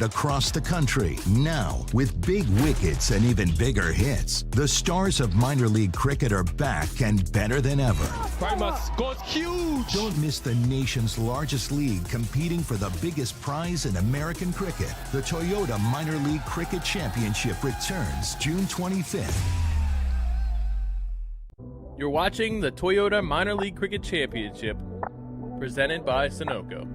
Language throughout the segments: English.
across the country. Now, with big wickets and even bigger hits, the stars of minor league cricket are back and better than ever. Primus goes huge! Don't miss the nation's largest league competing for the biggest prize in American cricket. The Toyota Minor League Cricket Championship returns June 25th. You're watching the Toyota Minor League Cricket Championship, presented by Sunoco.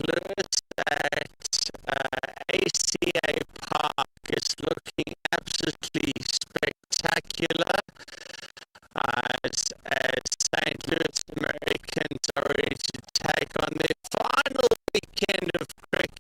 Lewis at ACA Park is looking absolutely spectacular as St. Louis Americans are ready to take on their final weekend of cricket.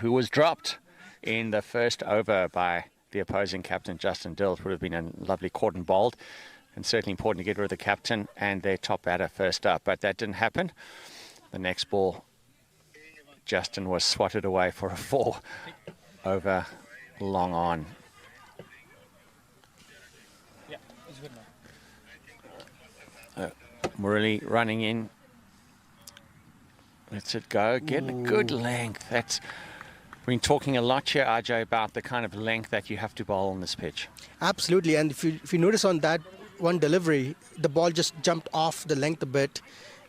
Who was dropped in the first over by the opposing captain, Justin Dill. It would have been a lovely caught and bowled, and certainly important to get rid of the captain and their top batter first up, but that didn't happen. The next ball, Justin was swatted away for a 4 over long on. Murali running in. Lets it go. Getting a good length. That's been talking a lot here, RJ, about the kind of length that you have to bowl on this pitch. Absolutely, and if you notice on that one delivery, the ball just jumped off the length a bit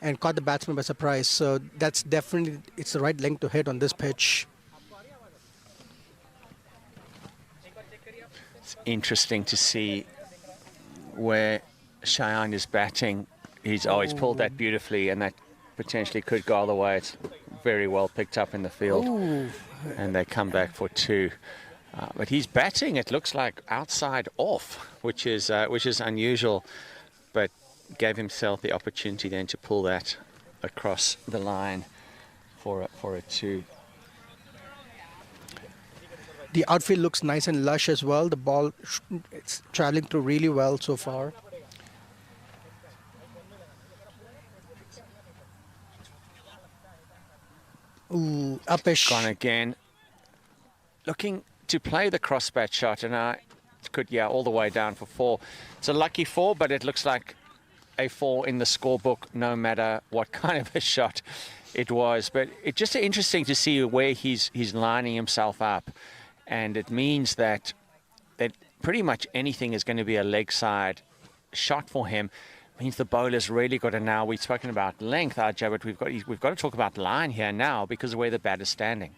and caught the batsman by surprise. So that's definitely, it's the right length to hit on this pitch. It's interesting to see where Cheyenne is batting. He's pulled that beautifully, and that potentially could go all the way. It's very well picked up in the field. Ooh. And they come back for 2. But he's batting, it looks like, outside off, which is unusual, but gave himself the opportunity then to pull that across the line for a 2. The outfield looks nice and lush as well. The ball, it's traveling through really well so far. Ooh, uppish. Gone again. Looking to play the crossbat shot, and I could, all the way down for 4. It's a lucky 4, but it looks like a 4 in the scorebook, no matter what kind of a shot it was. But it's just interesting to see where he's lining himself up, and it means that pretty much anything is going to be a leg side shot for him. Means the bowler's really got to now. We've spoken about length, RJ, but we've got to talk about line here now because of where the bat is standing.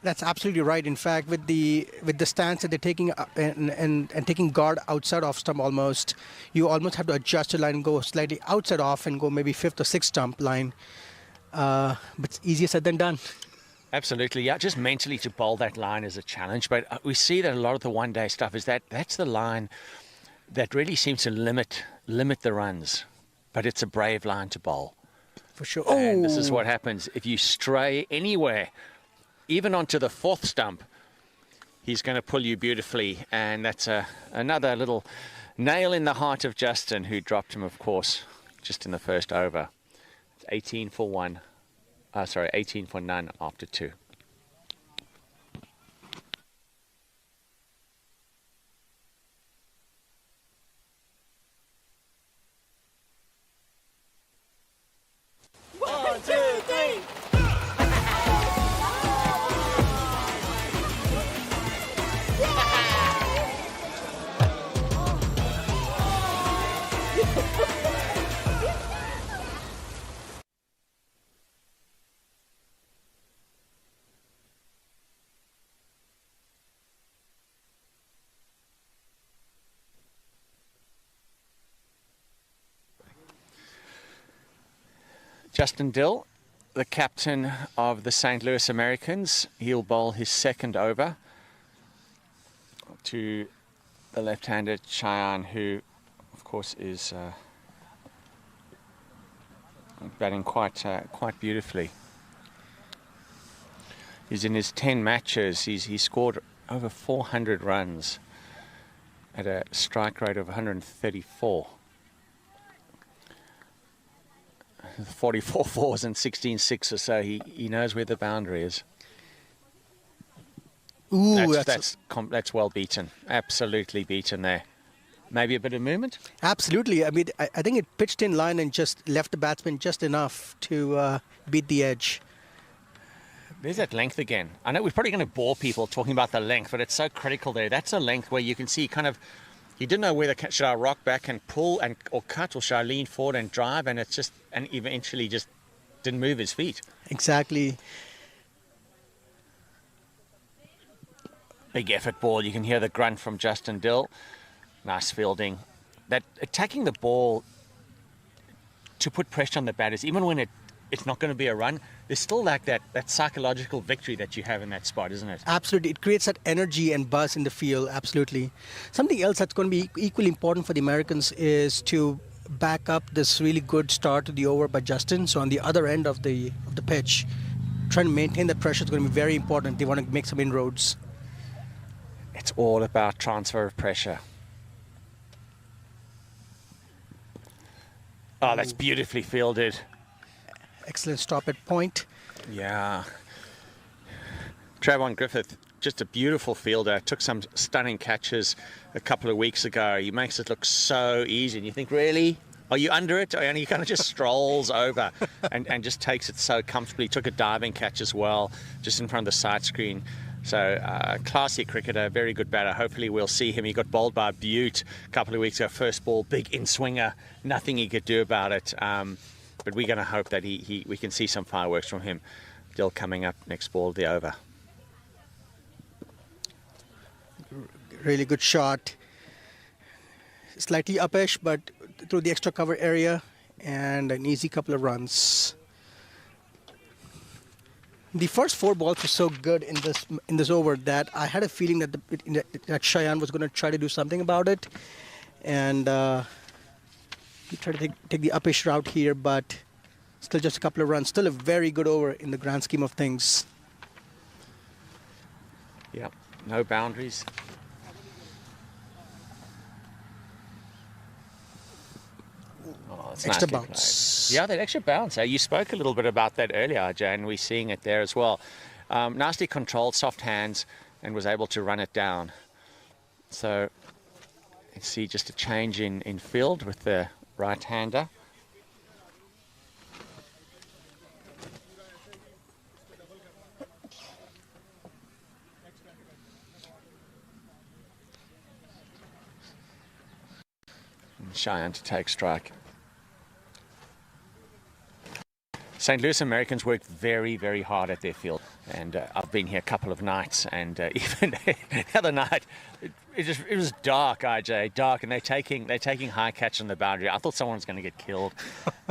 That's absolutely right. In fact, with the stance that they're taking and taking guard outside off stump almost, you almost have to adjust your line and go slightly outside off and go maybe 5th or 6th stump line. But it's easier said than done. Absolutely, yeah. Just mentally to bowl that line is a challenge. But we see that a lot of the one-day stuff is that's the line that really seems to limit the runs, but it's a brave line to bowl. For sure. And this is what happens. If you stray anywhere, even onto the 4th stump, he's going to pull you beautifully. And that's another little nail in the heart of Justin, who dropped him, of course, just in the first over. It's 18 for none after 2. Justin Dill, the captain of the St. Louis Americans, he'll bowl his second over to the left-handed Cheyenne, who, of course, is batting quite beautifully. He's in his 10 matches. He's scored over 400 runs at a strike rate of 134. 44 fours and 16 sixes, so he knows where the boundary is. Ooh, that's well beaten. Absolutely beaten there. Maybe a bit of movement? Absolutely. I mean, I think it pitched in line and just left the batsman just enough to beat the edge. There's that length again. I know we're probably going to bore people talking about the length, but it's so critical there. That's a length where you can see kind of, he didn't know whether should I rock back and pull or cut, or should I lean forward and drive, and it's just, and eventually just didn't move his feet. Exactly. Big effort ball. You can hear the grunt from Justin Dill. Nice fielding. That attacking the ball to put pressure on the batters, even when it's not going to be a run, there's still like that psychological victory that you have in that spot, isn't it? Absolutely. It creates that energy and buzz in the field. Absolutely. Something else that's going to be equally important for the Americans is to back up this really good start to the over by Justin. So on the other end of the pitch, trying to maintain that pressure is going to be very important. They want to make some inroads. It's all about transfer of pressure. Oh, that's beautifully fielded. Excellent stop at point. Yeah. Trayvon Griffith, just a beautiful fielder. Took some stunning catches a couple of weeks ago. He makes it look so easy. And you think, really? Are you under it? And he kind of just strolls over and just takes it so comfortably. Took a diving catch as well, just in front of the side screen. So, classy cricketer, very good batter. Hopefully we'll see him. He got bowled by Butte a couple of weeks ago. First ball, big in-swinger. Nothing he could do about it. But we're going to hope that we can see some fireworks from him. Dill coming up next ball, the over. Really good shot. Slightly upish, but through the extra cover area, and an easy couple of runs. The first 4 balls were so good in this over that I had a feeling that that Cheyenne was going to try to do something about it, and he tried to take the upish route here, but still just a couple of runs. Still a very good over in the grand scheme of things. Yeah, no boundaries. Oh, it's Extra nicely bounce. played. Yeah, that extra bounce. You spoke a little bit about that earlier, Ajay, and we're seeing it there as well. Nicely controlled, soft hands, and was able to run it down. So, let's see just a change in field with the right-hander. Cheyenne to take strike. St. Louis Americans worked very, very hard at their field, and I've been here a couple of nights, and even the other night, it was dark, IJ, dark, and they're taking high catch on the boundary. I thought someone was going to get killed,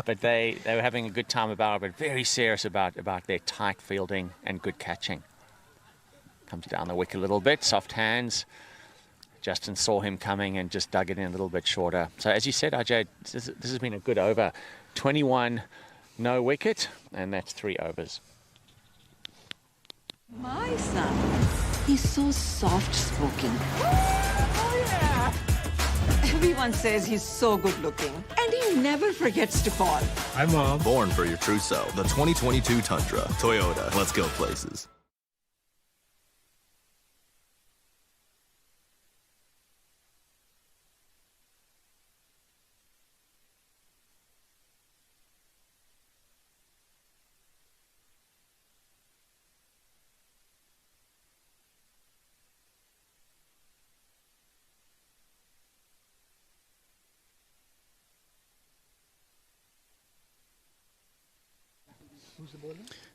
but they were having a good time about it, but very serious about their tight fielding and good catching. Comes down the wicket a little bit, soft hands. Justin saw him coming and just dug it in a little bit shorter. So as you said, Ajay, this has been a good over. 21, no wicket, and that's 3 overs. My son, he's so soft-spoken. Oh, yeah. Everyone says he's so good-looking, and he never forgets to call. Hi, Mom. Born for your true self. The 2022 Tundra. Toyota. Let's go places.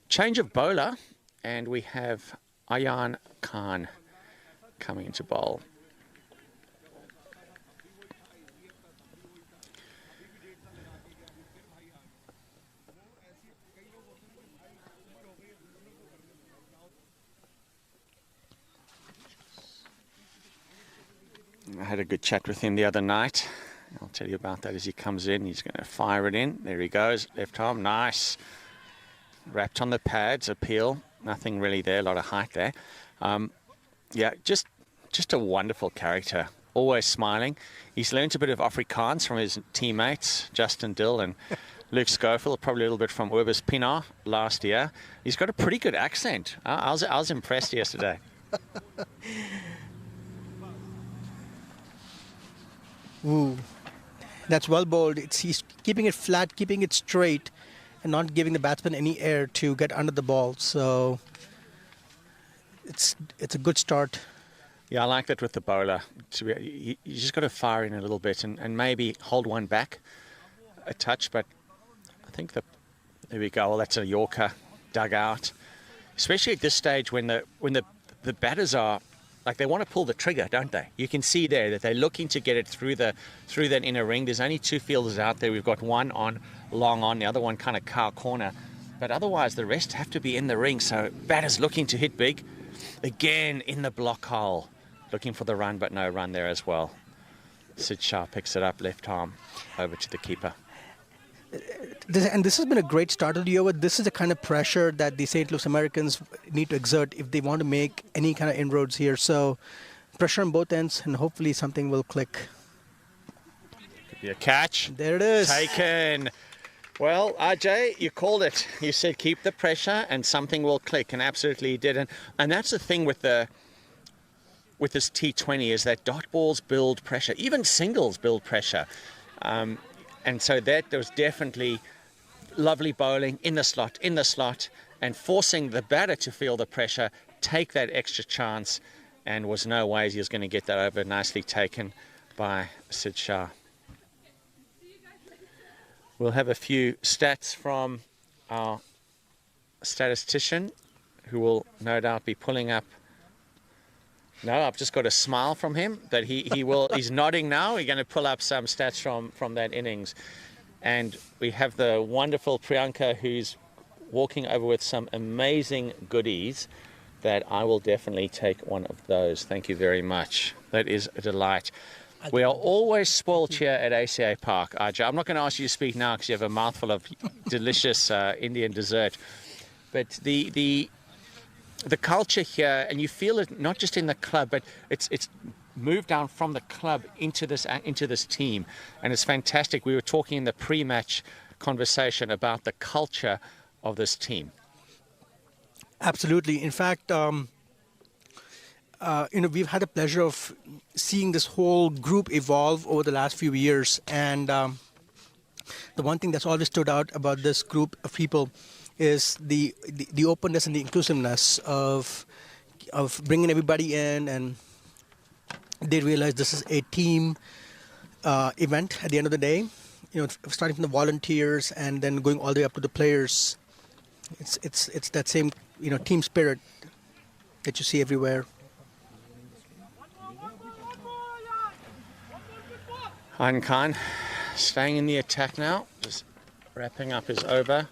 Change of bowler, and we have Ayan Khan coming into bowl. I had a good chat with him the other night. I'll tell you about that as he comes in. He's going to fire it in. There he goes. Left arm. Nice. Wrapped on the pads. Appeal. Nothing really there. A lot of height there. Yeah, just a wonderful character. Always smiling. He's learned a bit of Afrikaans from his teammates, Justin Dill and Luke Schofield, probably a little bit from Urbis Pienaar last year. He's got a pretty good accent. I was impressed yesterday. Ooh, that's well bowled. He's keeping it flat, keeping it straight, and not giving the batsman any air to get under the ball. So it's a good start. Yeah, I like that with the bowler. You just got to fire in a little bit and maybe hold one back a touch. But I think there we go. Well, that's a Yorker dug out, especially at this stage when the batters are like they want to pull the trigger, don't they? You can see there that they're looking to get it through that inner ring. There's only 2 fielders out there. We've got one on long on, the other one kind of cow corner. But otherwise, the rest have to be in the ring. So batters looking to hit big. Again in the block hole. Looking for the run, but no run there as well. Sid Shah picks it up, left arm, over to the keeper. This has been a great start of the over. This is the kind of pressure that the St. Louis Americans need to exert if they want to make any kind of inroads here. So pressure on both ends, and hopefully something will click. Could be a catch. There it is. Taken. Well, RJ, you called it. You said keep the pressure and something will click, and absolutely you did. And that's the thing with this T20 is that dot balls build pressure. Even singles build pressure. And so there was definitely lovely bowling in the slot, and forcing the batter to feel the pressure, take that extra chance, and was no ways he was going to get that over. Nicely taken by Sid Shah. We'll have a few stats from our statistician, who will no doubt be pulling up. No, I've just got a smile from him that he will. He's nodding now. We're going to pull up some stats from that innings, and we have the wonderful Priyanka, who's walking over with some amazing goodies. That I will definitely take one of those. Thank you very much. That is a delight. We are always spoiled here at ACA Park, Ajay. I'm not going to ask you to speak now because you have a mouthful of delicious Indian dessert, but the culture here, and you feel it not just in the club, but it's moved down from the club into this team, and it's fantastic. We were talking in the pre-match conversation about the culture of this team. Absolutely. In fact, we've had the pleasure of seeing this whole group evolve over the last few years, and the one thing that's always stood out about this group of people is the openness and the inclusiveness of bringing everybody in, and they realize this is a team event at the end of the day. Starting from the volunteers and then going all the way up to the players. It's that same team spirit that you see everywhere. Ayn Khan staying in the attack now, just wrapping up his over.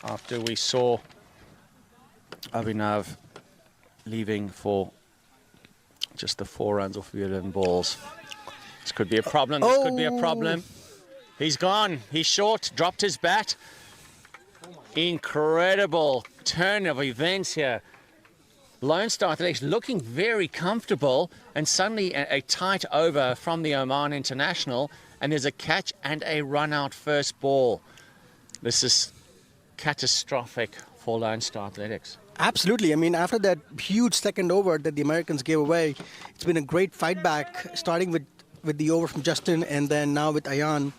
After we saw Abhinav leaving for just the 4 runs off of 11 balls. This could be a problem. This could be a problem. He's gone. He's short. Dropped his bat. Incredible turn of events here. Lone Star Athletics looking very comfortable, and suddenly a tight over from the Oman International, and there's a catch and a run out first ball. This is catastrophic for Lone Star Athletics. Absolutely. I mean, after that huge second over that the Americans gave away, it's been a great fight back, starting with the over from Justin and then now with Ayan,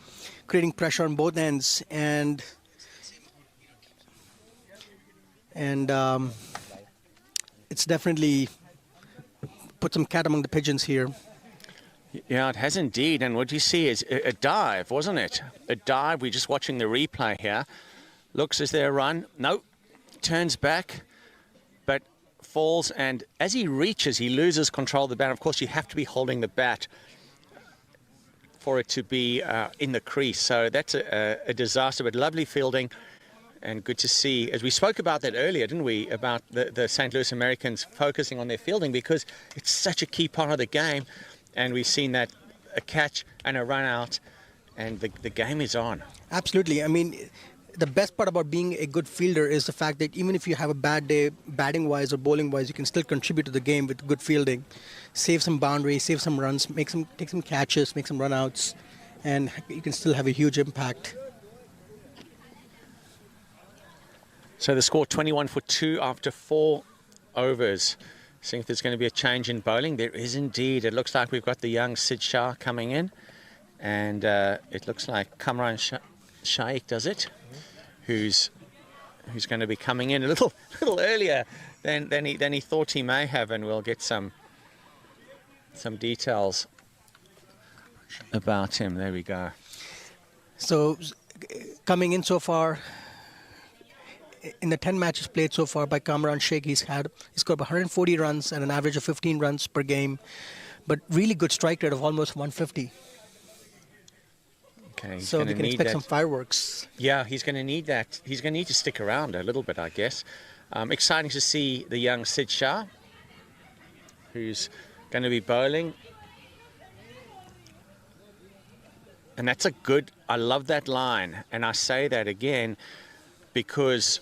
creating pressure on both ends. And it's definitely put some cat among the pigeons here. Yeah, it has indeed. And what you see is a dive, wasn't it? A dive. We're just watching the replay here. Looks, is there a run? No. Turns back, but falls. And as he reaches, he loses control of the bat. Of course, you have to be holding the bat for it to be in the crease. So that's a disaster, but lovely fielding. And good to see, as we spoke about that earlier, didn't we, about the St. Louis Americans focusing on their fielding, because it's such a key part of the game. And we've seen that a catch and a run out, and the game is on. Absolutely. I mean, the best part about being a good fielder is the fact that even if you have a bad day, batting-wise or bowling-wise, you can still contribute to the game with good fielding. Save some boundaries, save some runs, take some catches, make some run-outs, and you can still have a huge impact. So the score 21 for 2 after 4 overs. Seeing if there's going to be a change in bowling. There is indeed. It looks like we've got the young Sid Shah coming in. And it looks like Kamran Shaikh does it, who's going to be coming in a little earlier than he thought he may have, and we'll get some details about him. There we go. So coming in so far, in the 10 matches played so far by Kamran Shaikh, he's scored 140 runs and an average of 15 runs per game, but really good strike rate of almost 150. Okay, so we can expect some fireworks. Yeah, he's going to need that. He's going to need to stick around a little bit, I guess. Exciting to see the young Sid Shah, who's going to be bowling. And that's a good, I love that line. And I say that again because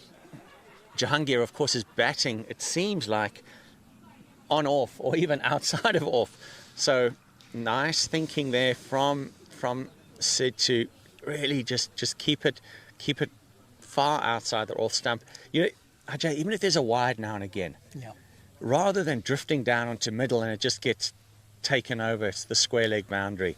Jahangir, of course, is batting, it seems like, on off or even outside of off. So nice thinking there from Sid to really just keep it far outside the off stump. You know, Ajay, even if there's a wide now and again, rather than drifting down onto middle and it just gets taken over, it's the square leg boundary.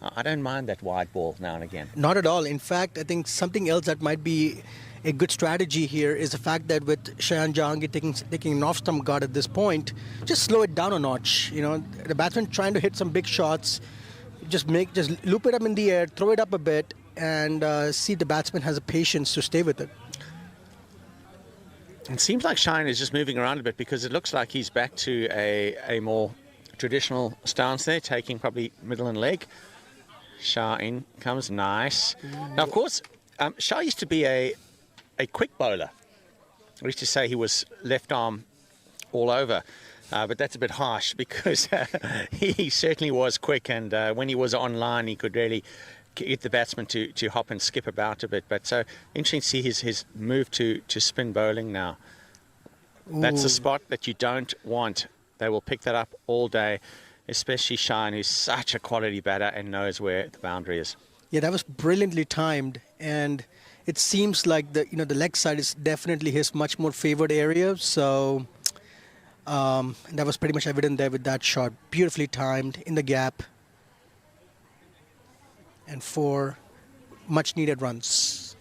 I don't mind that wide ball now and again. Not at all. In fact, I think something else that might be a good strategy here is the fact that with Shayan Jahangir taking an off-stump guard at this point, just slow it down a notch. You know, the batsman trying to hit some big shots, just loop it up in the air, throw it up a bit, and see the batsman has the patience to stay with it. It seems like Shayan is just moving around a bit because it looks like he's back to a more traditional stance there, taking probably middle and leg. Shah in comes, nice. Now, of course, Shah used to be a quick bowler. I used to say he was left arm all over, but that's a bit harsh because he certainly was quick, and when he was online, he could really get the batsman to hop and skip about a bit. But so interesting to see his move to spin bowling now. Ooh. That's a spot that you don't want. They will pick that up all day, especially Shine, who's such a quality batter and knows where the boundary is. Yeah, that was brilliantly timed, and it seems like the leg side is definitely his much more favored area. So that was pretty much evident there with that shot. Beautifully timed in the gap, and 4 much needed runs.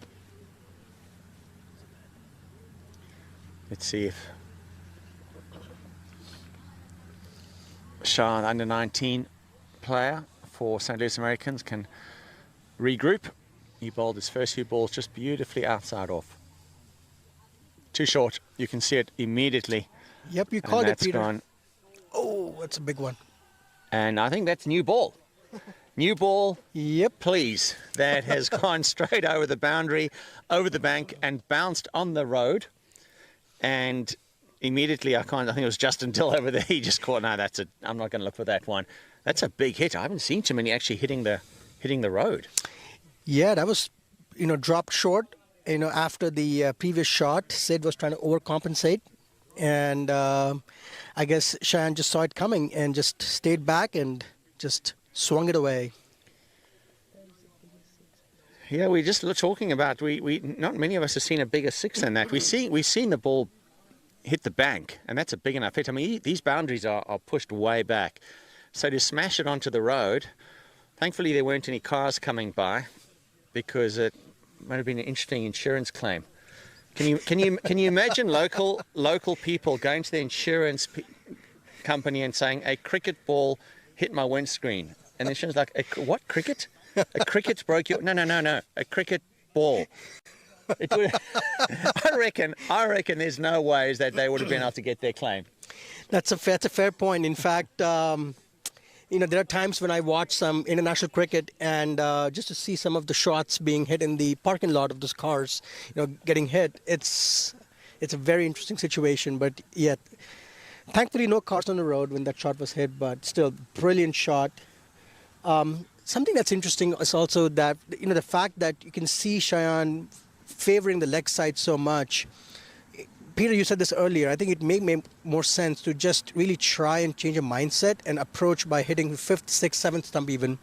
Let's see if Shah, the under-19 player for St. Louis Americans, can regroup. He bowled his first few balls just beautifully outside off. Too short. You can see it immediately. Yep, you called it, Peter. Gone. Oh, that's a big one. And I think that's new ball. New ball. Yep. Please. That has gone straight over the boundary, over the bank, and bounced on the road. And immediately, I think it was Justin Dill over there. He just caught. No, I'm not going to look for that one. That's a big hit. I haven't seen too many actually hitting the road. Yeah, that was, dropped short. After the previous shot, Sid was trying to overcompensate, and I guess Shayan just saw it coming and just stayed back and just swung it away. Yeah, we just were talking about we not many of us have seen a bigger six than that. We've seen the ball hit the bank, and that's a big enough hit. I mean, these boundaries are pushed way back, so to smash it onto the road. Thankfully, there weren't any cars coming by, because it might have been an interesting insurance claim. Can you imagine local people going to the insurance company and saying a cricket ball hit my windscreen, and the insurance like, what, cricket? A cricket broke your... No, a cricket ball. It would, I reckon there's no ways that they would have been able to get their claim. That's a fair point. In fact, there are times when I watch some international cricket, and just to see some of the shots being hit in the parking lot of those cars, getting hit, it's a very interesting situation. But yet, Thankfully, no cars on the road when that shot was hit, but still, brilliant shot. Something that's interesting is also that, the fact that you can see Cheyenne favoring the leg side so much. Peter, you said this earlier. I think it may make more sense to just really try and change a mindset and approach by hitting 5th, 6th, 7th stump even,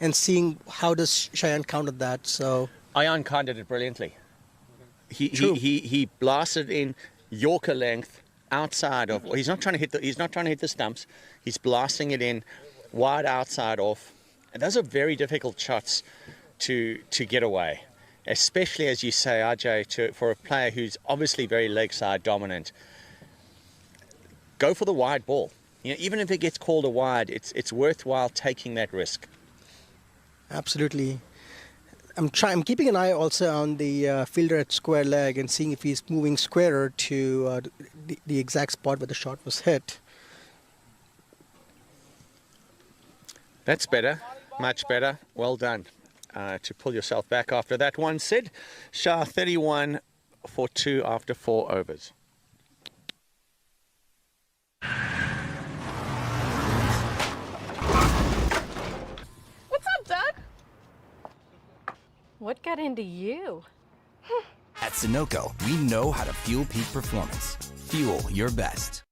and seeing how does Cheyenne counter that. So Ayan Khan did it brilliantly. He blasted in Yorker length outside of. He's not trying to hit the stumps. He's blasting it in wide outside off. And those are very difficult shots to get away, especially as you say, RJ, for a player who's obviously very leg side dominant. Go for the wide ball. Even if it gets called a wide, it's worthwhile taking that risk. Absolutely. I'm keeping an eye also on the fielder at square leg and seeing if he's moving squarer to the exact spot where the shot was hit. That's better, much better. Well done to pull yourself back after that one, Sid. Shah 31 for 2 after 4 overs. What's up, Doug? What got into you? At Sunoco, we know how to fuel peak performance. Fuel your best.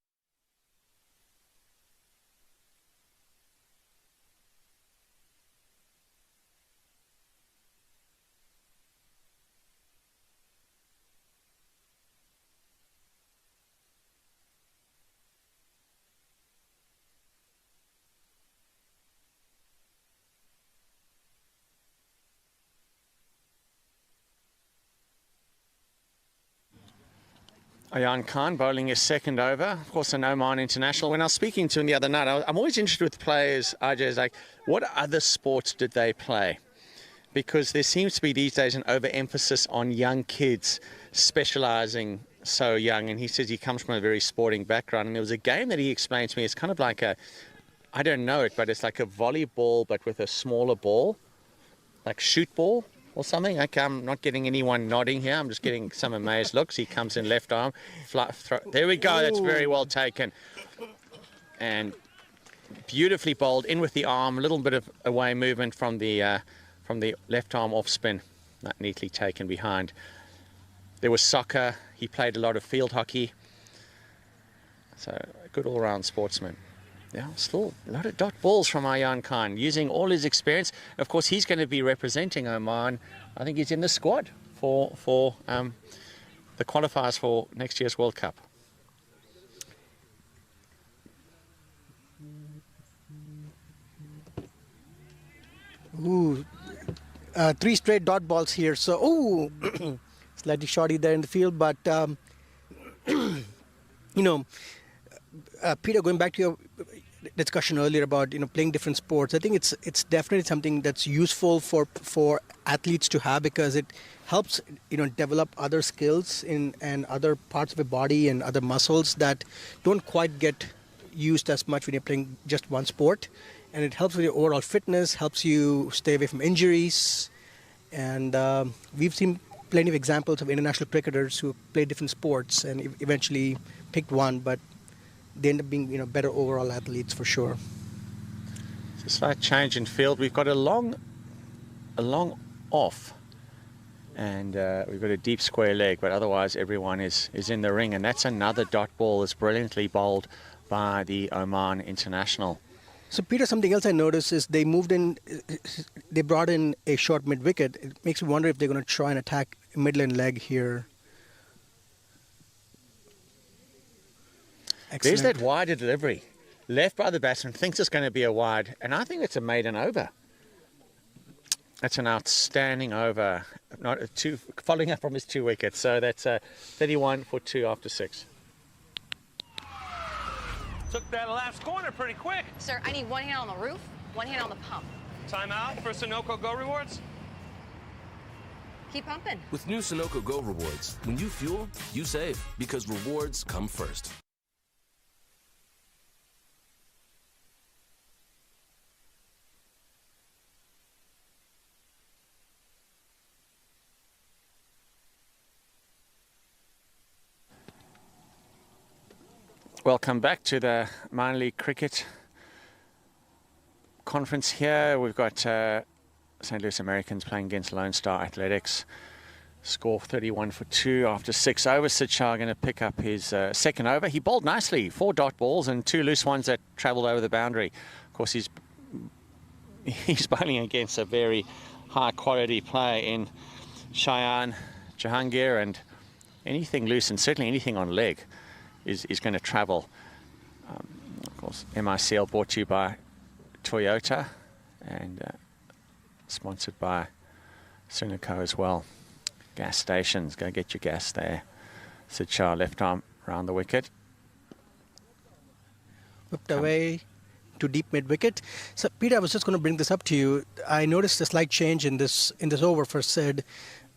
Ayan Khan bowling his second over. Of course, an Oman international. When I was speaking to him the other night, I'm always interested with players, RJ, is like, what other sports did they play? Because there seems to be these days an overemphasis on young kids specializing so young. And he says he comes from a very sporting background. And there was a game that he explained to me. It's kind of like I don't know it, but it's like a volleyball, but with a smaller ball, like shoot ball or something. Okay, I'm not getting anyone nodding here. I'm just getting some amazed looks. He comes in left arm. There we go. That's very well taken. And beautifully bowled in with the arm. A little bit of away movement from the left arm off spin. Not neatly taken behind. There was soccer. He played a lot of field hockey. So a good all-round sportsman. Yeah, still a lot of dot balls from Ayan Khan, using all his experience. Of course, he's going to be representing Oman. I think he's in the squad for the qualifiers for next year's World Cup. Ooh, 3 straight dot balls here. So, slightly shorty there in the field, but Peter, going back to your discussion earlier about playing different sports, I think it's definitely something that's useful for athletes to have, because it helps develop other skills and other parts of the body and other muscles that don't quite get used as much when you're playing just one sport, and it helps with your overall fitness, helps you stay away from injuries, and we've seen plenty of examples of international cricketers who play different sports and eventually picked one, but they end up being better overall athletes for sure. It's a slight change in field. We've got a long off, and we've got a deep square leg, but otherwise everyone is in the ring, and that's another dot ball that's brilliantly bowled by the Oman international. So Peter, something else I noticed is they brought in a short mid wicket. It makes me wonder if they're going to try and attack middle leg here. Excellent. There's that wider delivery. Left by the batsman, thinks it's going to be a wide, and I think it's a maiden over. That's an outstanding over, following up from his 2 wickets. So that's 31 for 2 after 6. Took that last corner pretty quick. Sir, I need one hand on the roof, one hand on the pump. Timeout for Sunoco Go Rewards. Keep pumping. With new Sunoco Go Rewards, when you fuel, you save, because rewards come first. Welcome back to the minor league cricket conference here. We've got St. Louis Americans playing against Lone Star Athletics. Score 31 for 2 after 6 overs. Sid Shah going to pick up his second over. He bowled nicely, 4 dot balls and 2 loose ones that travelled over the boundary. Of course, he's bowling against a very high quality player in Cheyenne Jahangir, and anything loose and certainly anything on leg is going to travel. Of course, MiLC brought to you by Toyota and sponsored by Sunoco as well. Gas stations, go get your gas there. Sid Shah left arm around the wicket. Whipped away to deep mid wicket. So Peter, I was just going to bring this up to you. I noticed a slight change in this over for Sid.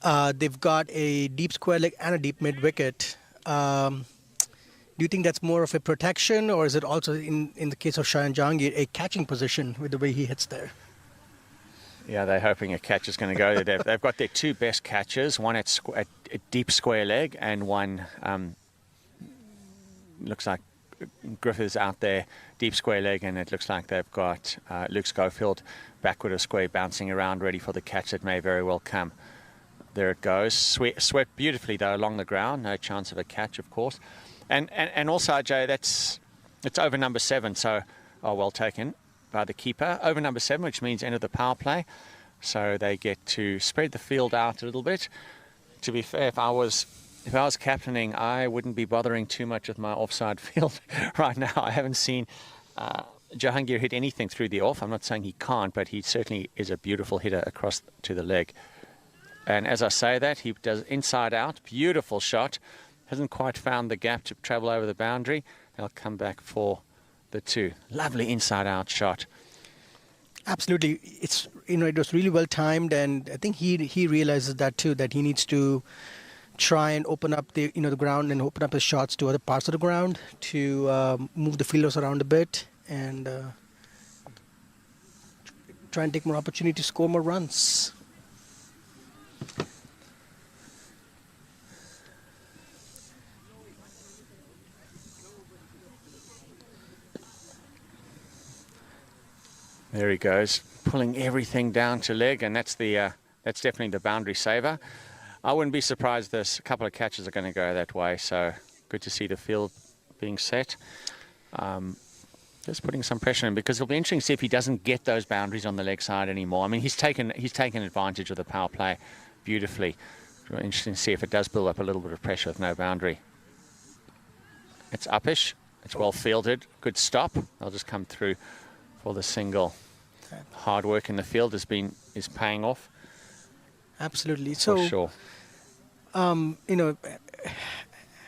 They've got a deep square leg and a deep mid wicket. Do you think that's more of a protection, or is it also, in the case of Cheyenne Jahangir, a catching position with the way he hits there? Yeah, they're hoping a catch is going to go there. They've got their 2 best catches, one at deep square leg and one looks like Griffiths out there, deep square leg, and it looks like they've got Luke Schofield backward of square bouncing around ready for the catch that may very well come. There it goes. Swept beautifully though along the ground. No chance of a catch, of course. And also, Jay, it's over number 7, so well taken by the keeper. Over number 7, which means end of the power play. So they get to spread the field out a little bit. To be fair, if I was captaining, I wouldn't be bothering too much with my offside field right now. I haven't seen Jahangir hit anything through the off. I'm not saying he can't, but he certainly is a beautiful hitter across to the leg. And as I say that, he does inside out. Beautiful shot. Hasn't quite found the gap to travel over the boundary. They'll come back for the 2. Lovely inside out shot. Absolutely. It was really well timed, and I think he realizes that too, that he needs to try and open up the ground and open up his shots to other parts of the ground to move the fielders around a bit and try and take more opportunity to score more runs. There he goes, pulling everything down to leg, and that's definitely the boundary saver. I wouldn't be surprised there's a couple of catches are going to go that way, so good to see the field being set. Just putting some pressure in, because it'll be interesting to see if he doesn't get those boundaries on the leg side anymore. I mean, he's taken advantage of the power play beautifully. It'll be interesting to see if it does build up a little bit of pressure with no boundary. It's uppish, it's well fielded, good stop. They'll just come through for the single. Hard work in the field is paying off. Absolutely. For sure.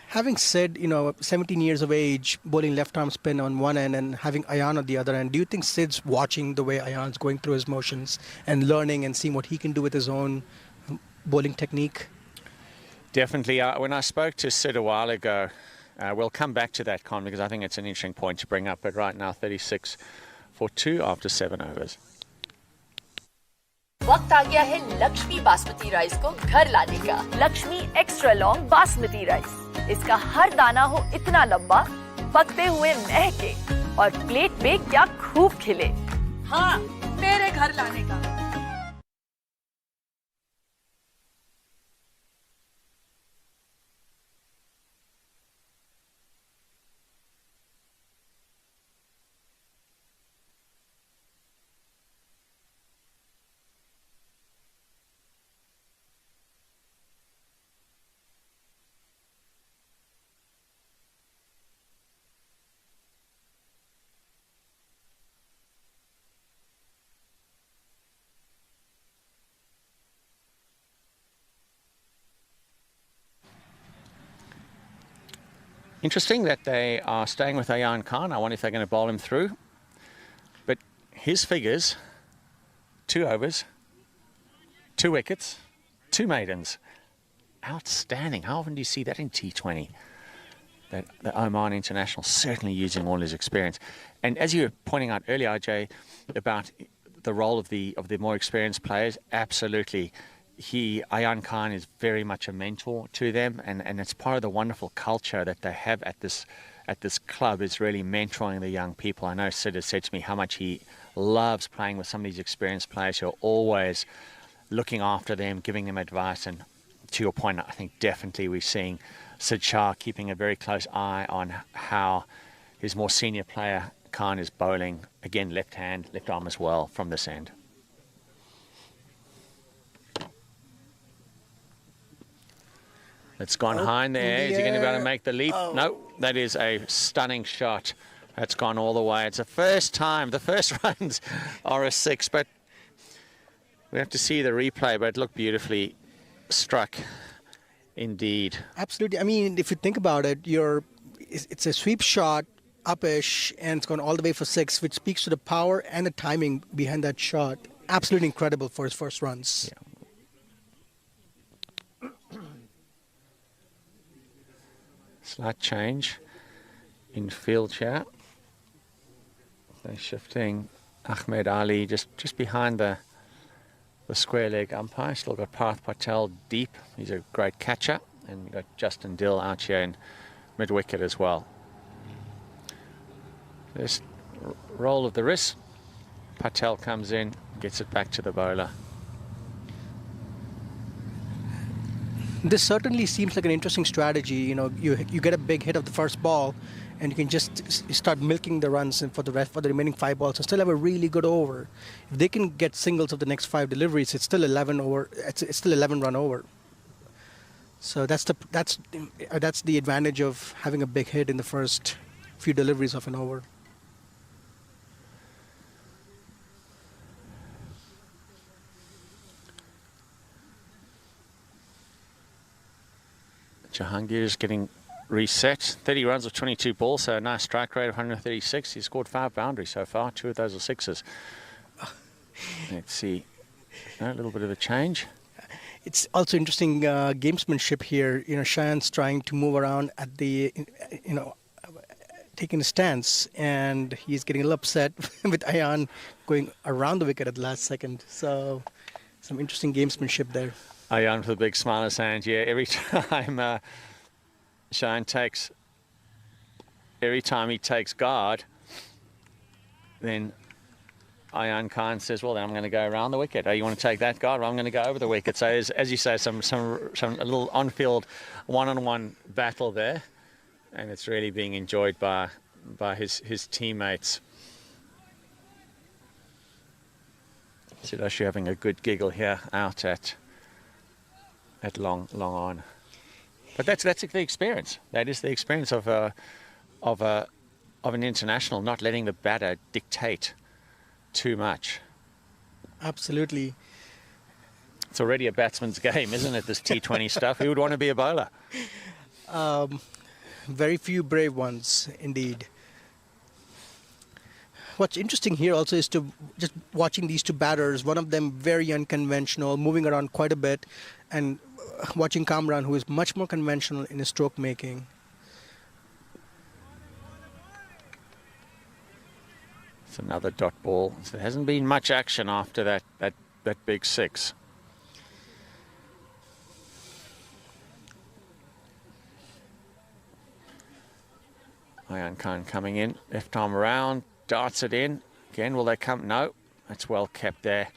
Having said, 17 years of age, bowling left arm spin on one end and having Ayan on the other end, do you think Sid's watching the way Ayan's going through his motions and learning and seeing what he can do with his own bowling technique? Definitely. When I spoke to Sid a while ago, we'll come back to that, Con, because I think it's an interesting point to bring up. But right now, 36 for 2 after 7 overs. वक्त आ गया है Lakshmi basmati rice को घर लाने का। Lakshmi extra long basmati rice. इसका हर दाना हो इतना लंबा, पकते हुए महके और प्लेट पे क्या खूब खिले। हाँ, मेरे घर लाने का। Interesting that they are staying with Ayan Khan. I wonder if they're going to bowl him through. But his figures, 2 overs, 2 wickets, 2 maidens. Outstanding. How often do you see that in T20? That the Oman International certainly using all his experience. And as you were pointing out earlier, Ajay, about the role of the more experienced players, absolutely. Ayan Khan is very much a mentor to them, and it's part of the wonderful culture that they have at at this club is really mentoring the young people. I know Sid has said to me how much he loves playing with some of these experienced players who are always looking after them, giving them advice. And to your point, I think definitely we're seeing Sid Shah keeping a very close eye on how his more senior player, Khan, is bowling. Again, left hand, left arm as well from this end. It's gone high in the air. Is he going to be able to make the leap? No, that is a stunning shot. That's gone all the way. It's the first time. The first runs are a 6, but we have to see the replay, but it looked beautifully struck indeed. Absolutely. I mean, if you think about it, it's a sweep shot, upish, and it's gone all the way for 6, which speaks to the power and the timing behind that shot. Absolutely incredible for his first runs. Yeah. Slight change in field here. They're shifting Ahmed Ali just behind the square leg umpire. Still got Parth Patel deep. He's a great catcher. And we've got Justin Dill out here in mid-wicket as well. This roll of the wrist. Patel comes in, gets it back to the bowler. This certainly seems like an interesting strategy. You know, you get a big hit of the first ball, and you can just start milking the runs for the remaining 5 balls and still have a really good over. If they can get singles of the next 5 deliveries, it's still 11 over. It's still 11 run over. So that's the advantage of having a big hit in the first few deliveries of an over. Jahangir is getting reset. 30 runs of 22 balls, so a nice strike rate of 136. He's scored 5 boundaries so far. 2 of those are 6s. Let's see. A little bit of a change. It's also interesting gamesmanship here. You know, Shayan's trying to move around at the, taking a stance, and he's getting a little upset with Ayan going around the wicket at the last second. So, some interesting gamesmanship there. Ayan with a big smile on his hand. Yeah, every time every time he takes guard, then Ayan Khan says, well, then I'm going to go around the wicket. Oh, you want to take that guard? Well, I'm going to go over the wicket. So, as you say, some a little on-field one-on-one battle there, and it's really being enjoyed by his teammates. Siddharth having a good giggle here out at long on. But that's the experience. That is the experience of an international, not letting the batter dictate too much. Absolutely. It's already a batsman's game, isn't it, this T20 stuff? Who would want to be a bowler? Very few brave ones, indeed. What's interesting here also is to just watching these 2 batters, one of them very unconventional, moving around quite a bit, and watching Kamran, who is much more conventional in his stroke making. It's another dot ball. So there hasn't been much action after that big 6. Ayan Khan coming in, left arm around, darts it in. Again, will they come? No, that's well kept there.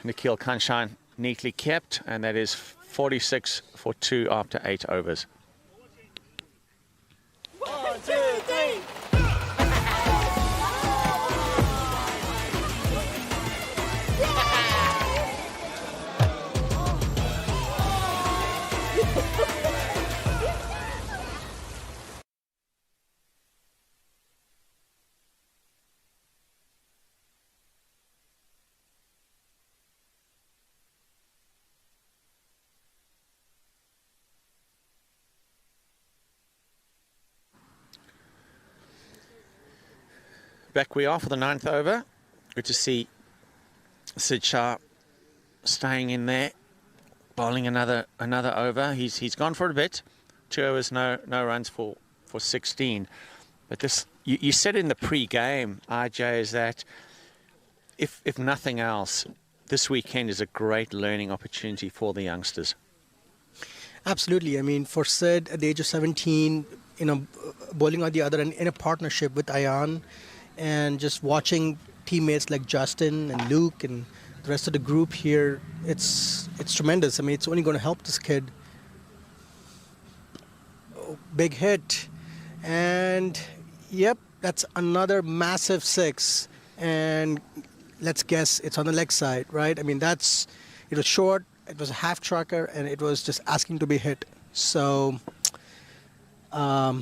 Nikhil Kanshan neatly kept, and that is 46 for 2 after 8 overs. 1, 2, 3. Back we are for the 9th over. Good to see Sid Shah staying in there, bowling another over. He's gone for a bit. 2 overs, no runs for 16. But this, you said in the pre-game, RJ, is that if nothing else, this weekend is a great learning opportunity for the youngsters. Absolutely. I mean, for Sid, at the age of 17, bowling on the other end in a partnership with Ayan, and just watching teammates like Justin and Luke and the rest of the group here, it's tremendous. I mean, it's only going to help this kid. Oh, big hit. And, yep, that's another massive 6. And let's guess it's on the leg side, right? I mean, it was short, it was a half trucker, and it was just asking to be hit. So, yeah,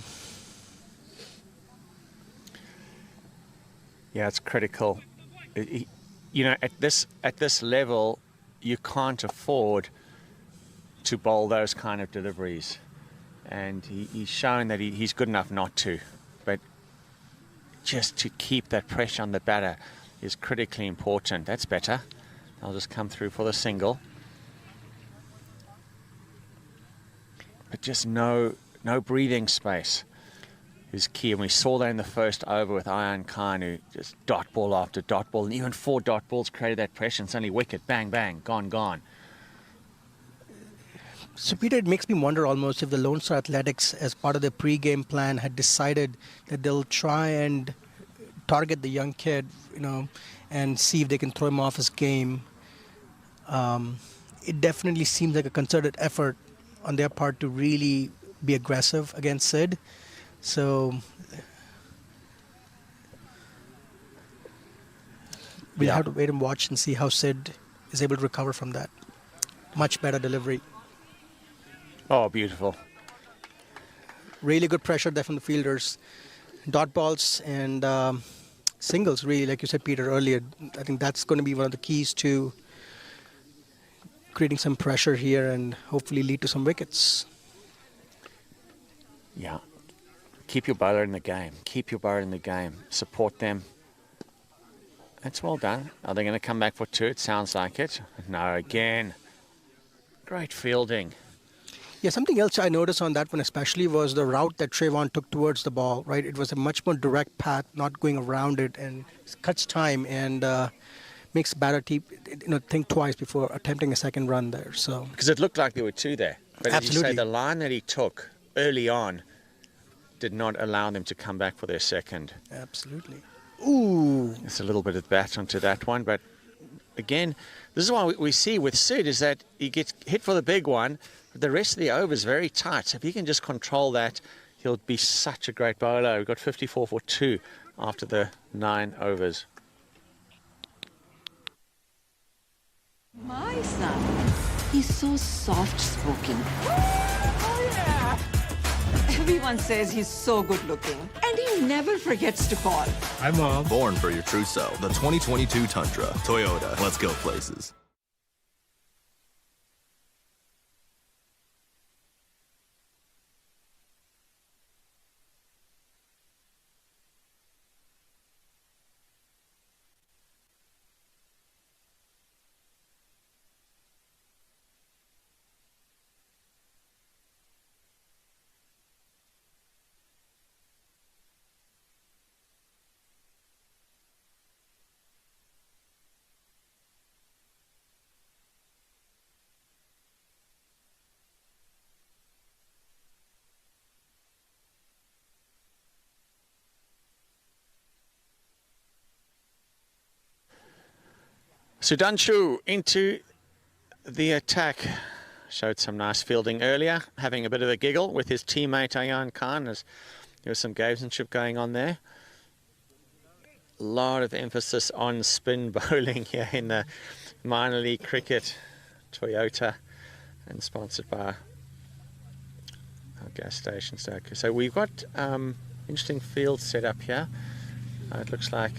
it's critical. At this level, you can't afford to bowl those kind of deliveries, and he's shown that he's good enough not to. But just to keep that pressure on the batter is critically important. That's better. I'll just come through for the single. But just no breathing space is key. And we saw that in the first over with Ayan Khan, who just dot ball after dot ball. And even 4 dot balls created that pressure. And suddenly wicket, bang, bang, gone. So, Peter, it makes me wonder almost if the Lone Star Athletics, as part of their pre-game plan, had decided that they'll try and target the young kid, and see if they can throw him off his game. It definitely seems like a concerted effort on their part to really be aggressive against Sid. So we'll have to wait and watch and see how Sid is able to recover from that. Much better delivery. Oh, beautiful. Really good pressure there from the fielders. Dot balls and singles, really, like you said, Peter, earlier. I think that's going to be one of the keys to creating some pressure here and hopefully lead to some wickets. Yeah. Keep your bowler in the game. Keep your bowler in the game. Support them. That's well done. Are they going to come back for 2? It sounds like it. No, again. Great fielding. Yeah, something else I noticed on that one especially was the route that Trayvon took towards the ball, right? It was a much more direct path, not going around it, and cuts time and makes batter think twice before attempting a second run there. So because it looked like there were 2 there. But absolutely. As you say, the line that he took early on did not allow them to come back for their second. Absolutely. Ooh. It's a little bit of bat onto that one, but again, this is what we see with Sid, is that he gets hit for the big one, but the rest of the over is very tight. So if he can just control that, he'll be such a great bowler. We've got 54 for 2 after the 9 overs. My son, he's so soft-spoken. Oh, yeah. Everyone says he's so good-looking, and he never forgets to call. Hi, Mom. Born for your true self. The 2022 Tundra. Toyota. Let's go places. Sudhanshu into the attack. Showed some nice fielding earlier, having a bit of a giggle with his teammate Ayan Khan as there was some gamesmanship going on there. A lot of emphasis on spin bowling here in the minor league cricket. Toyota, and sponsored by our gas station. So we've got interesting field set up here. It looks like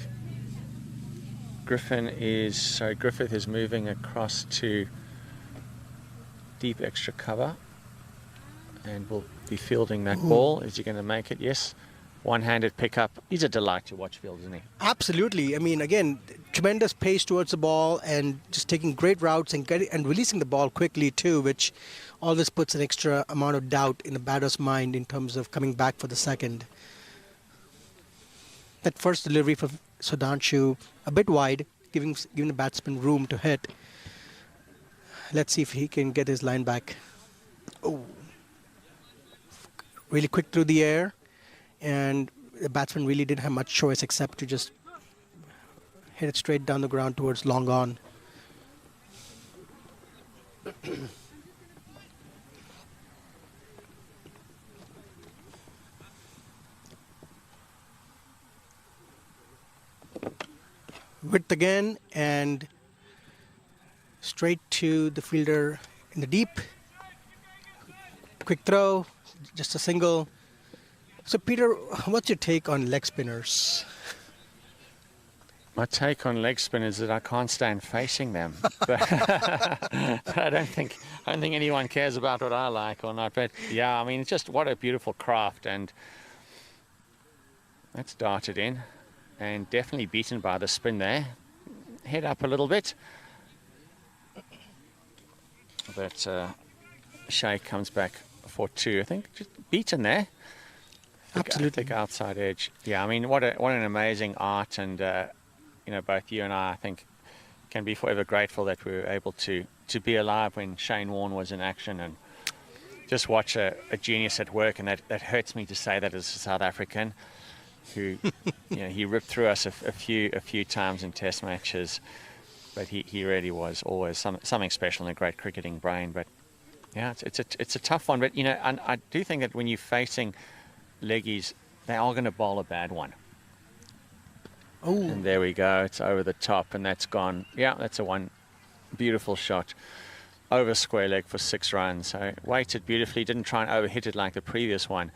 Griffith is moving across to deep extra cover and will be fielding that ball. Is he going to make it? Yes. One-handed pickup. He's a delight to watch field, isn't he? Absolutely. I mean, again, tremendous pace towards the ball and just taking great routes and releasing the ball quickly too, which always puts an extra amount of doubt in the batter's mind in terms of coming back for the second. That first delivery for Sudhanshu, a bit wide, giving the batsman room to hit. Let's see if he can get his line back. Oh, really quick through the air, and the batsman really didn't have much choice except to just hit it straight down the ground towards long on. Width again, and straight to the fielder in the deep. Quick throw, just a single. So Peter, what's your take on leg spinners? My take on leg spinners is that I can't stand facing them. But I don't think anyone cares about what I like or not. But yeah, I mean, it's just what a beautiful craft, and that's darted in. And definitely beaten by the spin there. Head up a little bit. But Shea comes back for 2. I think just beaten there. Absolutely. I think outside edge. Yeah, I mean, what an amazing art. And, you know, both you and I think, can be forever grateful that we were able to be alive when Shane Warne was in action, and just watch a genius at work. And that hurts me to say that as a South African, who, you know, he ripped through us a few times in test matches, but he really was always something special and a great cricketing brain. But yeah, it's a tough one. But you know, and I do think that when you're facing leggies, they are going to bowl a bad one. Oh, and there we go. It's over the top, and that's gone. Yeah, that's a one beautiful shot over square leg for 6 runs. So weighted beautifully. Didn't try and overhit it like the previous one,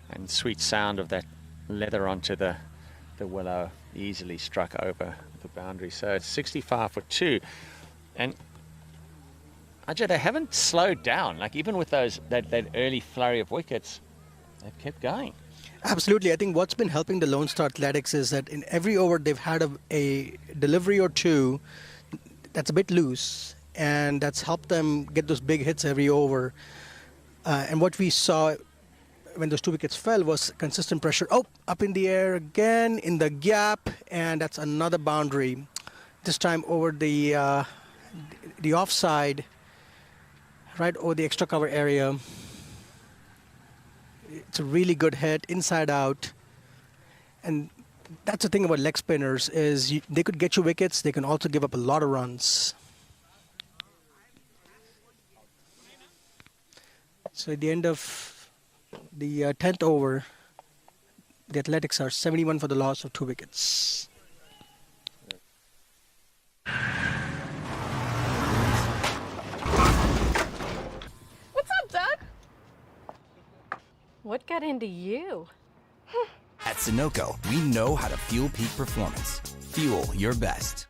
and sweet sound of that leather onto the willow, easily struck over the boundary. So it's 65 for 2, and Ajay, they haven't slowed down. Like even with that early flurry of wickets, they've kept going. Absolutely. I think what's been helping the Lone Star Athletics is that in every over they've had a delivery or two that's a bit loose, and that's helped them get those big hits every over. And what we saw when those 2 wickets fell was consistent pressure. Oh, up in the air again in the gap, and that's another boundary. This time over the offside, right over the extra cover area. It's a really good hit, inside out. And that's the thing about leg spinners is they could get you wickets. They can also give up a lot of runs. So at the end of the 10th over, the Athletics are 71 for the loss of 2 wickets. What's up, Doug? What got into you? At Sunoco, we know how to fuel peak performance. Fuel your best.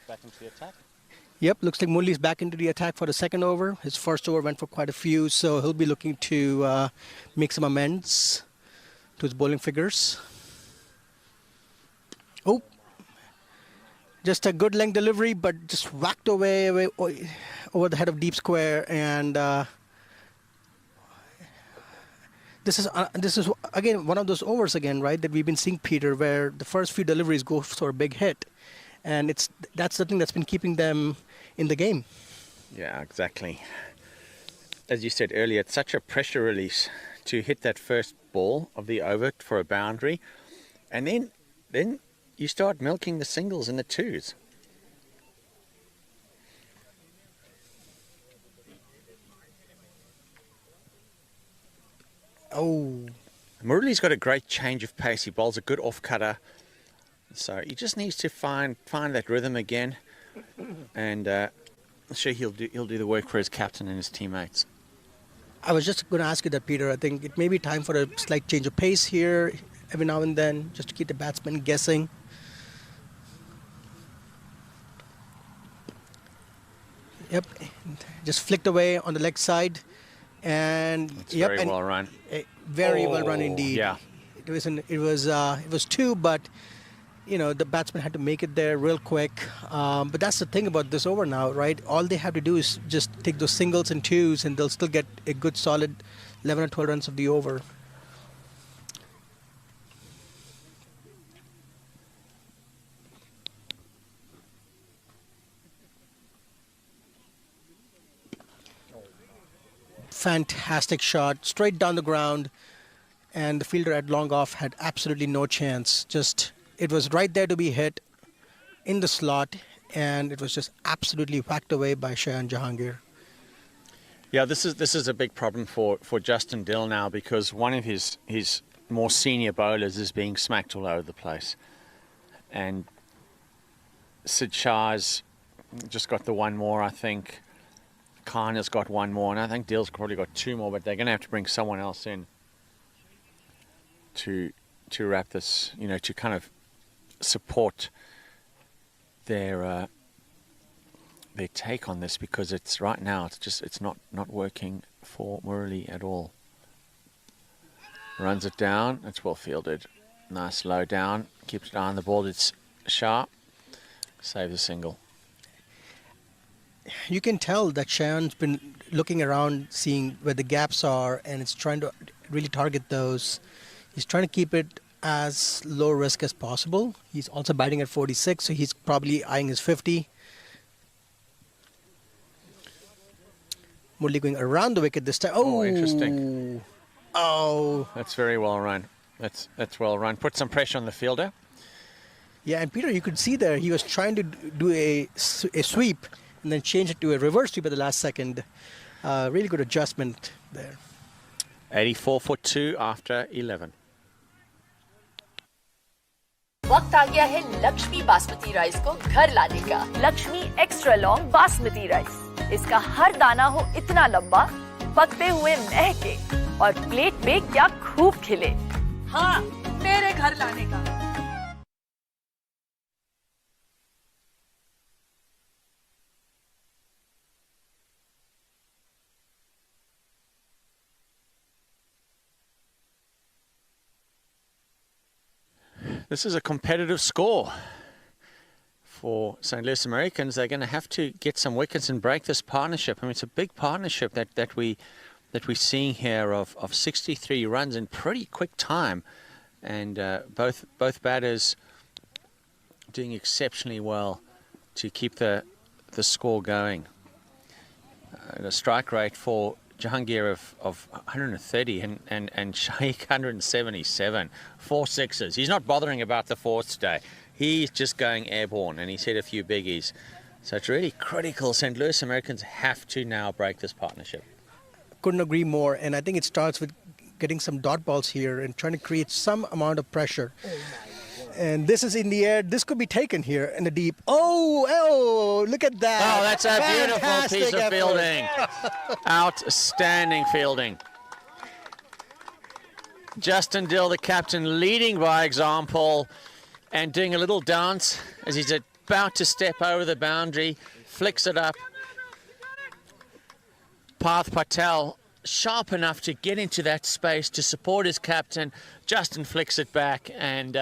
Back into the attack. Yep, looks like Murli's back into the attack for the 2nd over. His first over went for quite a few, so he'll be looking to make some amends to his bowling figures. Oh, just a good length delivery, but just whacked away over the head of deep square. And this is again one of those overs again, right, that we've been seeing, Peter, where the first few deliveries go for a big hit. And that's the thing that's been keeping them in the game. Yeah, exactly. as you said earlier, it's such a pressure release to hit that first ball of the over for a boundary, and then you start milking the singles and the twos. Oh. Murali's got a great change of pace. He bowls a good off-cutter. So he just needs to find that rhythm again. And I'm sure he'll do the work for his captain and his teammates. I was just going to ask you that, Peter. I think it may be time for a slight change of pace here every now and then, just to keep the batsman guessing. Yep, just flicked away on the leg side. And it's very well run. Very well run indeed. Yeah. It was two, but you know the batsman had to make it there real quick. But that's the thing about this over now, right? All they have to do is just take those singles and twos, and they'll still get a good solid 11 or 12 runs of the over. Fantastic shot, straight down the ground, and the fielder at long off had absolutely no chance. Just, it was right there to be hit in the slot, and it was just absolutely whacked away by Shayan Jahangir. Yeah, this is a big problem for Justin Dill now, because one of his more senior bowlers is being smacked all over the place, and Sid Shah's just got the one more, I think. Khan has got one more, and I think Dill's probably got two more, but they're going to have to bring someone else in to wrap this, you know, to kind of support their take on this, because it's right now it's not working for Murali at all. Runs it down, it's well fielded, nice low down, keeps it on the ball, it's sharp, saves a single. You can tell that Shayan's been looking around, seeing where the gaps are, and it's trying to really target those. He's trying to keep it as low risk as possible. He's also batting at 46, so he's probably eyeing his 50. Murali going around the wicket this time. Oh, interesting. Oh. That's very well run. That's well run. Put some pressure on the fielder. Yeah, and Peter, you could see there, he was trying to do a sweep, and then change it to a reverse sweep at the last second. Really good adjustment there. 84 for 2 after 11. वक्त आ गया है Lakshmi basmati rice को घर लाने का। Lakshmi extra long basmati rice. इसका हर दाना हो इतना लंबा, पकते हुए महके और प्लेट पे क्या खूब खिले। हाँ, मेरे घर लाने का। This is a competitive score for St. Louis Americans. They're going to have to get some wickets and break this partnership. I mean, it's a big partnership that we're seeing here of 63 runs in pretty quick time, and both batters doing exceptionally well to keep the score going. The strike rate for Jahangir of 130 and Shaikh 177, 4 sixes. He's not bothering about the fourths today. He's just going airborne, and he's hit a few biggies. So it's really critical. St. Louis Americans have to now break this partnership. Couldn't agree more, and I think it starts with getting some dot balls here and trying to create some amount of pressure. And this is in the air. This could be taken here in the deep. Oh, look at that. Oh, that's a Fantastic beautiful piece of effort. fielding. Outstanding fielding. Justin Dill, the captain, leading by example and doing a little dance as he's about to step over the boundary, flicks it up. Parth Patel, sharp enough to get into that space to support his captain. Justin flicks it back, and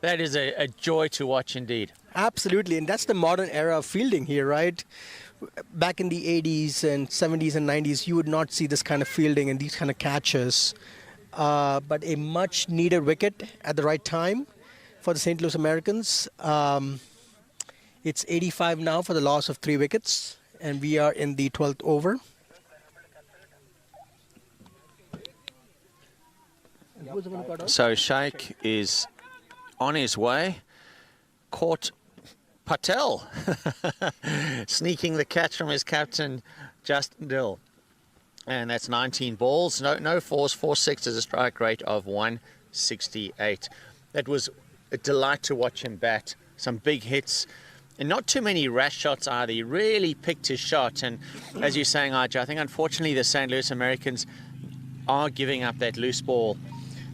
that is a joy to watch indeed. Absolutely, and that's the modern era of fielding here, right? Back in the 80s and 70s and 90s, you would not see this kind of fielding and these kind of catches. But a much needed wicket at the right time for the St. Louis Americans. It's 85 now for the loss of 3 wickets, and we are in the 12th over. So Sheikh is on his way. Caught Patel sneaking the catch from his captain, Justin Dill. And that's 19 balls. No fours, 4 sixes, a strike rate of 168. That was a delight to watch him bat. Some big hits. And not too many rash shots either. He really picked his shot. And as you're saying, RJ, I think unfortunately the St. Louis Americans are giving up that loose ball.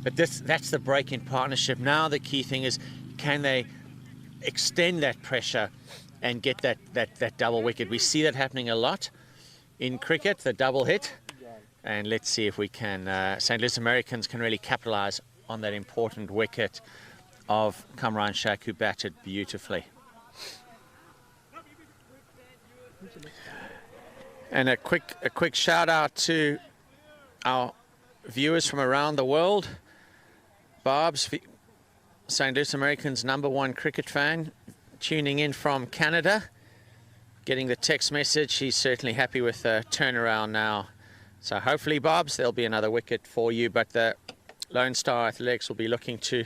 But that's the break in partnership. Now the key thing is, can they extend that pressure and get that double wicket? We see that happening a lot in cricket, the double hit. And let's see if we can, St. Louis Americans can really capitalize on that important wicket of Kamran Sheikh, who batted beautifully. And a quick shout out to our viewers from around the world. Barb's St. Louis Americans' #1 cricket fan, tuning in from Canada, getting the text message. He's certainly happy with the turnaround now. So hopefully, Barb's, there'll be another wicket for you, but the Lone Star Athletics will be looking to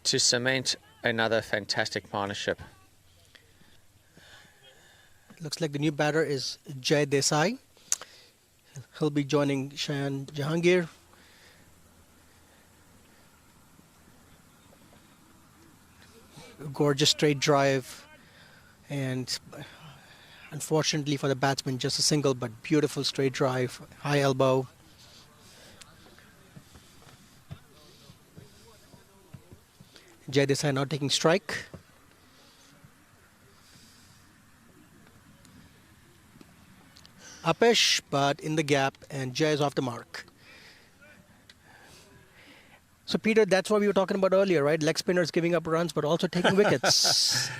cement another fantastic partnership. Looks like the new batter is Jai Desai. He'll be joining Shayan Jahangir. Gorgeous straight drive, and unfortunately for the batsman, just a single, but beautiful straight drive, high elbow. Jai Desai now taking strike. Upish, but in the gap, and Jai is off the mark. So, Peter, that's what we were talking about earlier, right? Leg spinners giving up runs, but also taking wickets.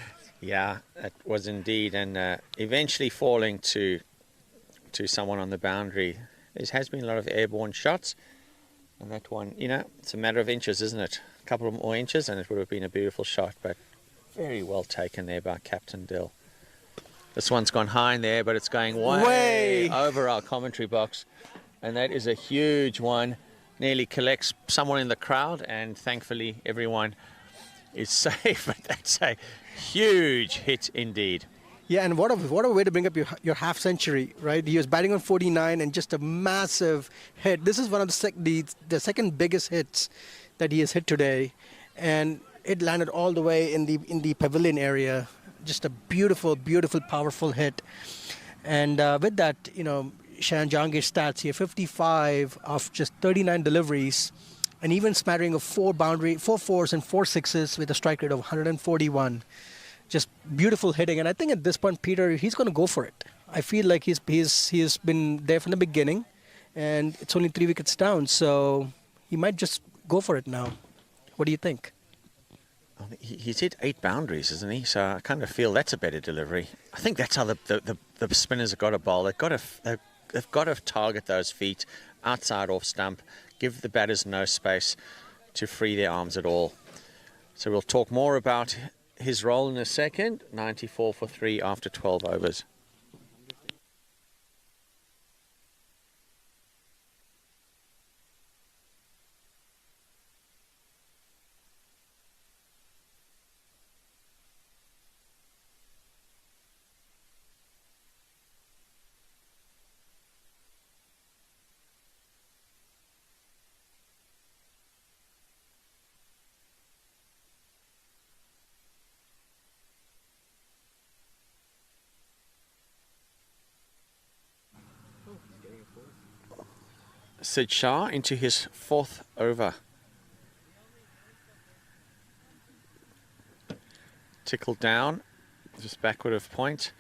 Yeah, that was indeed, and eventually falling to someone on the boundary. There has been a lot of airborne shots, and that one, you know, it's a matter of inches, isn't it? A couple of more inches, and it would have been a beautiful shot, but very well taken there by Captain Dill. This one's gone high in there, but it's going way over our commentary box. And that is a huge one. Nearly collects someone in the crowd, and thankfully everyone is safe. But that's a huge hit indeed. Yeah, and what a way to bring up your half century, right? He was batting on 49 and just a massive hit. This is one of the second biggest hits that he has hit today. And it landed all the way in the pavilion area. Just a beautiful, beautiful, powerful hit. And with that, you know, Shayan Jahangir's stats here, 55 of just 39 deliveries, and even smattering of 4 fours and 4 sixes with a strike rate of 141. Just beautiful hitting. And I think at this point, Peter, he's going to go for it. I feel like he's been there from the beginning, and it's only 3 wickets down, so he might just go for it now. What do you think? He's hit 8 boundaries, isn't he? So I kind of feel that's a better delivery. I think that's how the spinners have got to bowl. They've got to target those feet outside off stump, give the batters no space to free their arms at all. So we'll talk more about his role in a second. 94 for 3 after 12 overs. Sid Shah into his 4th over. Tickled down, just backward of point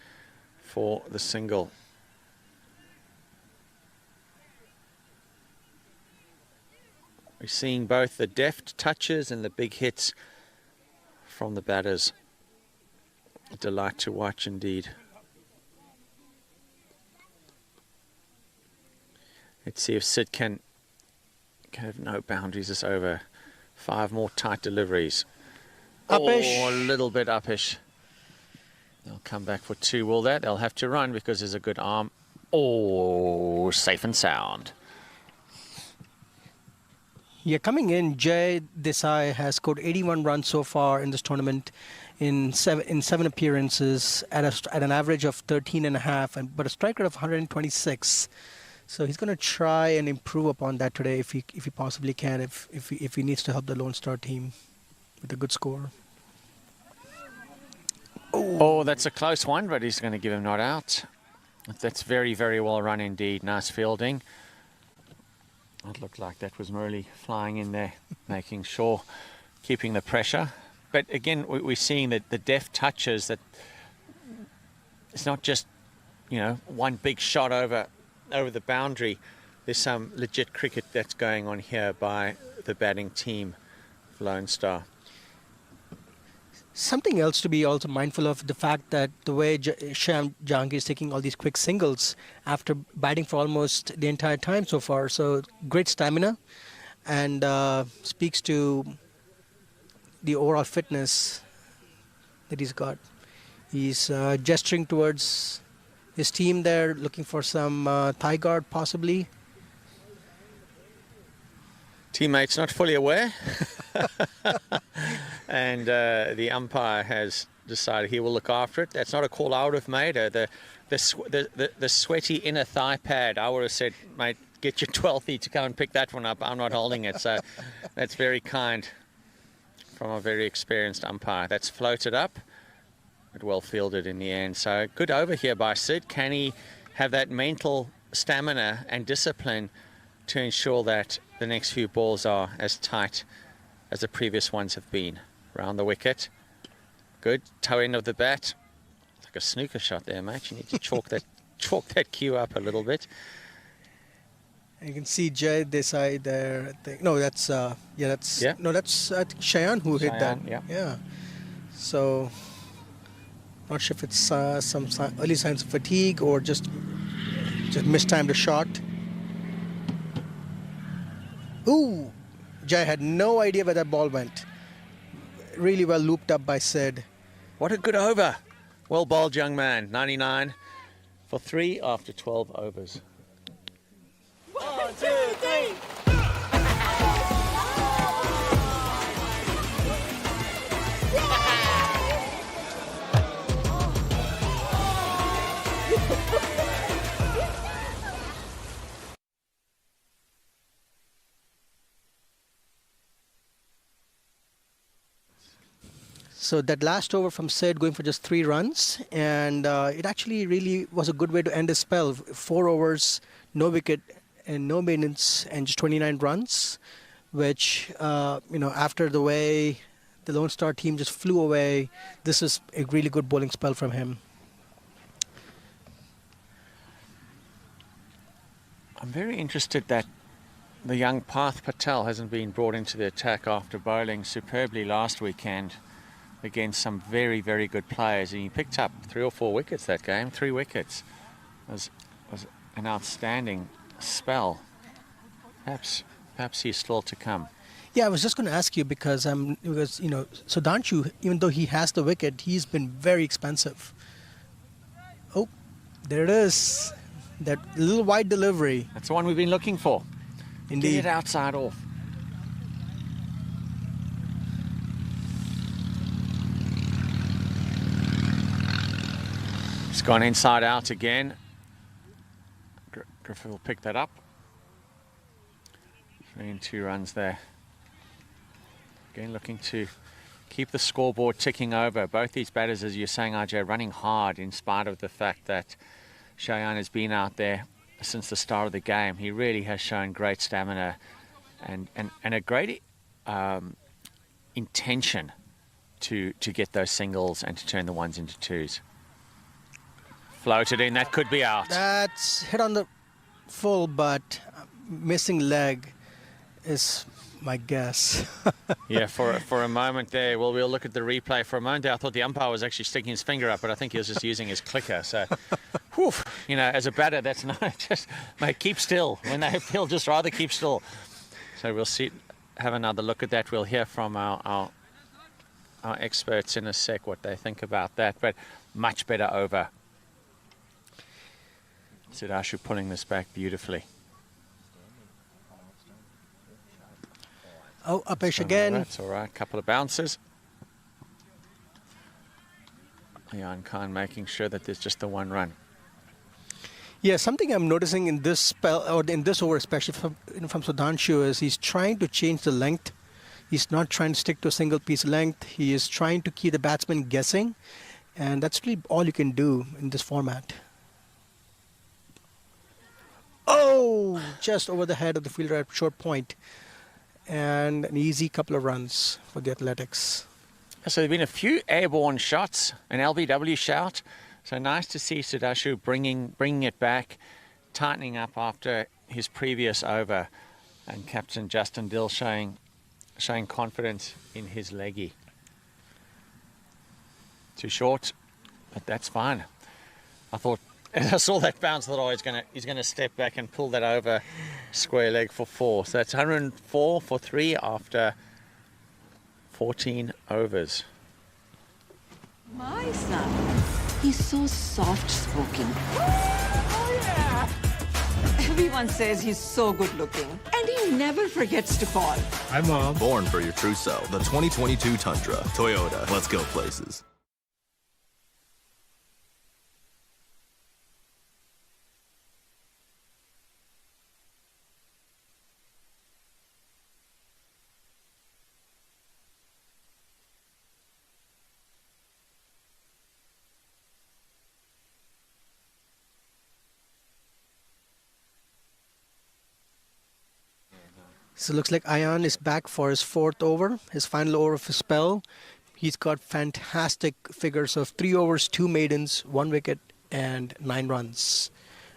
for the single. We're seeing both the deft touches and the big hits from the batters. A delight to watch indeed. Let's see if Sid can have no boundaries this over. 5 more tight deliveries. Upish. Oh, a little bit upish. They'll come back for 2, will they? They'll have to run because there's a good arm. Oh, safe and sound. Yeah, coming in, Jay Desai has scored 81 runs so far in this tournament in seven appearances at an average of 13.5, but a strike rate of 126. So he's going to try and improve upon that today if he possibly can, if he needs to help the Lone Star team with a good score. Oh, that's a close one, but he's going to give him not out. That's very, very well run indeed. Nice fielding. It looked like that was Murley flying in there, making sure, keeping the pressure. But again, we're seeing that the deft touches, that it's not just, you know, one big shot over the boundary. There's some legit cricket that's going on here by the batting team of Lone Star. Something else to be also mindful of, the fact that the way Shyam Jahangir is taking all these quick singles after batting for almost the entire time so far. So great stamina, and speaks to the overall fitness that he's got. He's gesturing towards his team there, looking for some thigh guard possibly. Teammates not fully aware. And the umpire has decided he will look after it. That's not a call I would have made. The sweaty inner thigh pad, I would have said, mate, get your 12th to come and pick that one up. I'm not holding it. So that's very kind from a very experienced umpire. That's floated up, but well fielded in the end. So good over here by Sid. Can he have that mental stamina and discipline to ensure that the next few balls are as tight as the previous ones have been? Round the wicket. Good toe end of the bat. It's like a snooker shot there, mate. You need to chalk that cue up a little bit. You can see Jay Desai there. I think. No, that's that's yeah. No, that's I think Cheyenne who hit that. Yeah. So not sure if it's some early signs of fatigue or just mistimed a shot. Ooh, Jay had no idea where that ball went. Really well looped up by Sid. What a good over. Well bowled, young man. 99 for 3 after 12 overs. 1, 2, 3. So that last over from Sid going for just 3 runs, and it actually really was a good way to end his spell. 4 overs, no wicket, and no maintenance, and just 29 runs, which after the way the Lone Star team just flew away, this is a really good bowling spell from him. I'm very interested that the young Parth Patel hasn't been brought into the attack after bowling superbly last weekend against some very, very good players. And he picked up 3 or 4 wickets that game. 3 wickets. Was an outstanding spell. Perhaps he's still to come. Yeah, I was just going to ask you because Sudhanshu, even though he has the wicket, he's been very expensive. Oh, there it is. That little wide delivery. That's the one we've been looking for. Indeed. Get it outside off. It's gone inside out again. Griffith will pick that up. 3 and 2 runs there. Again, looking to keep the scoreboard ticking over. Both these batters, as you're saying, RJ, running hard in spite of the fact that Cheyenne has been out there since the start of the game. He really has shown great stamina and a great intention to get those singles and to turn the ones into twos. Floated in, that could be out. That's hit on the full, but missing leg is my guess. Yeah, for a moment there. Well, we'll look at the replay. For a moment there, I thought the umpire was actually sticking his finger up, but I think he was just using his clicker. So, whew, as a batter, that's not just, mate, keep still. When they feel, just rather keep still. So we'll have another look at that. We'll hear from our experts in a sec what they think about that. But much better over. Sudhanshu pulling this back beautifully. Oh, upish again. That's all right. Couple of bounces. Ayan Khan making sure that there's just the one run. Yeah, something I'm noticing in this spell, or in this over, especially from Sudhanshu, is he's trying to change the length. He's not trying to stick to a single piece of length. He is trying to keep the batsman guessing, and that's really all you can do in this format. Oh, just over the head of the fielder at short point, and an easy couple of runs for the Athletics. So there have been a few airborne shots, an LBW shout. So nice to see Sudhanshu bringing it back, tightening up after his previous over, and Captain Justin Dill showing confidence in his leggy. Too short, but that's fine. I thought, as I saw that bounce, I thought, he's gonna step back and pull that over square leg for 4. So that's 104 for 3 after 14 overs. My son, he's so soft-spoken. Oh, yeah. Everyone says he's so good-looking, and he never forgets to call. Hi, Mom. Born for your true self. The 2022 Tundra. Toyota. Let's go places. So it looks like Ayan is back for his 4th over, his final over of his spell. He's got fantastic figures of 3 overs, 2 maidens, 1 wicket, and 9 runs,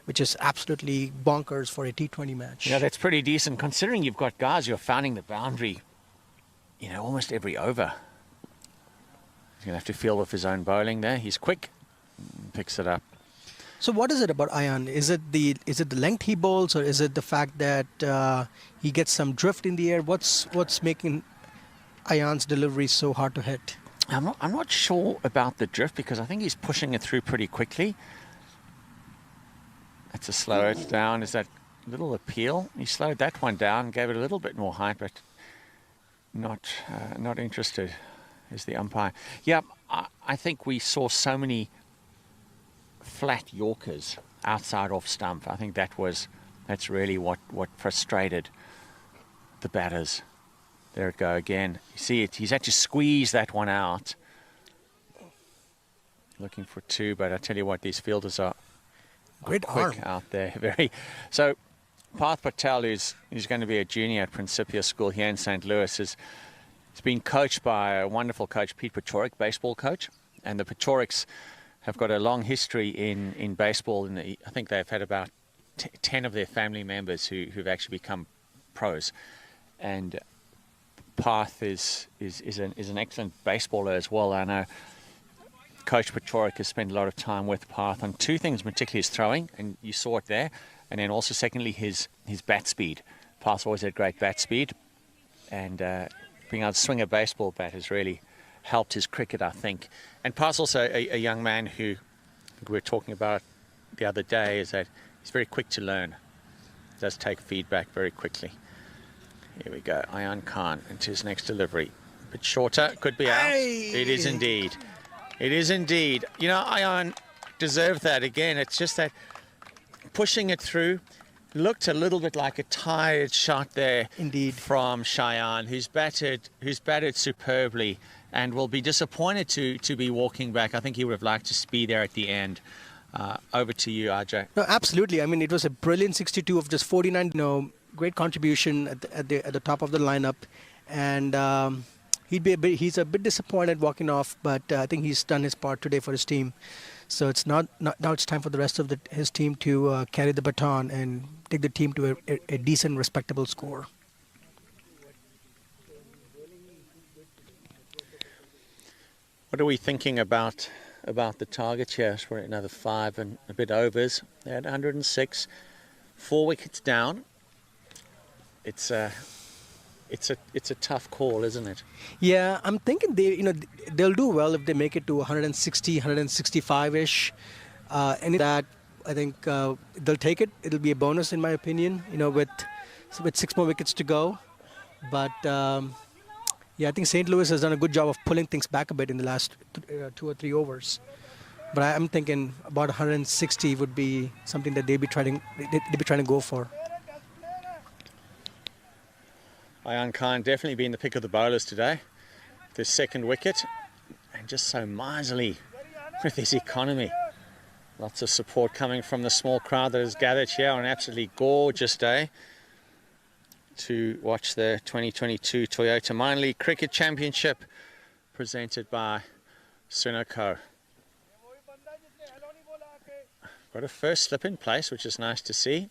which is absolutely bonkers for a T20 match. Yeah, that's pretty decent, considering you've got guys who are finding the boundary, almost every over. He's going to have to field with his own bowling there. He's quick, picks it up. So what is it about Ayan? Is it the length he bowls, or is it the fact that he gets some drift in the air? What's making Ayan's delivery so hard to hit? I'm not sure about the drift, because I think he's pushing it through pretty quickly. That's a slow it down. Is that little appeal? He slowed that one down, gave it a little bit more height, but not interested is the umpire. Yeah, I think we saw so many flat Yorkers outside off stump. I think that's really what frustrated the batters. There it go again. You see it, he's had to squeeze that one out. Looking for 2, but I tell you what, these fielders are great quick arm out there. Very. So Parth Patel, who's going to be a junior at Principia School here in St. Louis, has been coached by a wonderful coach, Pete Pachorik, baseball coach, and the Pachoriks have got a long history in baseball. I think they've had about 10 of their family members who've actually become pros. And Parth is an excellent baseballer as well. I know Coach Pachorik has spent a lot of time with Parth on 2 things, particularly his throwing, and you saw it there, and then also secondly his bat speed. Parth's always had great bat speed, and being able to swing a baseball bat has really helped his cricket, I think. And Parth's also a young man who we were talking about the other day, is that he's very quick to learn. Does take feedback very quickly. Here we go, Ayan Khan into his next delivery. A bit shorter, could be out. Hey! It is indeed. It is indeed. Ayan deserved that again. It's just that pushing it through looked a little bit like a tired shot there. Indeed. From Cheyenne, who's batted superbly, and will be disappointed to be walking back. I think he would have liked to be there at the end. Over to you, Ajay. No, absolutely. I mean, it was a brilliant 62 of just 49. Great contribution at the top of the lineup, and he's a bit disappointed walking off, but I think he's done his part today for his team. So it's now it's time for the rest of his team to carry the baton and take the team to a decent, respectable score. What are we thinking about the targets here? So we're at another 5 and a bit overs. They're at 106, 4 wickets down. It's a tough call, isn't it? Yeah, I'm thinking they'll do well if they make it to 160, 165-ish. And that, I think they'll take it. It'll be a bonus, in my opinion. With 6 more wickets to go. But yeah, I think St. Louis has done a good job of pulling things back a bit in the last 2 or 3 overs. But I'm thinking about 160 would be something that they'd be trying to go for. Ayan Khan definitely been the pick of the bowlers today. The second wicket, and just so miserly with his economy. Lots of support coming from the small crowd that has gathered here on an absolutely gorgeous day to watch the 2022 Toyota Minor League Cricket Championship presented by Sunoco. Got a first slip in place, which is nice to see.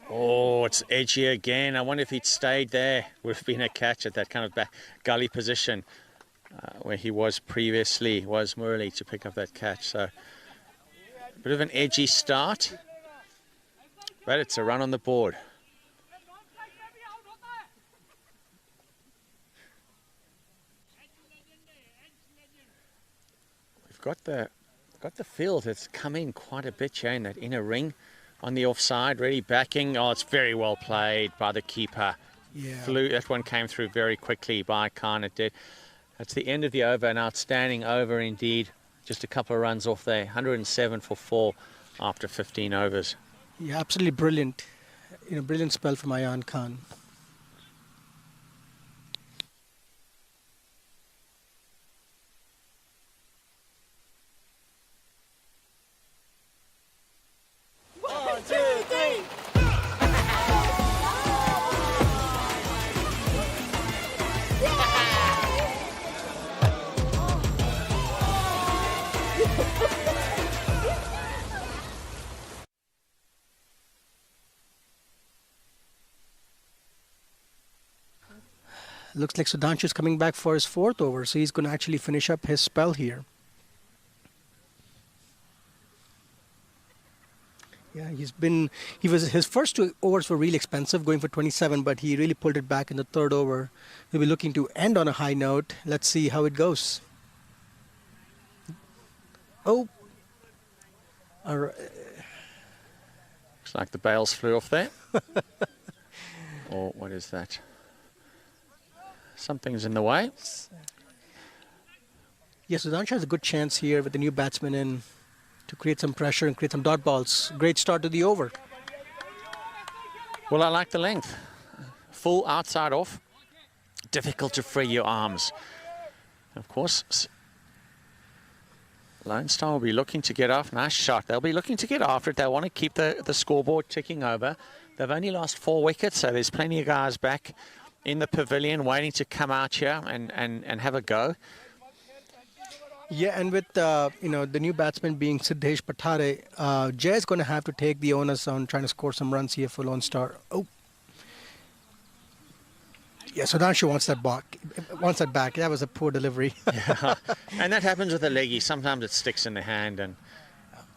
Oh, it's edgy again. I wonder if he'd stayed there. Would have been a catch at that kind of back gully position where he was previously, was Murali to pick up that catch. So a bit of an edgy start, but it's a run on the board. We've got the field that's come in quite a bit here in that inner ring. On the offside, really backing. Oh, it's very well played by the keeper. Yeah. That one came through very quickly by Khan. It did. That's the end of the over. An outstanding over indeed. Just a couple of runs off there. 107 for 4 after 15 overs. Yeah, absolutely brilliant. Brilliant spell from Ayan Khan. Looks like Sudhanshu is coming back for his 4th over, so he's going to actually finish up his spell here. Yeah, his first 2 overs were really expensive, going for 27, but he really pulled it back in the 3rd over. He'll be looking to end on a high note. Let's see how it goes. Oh. All right. Looks like the bails flew off there. Or what is that? Something's in the way. Yes, Sudhanshu has a good chance here with the new batsman in to create some pressure and create some dot balls. Great start to the over. Well, I like the length. Full outside off. Difficult to free your arms. Of course, Lone Star will be looking to get off. Nice shot. They'll be looking to get after it. They want to keep the scoreboard ticking over. They've only lost 4 wickets, so there's plenty of guys back in the pavilion waiting to come out here and have a go. Yeah, and with the new batsman being Siddesh Patare, Jay is going to have to take the onus on trying to score some runs here for Lone Star. Oh, yeah, Sudhanshu wants that back. That was a poor delivery. Yeah. And that happens with a leggy. Sometimes it sticks in the hand and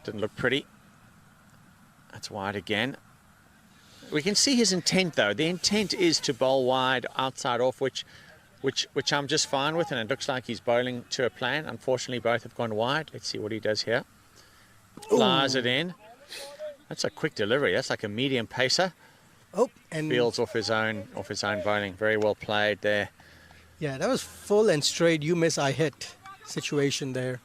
didn't look pretty. That's wide again. We can see his intent though. The intent is to bowl wide, outside off, which I'm just fine with, and it looks like he's bowling to a plan. Unfortunately, both have gone wide. Let's see what he does here. Flies it in. That's a quick delivery. That's like a medium pacer. Oh, and Fields off his own bowling. Very well played there. Yeah, that was full and straight. You miss, I hit situation there.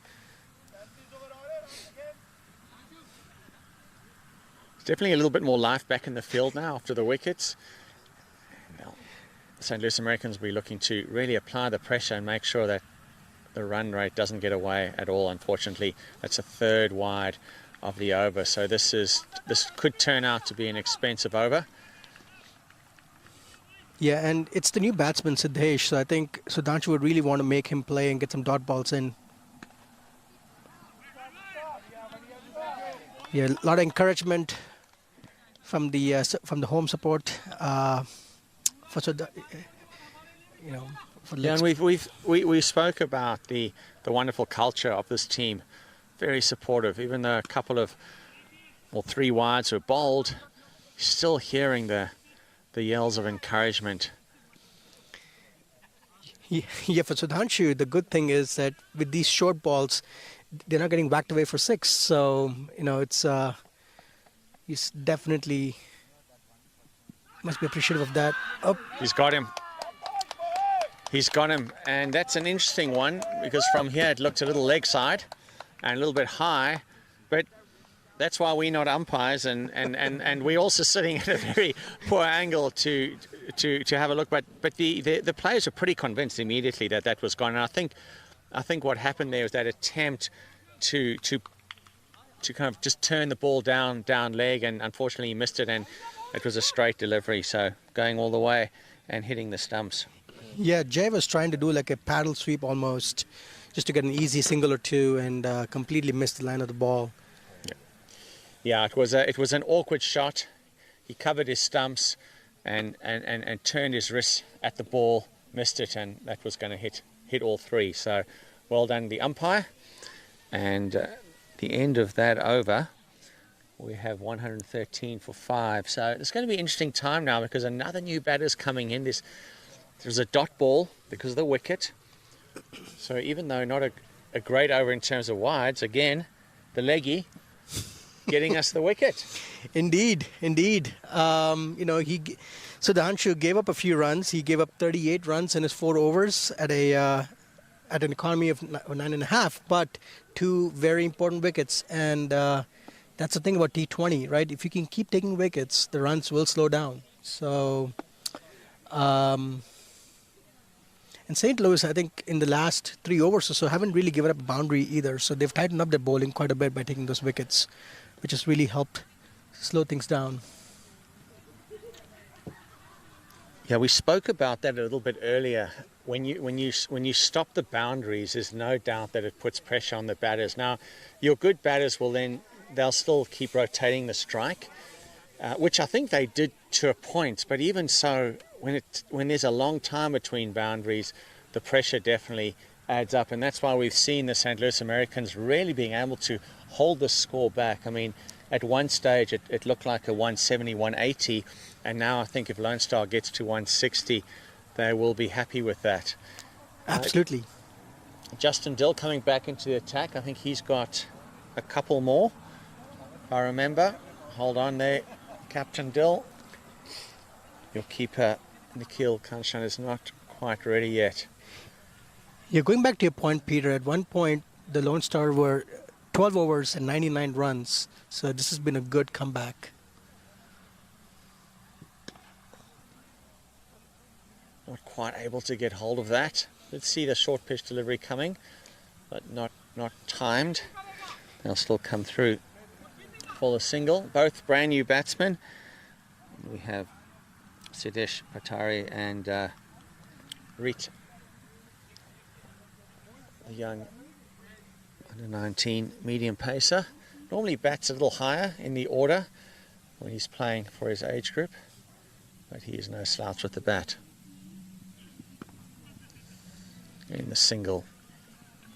Definitely a little bit more life back in the field now after the wickets. St. Louis Americans will be looking to really apply the pressure and make sure that the run rate doesn't get away at all. Unfortunately, that's a 3rd wide of the over. So this could turn out to be an expensive over. Yeah, and it's the new batsman Siddesh, so I think Sudhanshu would really want to make him play and get some dot balls in. Yeah, a lot of encouragement from the home support for Yeah, and we spoke about the wonderful culture of this team. Very supportive. Even though a couple of 3 wides were bowled, still hearing the yells of encouragement. Yeah, for Sudhanshu, the good thing is that with these short balls, they're not getting whacked away for 6. So it's he's definitely Must be appreciative of that. Oh, he's got him. He's got him, and that's an interesting one because from here it looked a little leg side and a little bit high, but that's why we're not umpires, and we're also sitting at a very poor angle to have a look. But the players were pretty convinced immediately that that was gone. And I think what happened there was that attempt to kind of just turn the ball down leg, and unfortunately he missed it, and it was a straight delivery. So going all the way and hitting the stumps. Yeah, Jay was trying to do like a paddle sweep almost, just to get an easy single or two, and completely missed the line of the ball. Yeah, it was an awkward shot. He covered his stumps and turned his wrist at the ball, missed it, and that was going to hit all three. So well done, the umpire. And the end of that over, we have 113 for 5. So it's going to be an interesting time now because another new batter's coming in. There's a dot ball because of the wicket. So even though not a great over in terms of wides, again, the leggy getting us the wicket. Indeed. So Sudhanshu gave up a few runs. He gave up 38 runs in his 4 overs at an economy of 9.5, but 2 very important wickets. And that's the thing about T20, right? If you can keep taking wickets, the runs will slow down. So, and St. Louis, I think, in the last 3 overs or so, haven't really given up a boundary either. So they've tightened up their bowling quite a bit by taking those wickets, which has really helped slow things down. Yeah, we spoke about that a little bit earlier. When you stop the boundaries, there's no doubt that it puts pressure on the batters. Now, your good batters they'll still keep rotating the strike, which I think they did to a point. But even so, when there's a long time between boundaries, the pressure definitely adds up, and that's why we've seen the St. Louis Americans really being able to hold the score back. I mean, at one stage it looked like a 170, 180, and now I think if Lone Star gets to 160, they will be happy with that. Absolutely. Justin Dill coming back into the attack. I think he's got a couple more, if I remember. Hold on there, Captain Dill. Your keeper, Nikhil Kanchan, is not quite ready yet. Yeah, going back to your point, Peter, at one point the Lone Star were 12 overs and 99 runs. So this has been a good comeback. Not quite able to get hold of that. Let's see the short pitch delivery coming, but not timed. They'll still come through for the single. Both brand new batsmen. We have Sidesh Patari and Reet, the young under-19 medium pacer. Normally bats a little higher in the order when he's playing for his age group, but he is no slouch with the bat. In the single.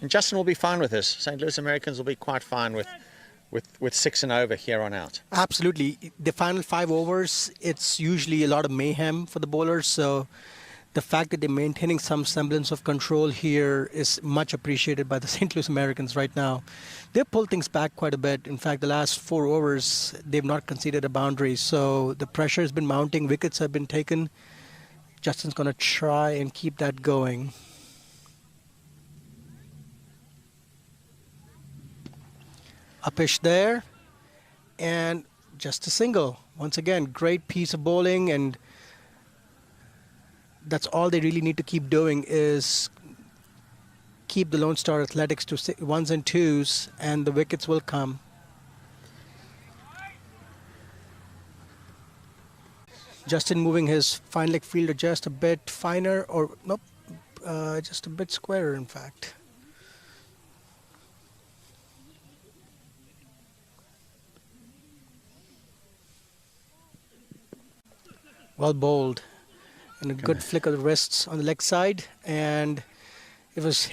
And Justin will be fine with this. St. Louis Americans will be quite fine with 6 and over here on out. Absolutely. The final 5 overs, it's usually a lot of mayhem for the bowlers. So the fact that they're maintaining some semblance of control here is much appreciated by the St. Louis Americans right now. They've pulled things back quite a bit. In fact, the last 4 overs, they've not conceded a boundary. So the pressure has been mounting. Wickets have been taken. Justin's going to try and keep that going. Upish there, and just a single. Once again, great piece of bowling, and that's all they really need to keep doing is keep the Lone Star Athletics to 1s and 2s, and the wickets will come. Justin moving his fine leg fielder just a bit finer, or nope, just a bit squarer in fact. Well bowled, and a good flick of the wrists on the leg side, and it was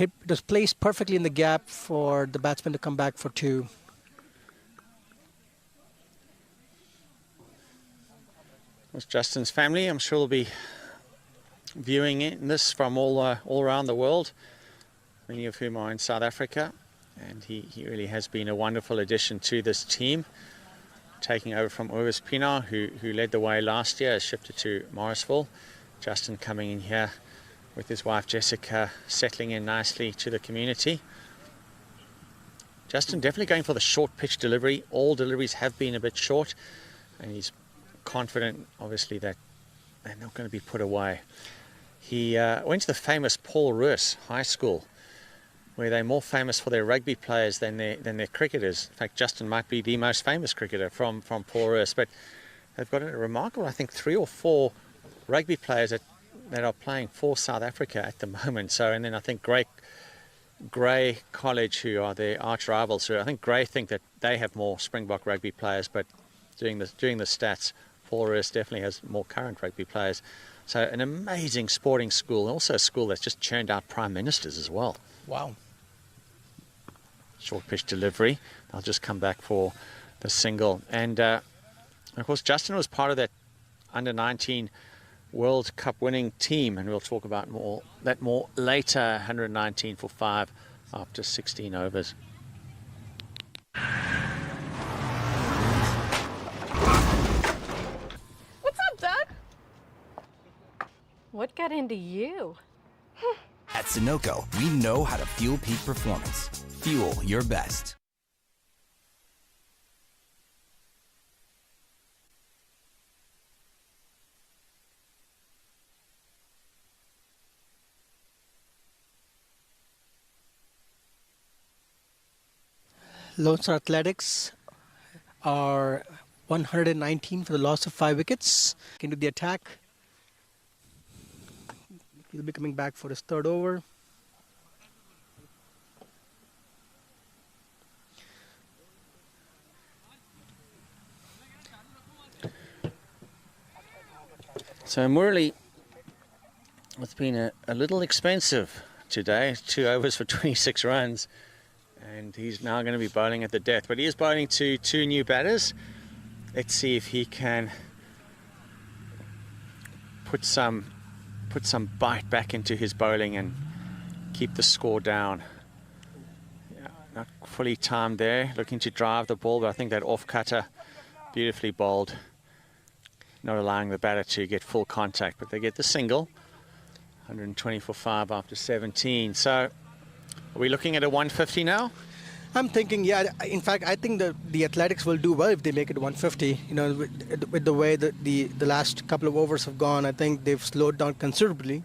placed perfectly in the gap for the batsman to come back for 2. It's Justin's family. I'm sure they'll be viewing this from all around the world, many of whom are in South Africa, and he really has been a wonderful addition to this team. taking over from Urvis Pinar, who led the way last year, has shifted to Morrisville. Justin coming in here with his wife Jessica, settling in nicely to the community. Justin definitely going for the short pitch delivery. All deliveries have been a bit short, and he's confident, obviously, that they're not going to be put away. He went to the famous Paul Roos High School, where they're more famous for their rugby players than their cricketers. In fact, Justin might be the most famous cricketer from Paul Roos, but they've got a remarkable, I think, 3 or 4 rugby players that are playing for South Africa at the moment. So, and then I think Grey College, who are their arch rivals, who I think Grey think that they have more Springbok rugby players, but doing the stats, Paul Roos definitely has more current rugby players. So an amazing sporting school, and also a school that's just churned out prime ministers as well. Wow. Short pitch delivery. I'll just come back for the single. And of course, Justin was part of that under-19 World Cup winning team, and we'll talk about that more later. 119 for 5 after 16 overs. What's up, Doug? What got into you? At Sunoco, we know how to fuel peak performance. Fuel your best. Lone Star Athletics are 119 for the loss of 5 wickets. Into the attack. He'll be coming back for his 3rd over. So Murali, it's been a little expensive today. 2 overs for 26 runs. And he's now going to be bowling at the death. But he is bowling to 2 new batters. Let's see if he can put some bite back into his bowling and keep the score down. Yeah, not fully timed there. Looking to drive the ball, but I think that off-cutter beautifully bowled. Not allowing the batter to get full contact, but they get the single. 120 for 5 after 17. So are we looking at a 150 now? I'm thinking, yeah. In fact, I think the Athletics will do well if they make it 150. You know, with the way that the last couple of overs have gone, I think they've slowed down considerably,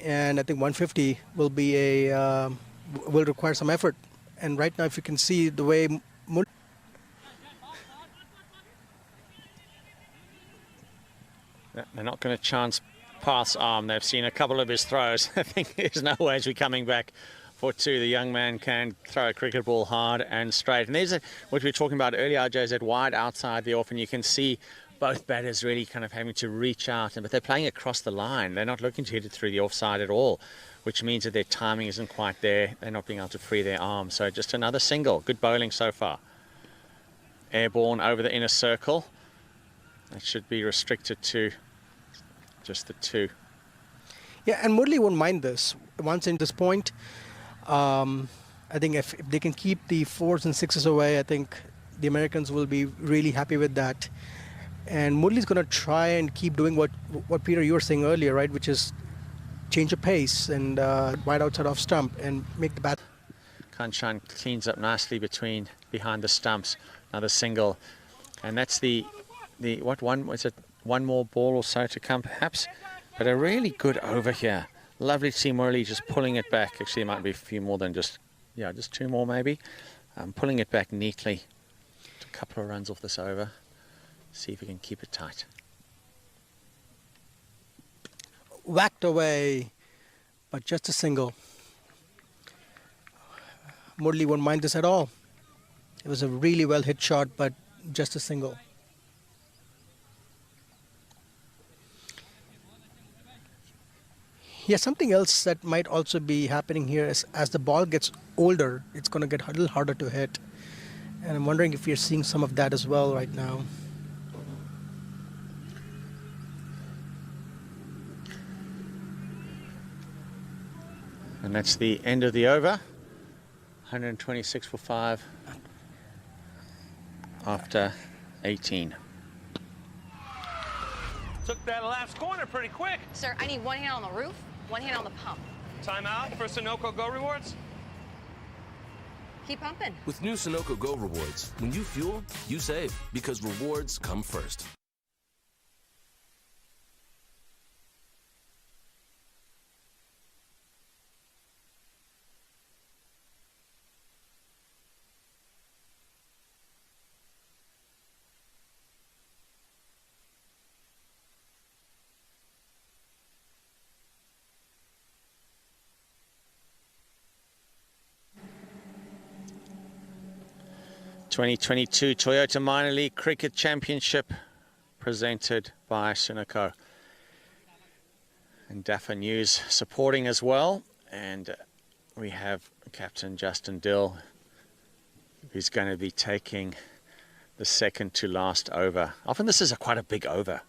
and I think 150 will be will require some effort. And right now, if you can see the way they're not going to chance pass arm. They've seen a couple of his throws. I think there's no way he's coming back for 2. The young man can throw a cricket ball hard and straight. And there's what we were talking about earlier, RJ, is that wide outside the off, and you can see both batters really kind of having to reach out, but they're playing across the line. They're not looking to hit it through the offside at all, which means that their timing isn't quite there. They're not being able to free their arms. So just another single. Good bowling so far. Airborne over the inner circle. That should be restricted to just the 2. Yeah, and Murali won't mind this. Once in this point, I think if they can keep the 4s and 6s away, I think the Americans will be really happy with that. And Murali's going to try and keep doing what Peter, you were saying earlier, right, which is change the pace and wide outside off stump and make the bat. Kanchan cleans up nicely behind the stumps. Another single, and that's the what one was it? One more ball or so to come, perhaps, but a really good over here. Lovely to see Murali just pulling it back. Actually, it might be a few more than just 2 more maybe. Pulling it back neatly. A couple of runs off this over. See if we can keep it tight. Whacked away, but just a single. Murali won't mind this at all. It was a really well hit shot, but just a single. Yeah, something else that might also be happening here is as the ball gets older, it's going to get a little harder to hit. And I'm wondering if you're seeing some of that as well right now. And that's the end of the over. 126 for 5 after 18. Took that last corner pretty quick. Sir, I need one hand on the roof, one hand on the pump. Timeout for Sunoco Go rewards. Keep pumping. With new Sunoco Go rewards, when you fuel, you save, because rewards come first. '22 Toyota Minor League Cricket Championship presented by Sunoco. And Daffa News supporting as well. And we have Captain Justin Dill, who's going to be taking the second to last over. Often this is quite a big over.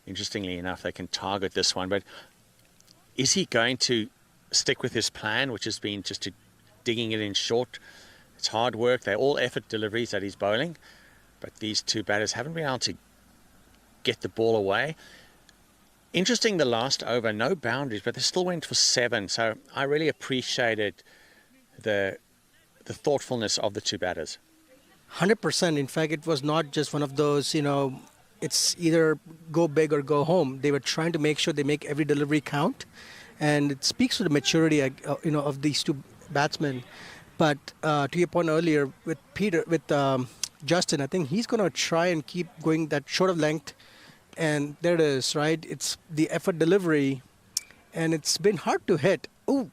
Interestingly enough, they can target this one. But is he going to stick with his plan, which has been just digging it in short? It's hard work. They're all effort deliveries that he's bowling. But these two batters haven't been able to get the ball away. Interesting, the last over, no boundaries, but they still went for 7. So I really appreciated the thoughtfulness of the two batters. 100%. In fact, it was not just one of those, it's either go big or go home. They were trying to make sure they make every delivery count. And it speaks to the maturity, of these two batsmen. But to your point earlier with Justin, I think he's going to try and keep going that short of length. And there it is, right? It's the effort delivery. And it's been hard to hit. Oh,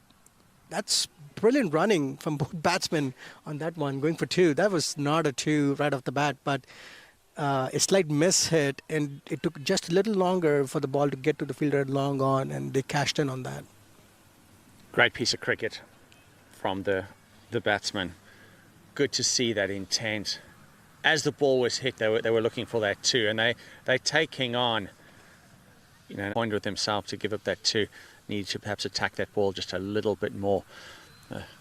that's brilliant running from both batsmen on that one, going for 2. That was not a 2 right off the bat, but a slight miss hit. And it took just a little longer for the ball to get to the fielder long on, and they cashed in on that. Great piece of cricket from the batsman. Good to see that intent. As the ball was hit, they were looking for that 2, and they're taking on, point with themselves to give up that 2. Need to perhaps attack that ball just a little bit more.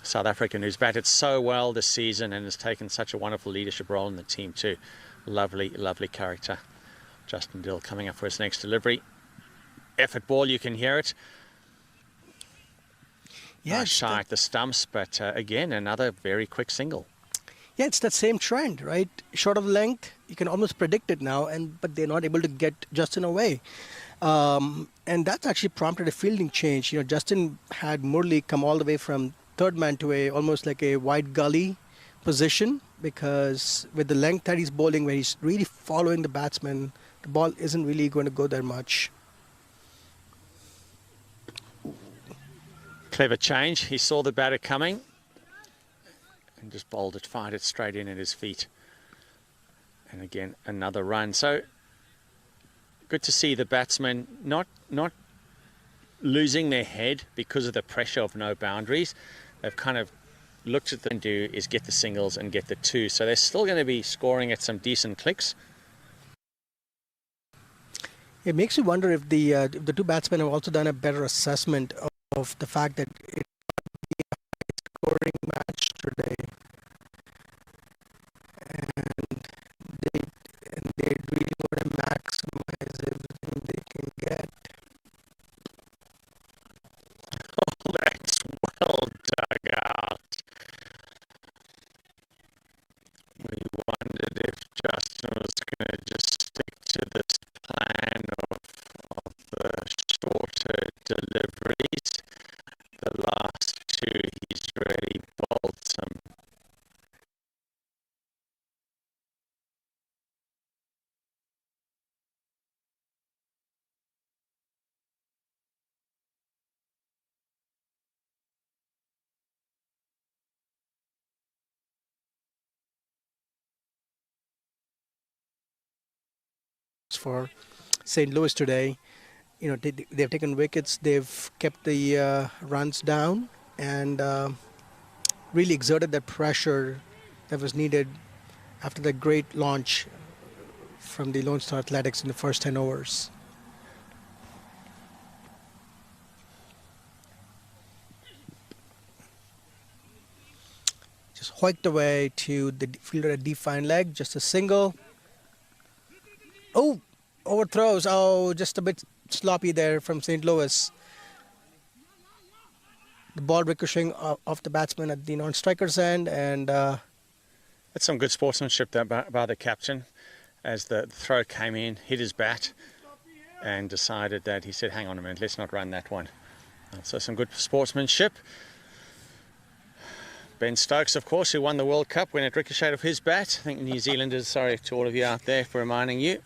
South African, who's batted so well this season and has taken such a wonderful leadership role in the team too. Lovely, lovely character. Justin Dill coming up for his next delivery. Effort ball, you can hear it. Yeah, shy at the stumps, but again, another very quick single. Yeah, it's that same trend, right? Short of length, you can almost predict it now, but they're not able to get Justin away. And that's actually prompted a fielding change. Justin had Murli come all the way from third man to almost like a wide gully position, because with the length that he's bowling, where he's really following the batsman, the ball isn't really going to go there much. Clever change. He saw the batter coming and just bowled it, fired it straight in at his feet. And again, another run. So good to see the batsmen not losing their head because of the pressure of no boundaries. They've kind of looked at them do is get the singles and get the 2. So they're still going to be scoring at some decent clicks. It makes you wonder if the two batsmen have also done a better assessment of the fact that it might be a high-scoring match today, and they really want to maximize everything they can get. Oh, that's well dug out. We wondered if Justin was going to just stick to this plan of the shorter deliveries. The last 2, he's really bowled some for St. Louis today. They've taken wickets, they've kept the runs down, and really exerted that pressure that was needed after the great launch from the Lone Star Athletics in the first 10 overs. Just hoiked away to the fielder at deep fine leg, just a single. Oh, overthrows. Oh, just a bit sloppy there from St. Louis. The ball ricocheting off the batsman at the non-striker's end, and that's some good sportsmanship there by the captain, as the throw came in, hit his bat, and decided that he said, hang on a minute, let's not run that one. So some good sportsmanship. Ben Stokes, of course, who won the World Cup when it ricocheted off his bat. I think New Zealanders, sorry to all of you out there for reminding you.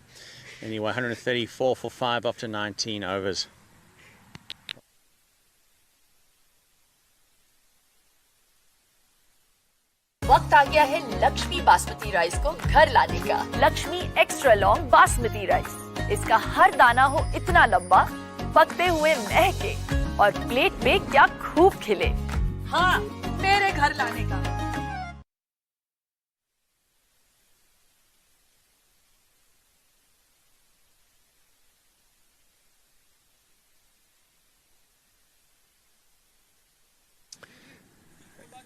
Anyway, 134 for 5 after 19 overs. वक्त आ गया है Lakshmi basmati rice को घर लाने का। Lakshmi extra long basmati rice, इसका हर दाना हो इतना लंबा, पकते हुए महके और प्लेट पे क्या खूब खिले। हाँ, मेरे घर लाने का।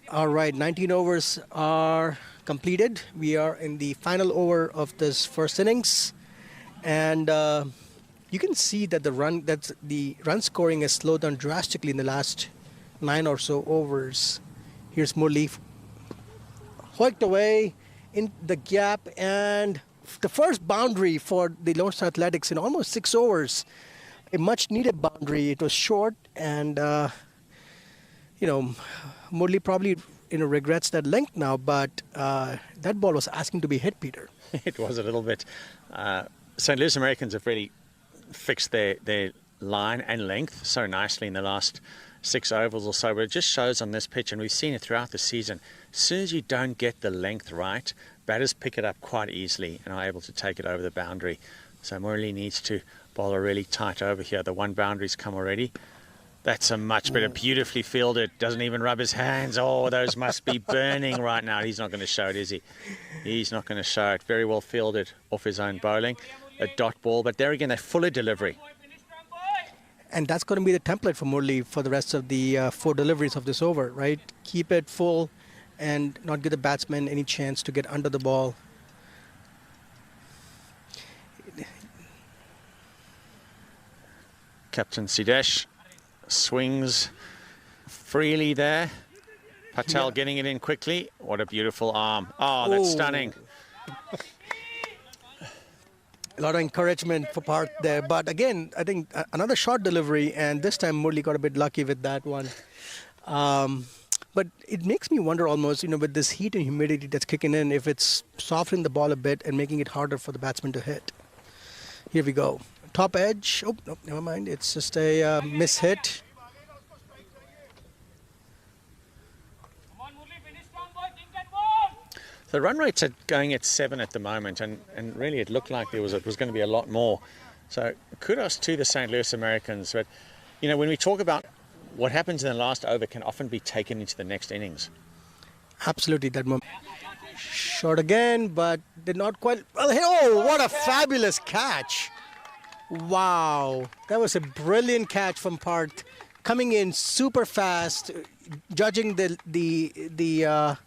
All right, 19 overs are completed. We are in the final over of this first innings, and you can see that the run scoring has slowed down drastically in the last 9 or so overs. Here's Murli, hoiked away in the gap, and the first boundary for the Lone Star Athletics in almost 6 overs. A much-needed boundary. It was short, and Murli probably regrets that length now, but that ball was asking to be hit, Peter. It was a little bit. St. Louis Americans have really fixed their line and length so nicely in the last 6 overs or so, but it just shows on this pitch, and we've seen it throughout the season. As soon as you don't get the length right, batters pick it up quite easily and are able to take it over the boundary. So Murli needs to bowl a really tight over here. The one boundary's come already. That's a much better, beautifully fielded. Doesn't even rub his hands. Oh, those must be burning right now. He's not going to show it, is he? He's not going to show it. Very well fielded off his own bowling. A dot ball, but there again, a fuller delivery. And that's going to be the template for Murli for the rest of the 4 deliveries of this over, right? Keep it full and not give the batsman any chance to get under the ball. Captain Sidesh swings freely there. Patel getting it in quickly. What a beautiful arm. Oh, that's stunning. A lot of encouragement for Parth there. But again, I think another short delivery, and this time Murli got a bit lucky with that one. But it makes me wonder almost, with this heat and humidity that's kicking in, if it's softening the ball a bit and making it harder for the batsman to hit. Here we go. Top edge. Oh, no, never mind. It's just a miss-hit. The run rates are going at 7 at the moment, and really it looked like it was going to be a lot more. So kudos to the St. Louis Americans. But, when we talk about what happens in the last over can often be taken into the next innings. Absolutely. That moment. Short again, but did not quite. Oh, what a fabulous catch. Wow. That was a brilliant catch from Parth. Coming in super fast, judging the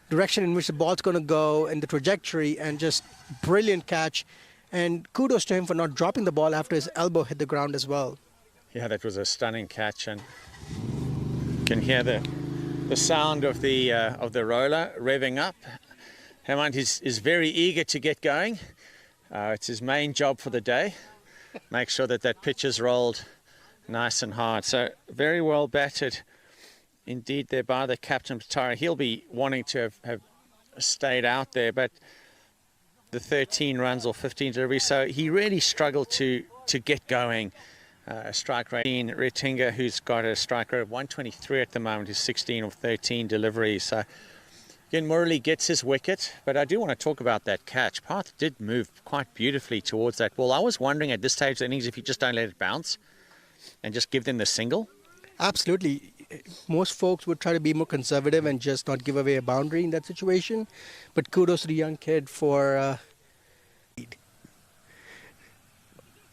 direction in which the ball's going to go and the trajectory, and just brilliant catch. And kudos to him for not dropping the ball after his elbow hit the ground as well. Yeah, that was a stunning catch, and you can hear the sound of the roller revving up. Hemant is very eager to get going. It's his main job for the day. Make sure that pitch is rolled nice and hard. So very well batted indeed there by the captain, Patara. He'll be wanting to have stayed out there, but the 13 runs or 15 deliveries, so he really struggled to get going. Strike rate, Retinga, who's got a strike rate of 123 at the moment, is 16 of 13 deliveries. So again, Murli gets his wicket, but I do want to talk about that catch. Parth did move quite beautifully towards that ball. I was wondering at this stage of the innings if you just don't let it bounce and just give them the single. Absolutely. Most folks would try to be more conservative and just not give away a boundary in that situation. But kudos to the young kid for...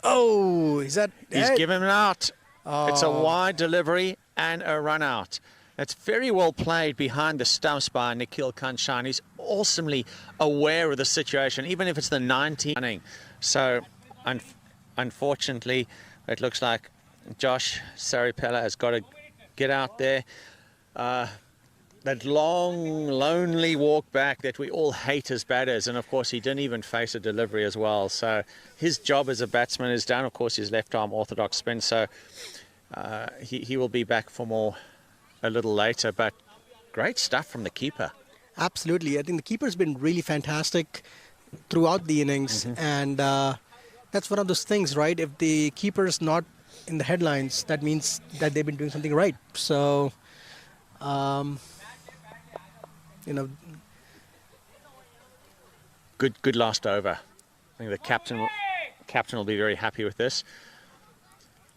Oh, is that... He's given it out. Oh. It's a wide delivery and a run out. That's very well played behind the stumps by Nikhil Kanchan. He's awesomely aware of the situation, even if it's the 19th inning. So unfortunately, it looks like Josh Saripella has got to get out there. That long, lonely walk back that we all hate as batters, and of course he didn't even face a delivery as well. So his job as a batsman is done. Of course, his left arm orthodox spin, so he will be back for more a little later. But great stuff from the keeper. Absolutely. I think the keeper's been really fantastic throughout the innings, and that's one of those things, right? If the keeper's not in the headlines, that means that they've been doing something right. So, you know, good last over. I think the captain will be very happy with this.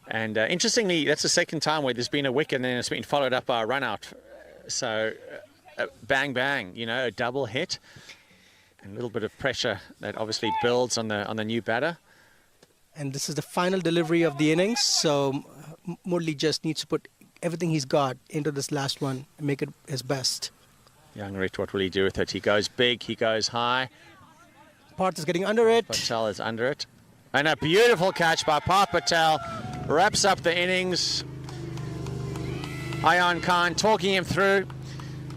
And interestingly, that's the second time where there's been a wicket and then it's been followed up by a run out. So bang bang, you know, a double hit, and a little bit of pressure that obviously builds on the new batter. And this is the final delivery of the innings, so Murli just needs to put everything he's got into this last one and make it his best. Young Rich, what will he do with it? He goes big, he goes high. Parth is getting under it. Patel is under it. And a beautiful catch by Parth Patel. Wraps up the innings. Ayan Khan talking him through.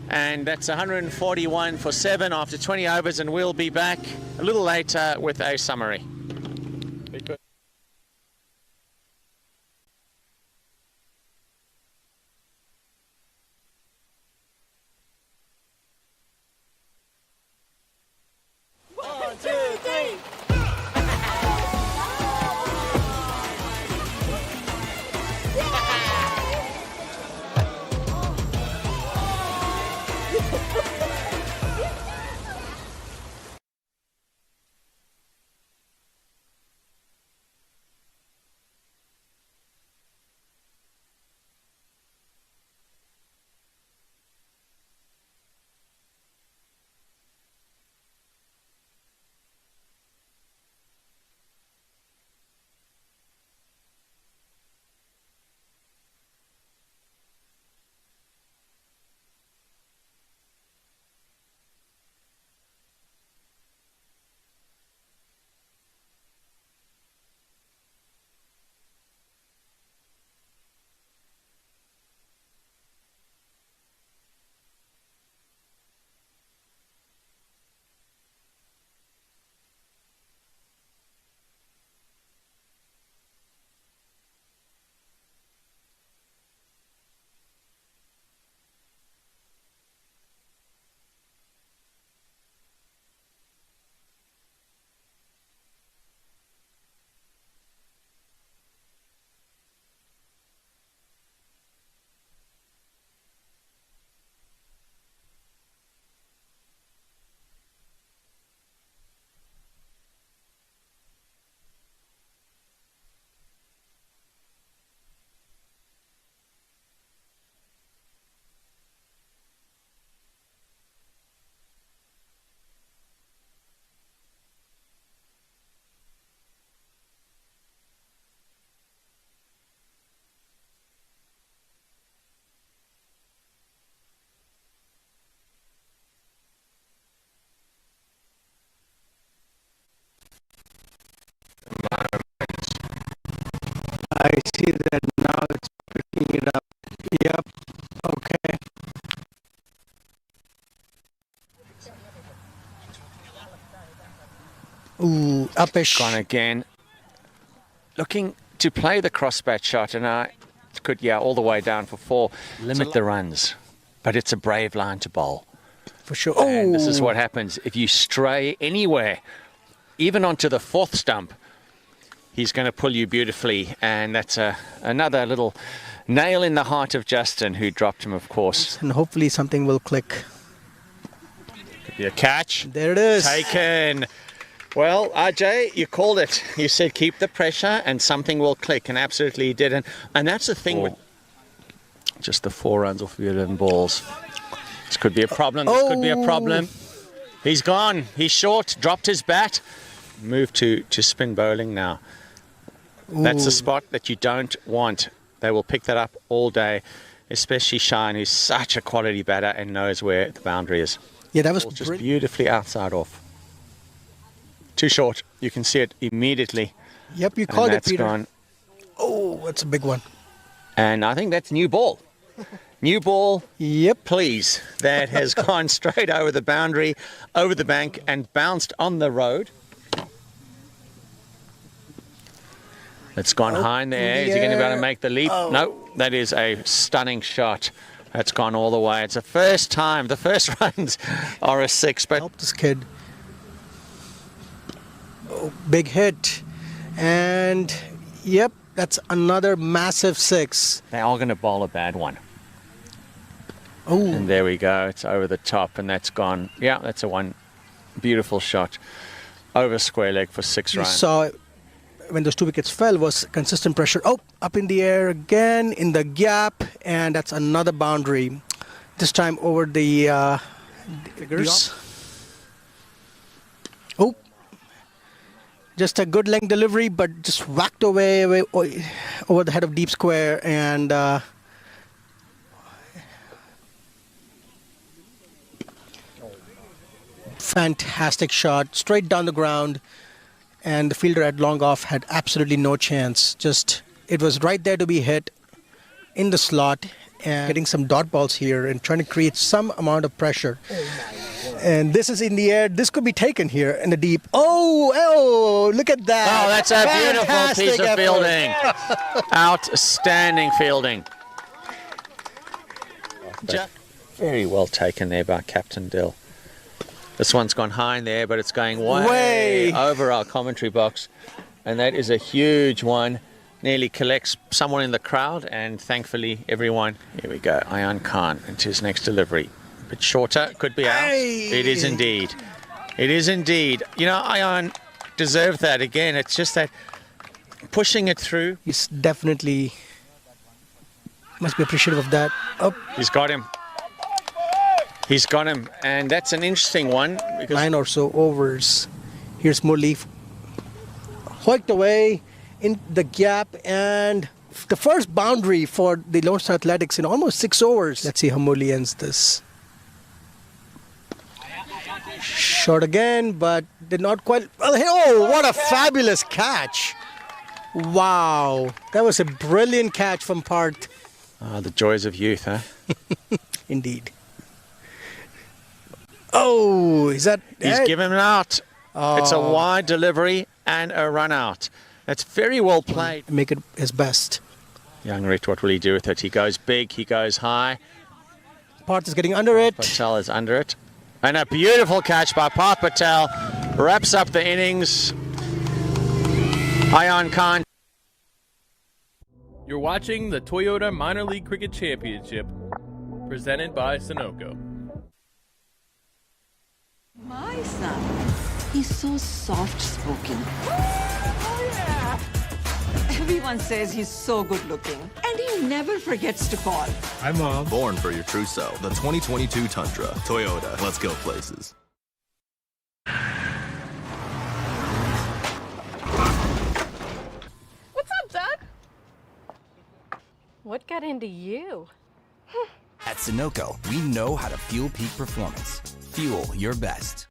And that's 141 for 7 after 20 overs, and we'll be back a little later with a summary. I see that now it's picking it up. Yep. Okay. Ooh, uppish. Gone again. Looking to play the crossbat shot, and I could, all the way down for 4. Limit the runs. But it's a brave line to bowl. For sure. And this is what happens. If you stray anywhere, even onto the 4th stump, he's going to pull you beautifully. And that's another little nail in the heart of Justin, who dropped him, of course. And hopefully something will click. Could be a catch. There it is. Taken. Well, RJ, you called it. You said keep the pressure and something will click, and absolutely he did. And that's the thing with just the 4 runs off of 11 balls. This could be a problem. This could be a problem. He's gone. He's short. Dropped his bat. Moved to spin bowling now. That's the spot that you don't want. They will pick that up all day, especially Shine, who's such a quality batter and knows where the boundary is. Yeah, that was just beautifully outside off. Too short. You can see it immediately. Yep, you called it, that's Peter. Gone. Oh, that's a big one. And I think that's new ball. New ball, yep, please. That has gone straight over the boundary, over the bank, and bounced on the road. It's gone high in the air. Is he going to be able to make the leap? No, that is a stunning shot. That's gone all the way. It's the first time. The first runs are a 6, but help this kid. Oh, big hit. And yep, that's another massive 6. They are going to bowl a bad one. Oh. And there we go. It's over the top, and that's gone. Yeah, that's a one beautiful shot over square leg for 6 You runs. saw when those 2 wickets fell was consistent pressure. Oh, up in the air again in the gap, and that's another boundary. This time over the figures. Oh, just a good length delivery, but just whacked away over the head of deep square, and fantastic shot straight down the ground. And the fielder at long off had absolutely no chance. Just, it was right there to be hit in the slot, and getting some dot balls here and trying to create some amount of pressure. And this is in the air. This could be taken here in the deep. Oh, look at that. Oh, that's a beautiful Fantastic piece of effort. fielding. Outstanding fielding. Very well taken there by Captain Dill. This one's gone high in there, but it's going way over our commentary box. And that is a huge one. Nearly collects someone in the crowd, and thankfully everyone. Here we go, Ayan Khan into his next delivery. A bit shorter, could be out. It is indeed. It is indeed. You know, Ayan deserved that again. It's just that pushing it through. He's definitely must be appreciative of that. Oh. He's got him. He's got him, and that's an interesting one. Because 9 or so overs. Here's Murli. Hoiked away in the gap, and the first boundary for the Lone Star Athletics in almost 6 overs. Let's see how Murli ends this. Short again, but did not quite. Oh, what a fabulous catch! Wow, that was a brilliant catch from Parth. Oh, the joys of youth, huh? Indeed. Oh, is that... He's given it out. Oh. It's a wide delivery and a run out. That's very well played. Make it his best. Young Rit, what will he do with it? He goes big, he goes high. Parth is getting under it. Patel is under it. And a beautiful catch by Parth Patel. Wraps up the innings. Ayan Khan. You're watching the Toyota Minor League Cricket Championship, presented by Sunoco. My son, he's so soft-spoken. Oh, yeah. Everyone says he's so good-looking, and he never forgets to call. Hi, Mom. Born for your true self. The 2022 Tundra. Toyota. Let's go places. What's up, Doug? What got into you? At Sunoco, we know how to fuel peak performance. Fuel your best.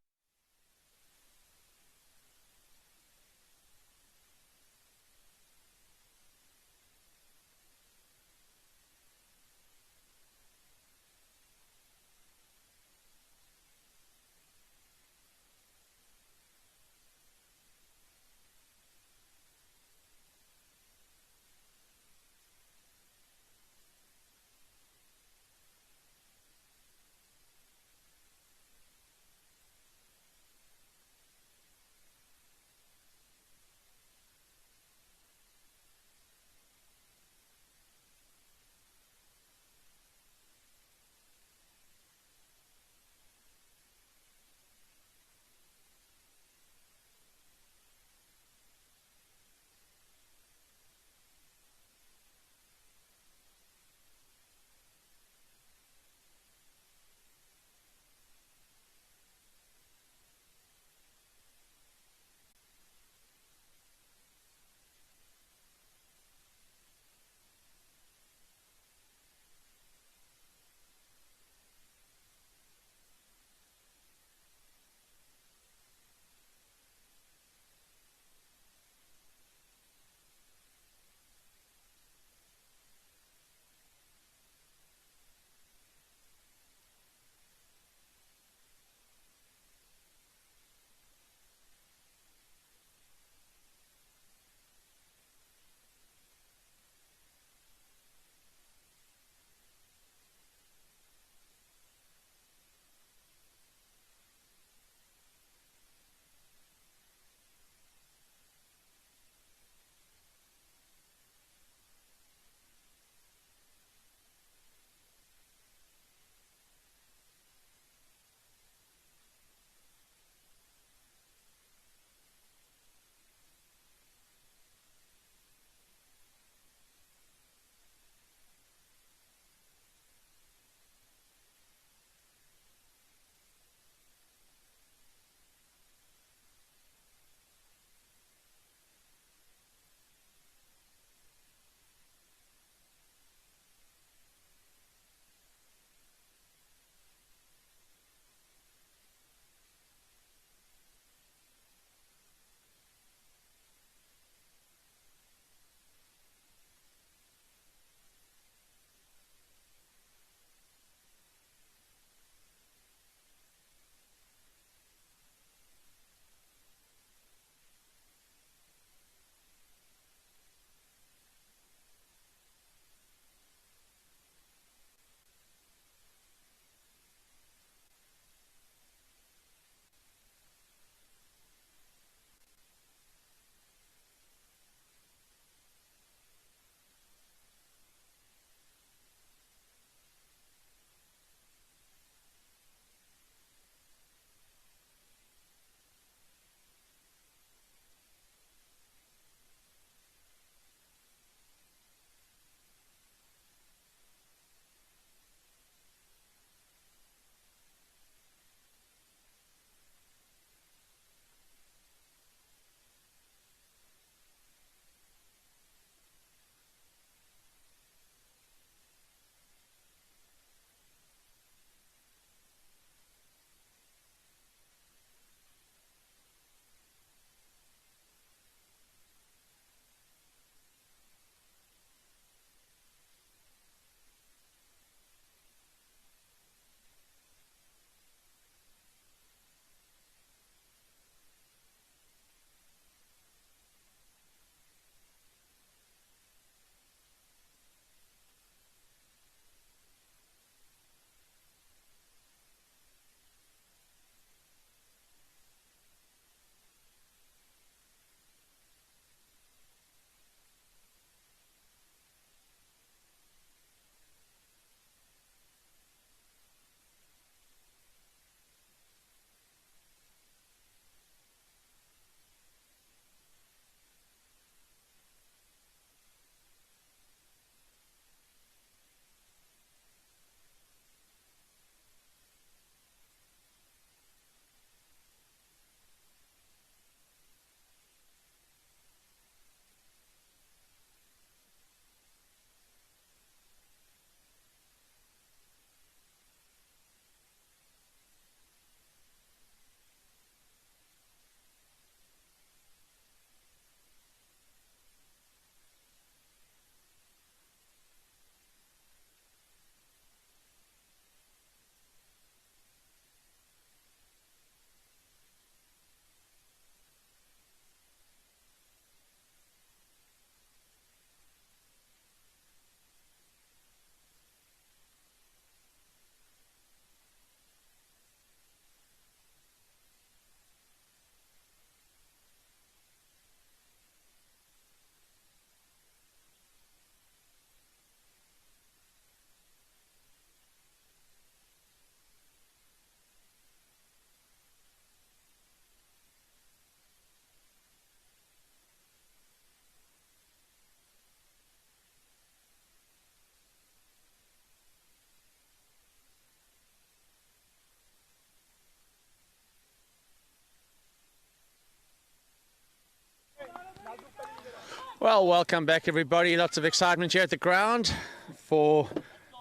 Well, welcome back, everybody. Lots of excitement here at the ground for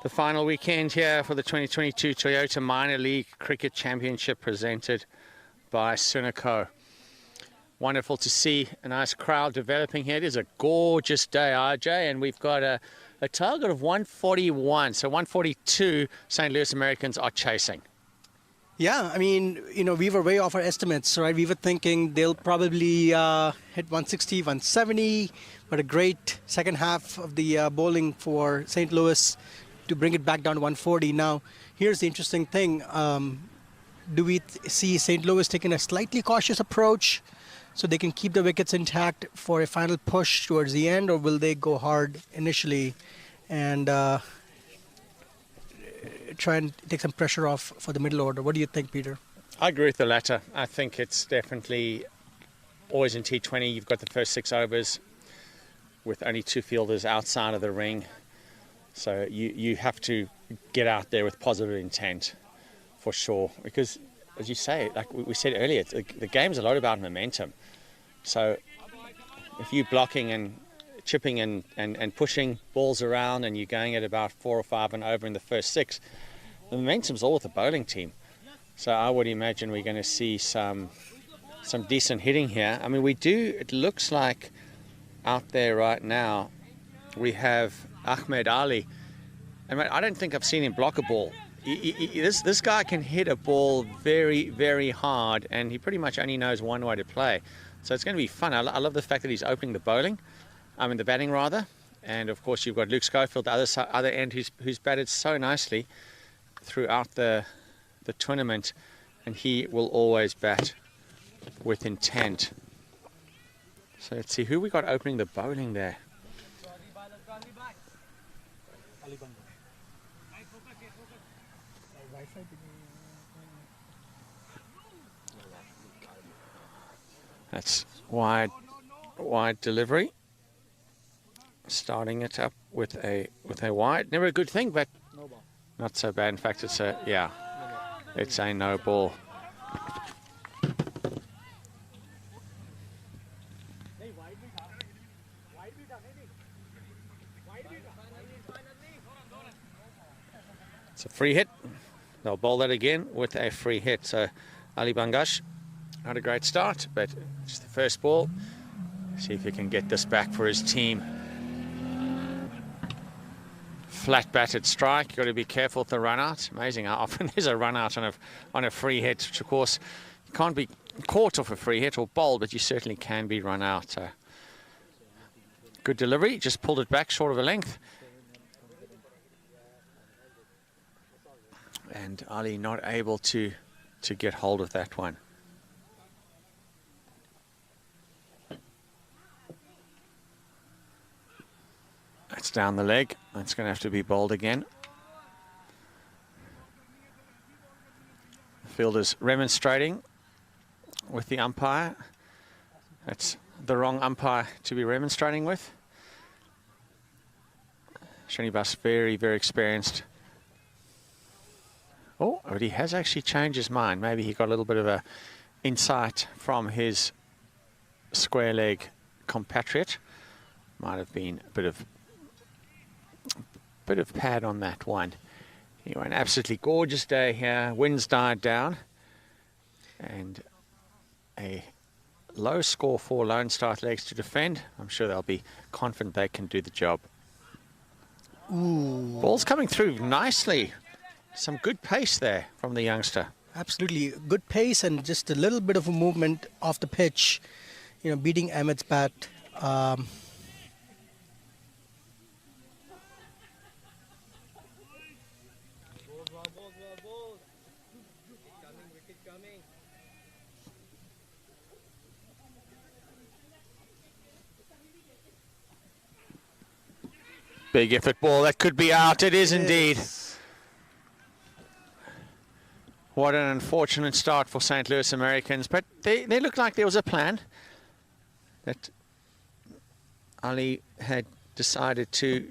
the final weekend here for the 2022 Toyota Minor League Cricket Championship presented by Sunoco. Wonderful to see a nice crowd developing here. It is a gorgeous day, RJ, and we've got a target of 141. So 142 St. Louis Americans are chasing. Yeah, I mean, we were way off our estimates, right? We were thinking they'll probably hit 160, 170, but a great second half of the bowling for St. Louis to bring it back down to 140. Now, here's the interesting thing. Do we see St. Louis taking a slightly cautious approach so they can keep the wickets intact for a final push towards the end, or will they go hard initially and try and take some pressure off for the middle order? What do you think, Peter? I agree with the latter. I think it's definitely always in T20. You've got the first 6 overs with only 2 fielders outside of the ring. So you have to get out there with positive intent for sure. Because, as you say, like we said earlier, the game's a lot about momentum. So if you're blocking and chipping and pushing balls around and you're going at about 4 or 5 and over in the first 6, the momentum's all with the bowling team. So I would imagine we're going to see some decent hitting here. I mean, it looks like out there right now we have Ahmed Ali. And I don't think I've seen him block a ball. This guy can hit a ball very, very hard, and he pretty much only knows one way to play. So it's going to be fun. I love the fact that he's opening the batting rather. And of course you've got Luke Schofield, the other end, who's batted so nicely throughout the tournament, and he will always bat with intent. So let's see who we got opening the bowling there. That's wide delivery. Starting it up with a wide. Never a good thing, but not so bad. In fact, it's a no ball. It's a free hit. They'll bowl that again with a free hit. So Ali Bangash had a great start, but just the first ball. See if he can get this back for his team. Flat batted strike. You've got to be careful with the run out. Amazing how often there's a run out on a free hit, which of course you can't be caught off a free hit or bowled, but you certainly can be run out. Good delivery, just pulled it back short of a length. And Ali not able to get hold of that one. That's down the leg. That's going to have to be bowled again. The fielder's remonstrating with the umpire. That's the wrong umpire to be remonstrating with. Srinivas, very, very experienced. Oh, but he has actually changed his mind. Maybe he got a little bit of a insight from his square leg compatriot. Might have been a bit of pad on that one. Anyway, an absolutely gorgeous day here. Winds died down, and a low score for Lone Star Athletics to defend. I'm sure they'll be confident they can do the job. Ooh. Ball's coming through nicely. Some good pace there from the youngster. Absolutely. Good pace and just a little bit of a movement off the pitch, beating Ahmed's bat. Big effort ball. That could be out. It is indeed. What an unfortunate start for St. Louis Americans. But they looked like there was a plan. That Ali had decided to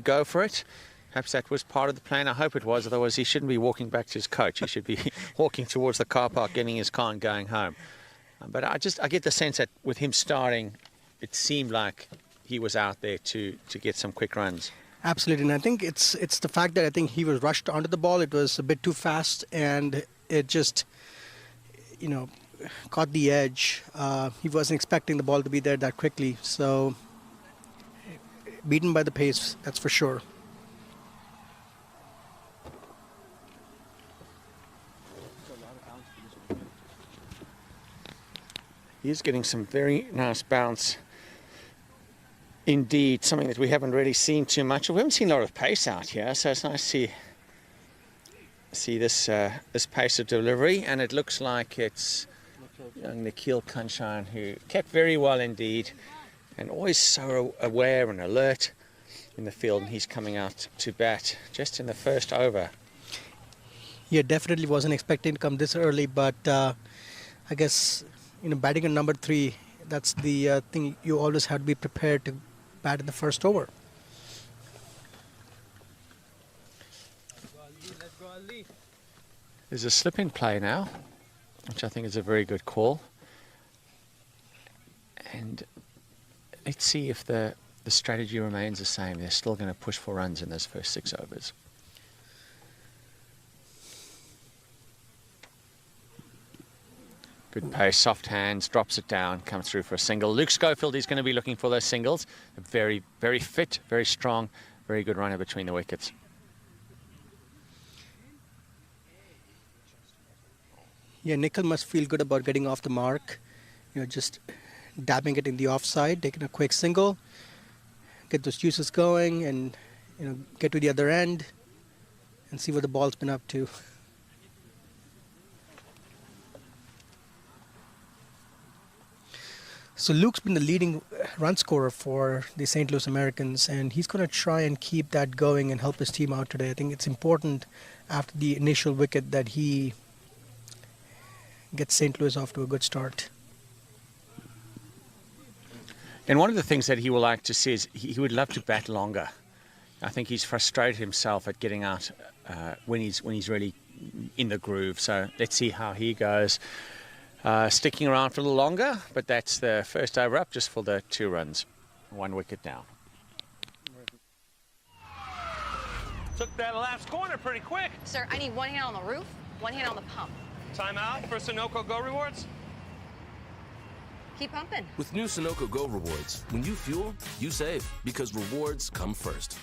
go for it. Perhaps that was part of the plan. I hope it was. Otherwise, he shouldn't be walking back to his coach. He should be walking towards the car park, getting his car and going home. But I get the sense that with him starting, it seemed like he was out there to get some quick runs. Absolutely, and I think it's the fact that I think he was rushed onto the ball. It was a bit too fast, and it just, caught the edge. He wasn't expecting the ball to be there that quickly, so beaten by the pace, that's for sure. He's getting some very nice bounce. Indeed, something that we haven't really seen too much of. We haven't seen a lot of pace out here, so it's nice to see this this pace of delivery. And it looks like it's young Nikhil Kanchan, who kept very well indeed, and always so aware and alert in the field. And he's coming out to bat just in the first over. Yeah, definitely wasn't expecting to come this early, but I guess batting at number 3, that's the thing. You always have to be prepared to bat in the first over. There's a slip-in play now, which I think is a very good call. And let's see if the strategy remains the same. They're still going to push for runs in those first 6 overs. Good pace, soft hands, drops it down, comes through for a single. Luke Schofield is going to be looking for those singles. Very, very fit, very strong, very good runner between the wickets. Yeah, Nikhil must feel good about getting off the mark. Just dabbing it in the offside, taking a quick single, get those juices going, and get to the other end and see what the ball's been up to. So Luke's been the leading run scorer for the St. Louis Americans, and he's going to try and keep that going and help his team out today. I think it's important after the initial wicket that he gets St. Louis off to a good start. And one of the things that he will like to see is he would love to bat longer. I think he's frustrated himself at getting out when he's really in the groove. So let's see how he goes. Sticking around for a little longer, but that's the first over up just for the 2 runs. 1 wicket down. Took that last corner pretty quick. Sir, I need 1 hand on the roof, 1 hand on the pump. Timeout for Sunoco Go Rewards. Keep pumping. With new Sunoco Go Rewards, when you fuel, you save, because rewards come first.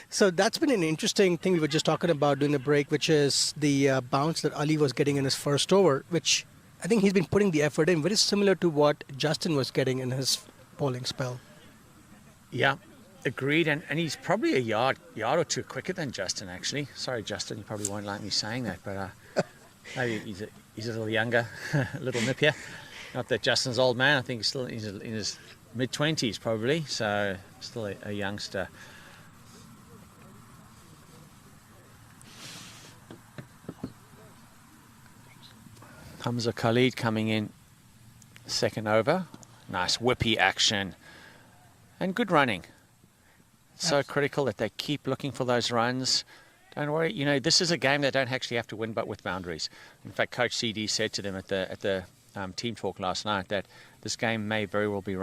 So that's been an interesting thing we were just talking about during the break, which is the bounce that Ali was getting in his first over, which I think he's been putting the effort in, very similar to what Justin was getting in his bowling spell. Yeah, agreed. And he's probably a yard or 2 quicker than Justin, actually. Sorry, Justin, you probably won't like me saying that, but maybe he's a little younger, a little nippier. Not that Justin's old man. I think he's still in his mid-20s, probably, so still a youngster. Hamza Khalid coming in second over. Nice whippy action and good running. So critical that they keep looking for those runs. Don't worry, this is a game they don't actually have to win, but with boundaries. In fact, Coach CD said to them at the team talk last night that this game may very well be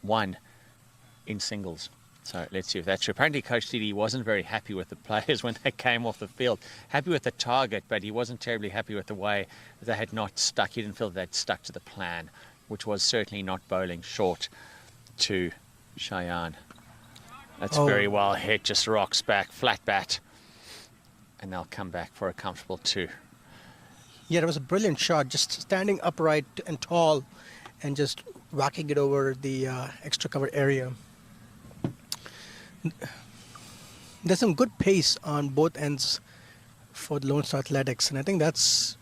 won in singles. So let's see if that's true. Apparently, Coach CD wasn't very happy with the players when they came off the field. Happy with the target, but he wasn't terribly happy with the way they had not stuck. He didn't feel they'd stuck to the plan, which was certainly not bowling short to Cheyenne. That's very well hit. Just rocks back, flat bat. And they'll come back for a comfortable 2. Yeah, it was a brilliant shot. Just standing upright and tall and just whacking it over the extra cover area. There's some good pace on both ends for the Lone Star Athletics, and I think it's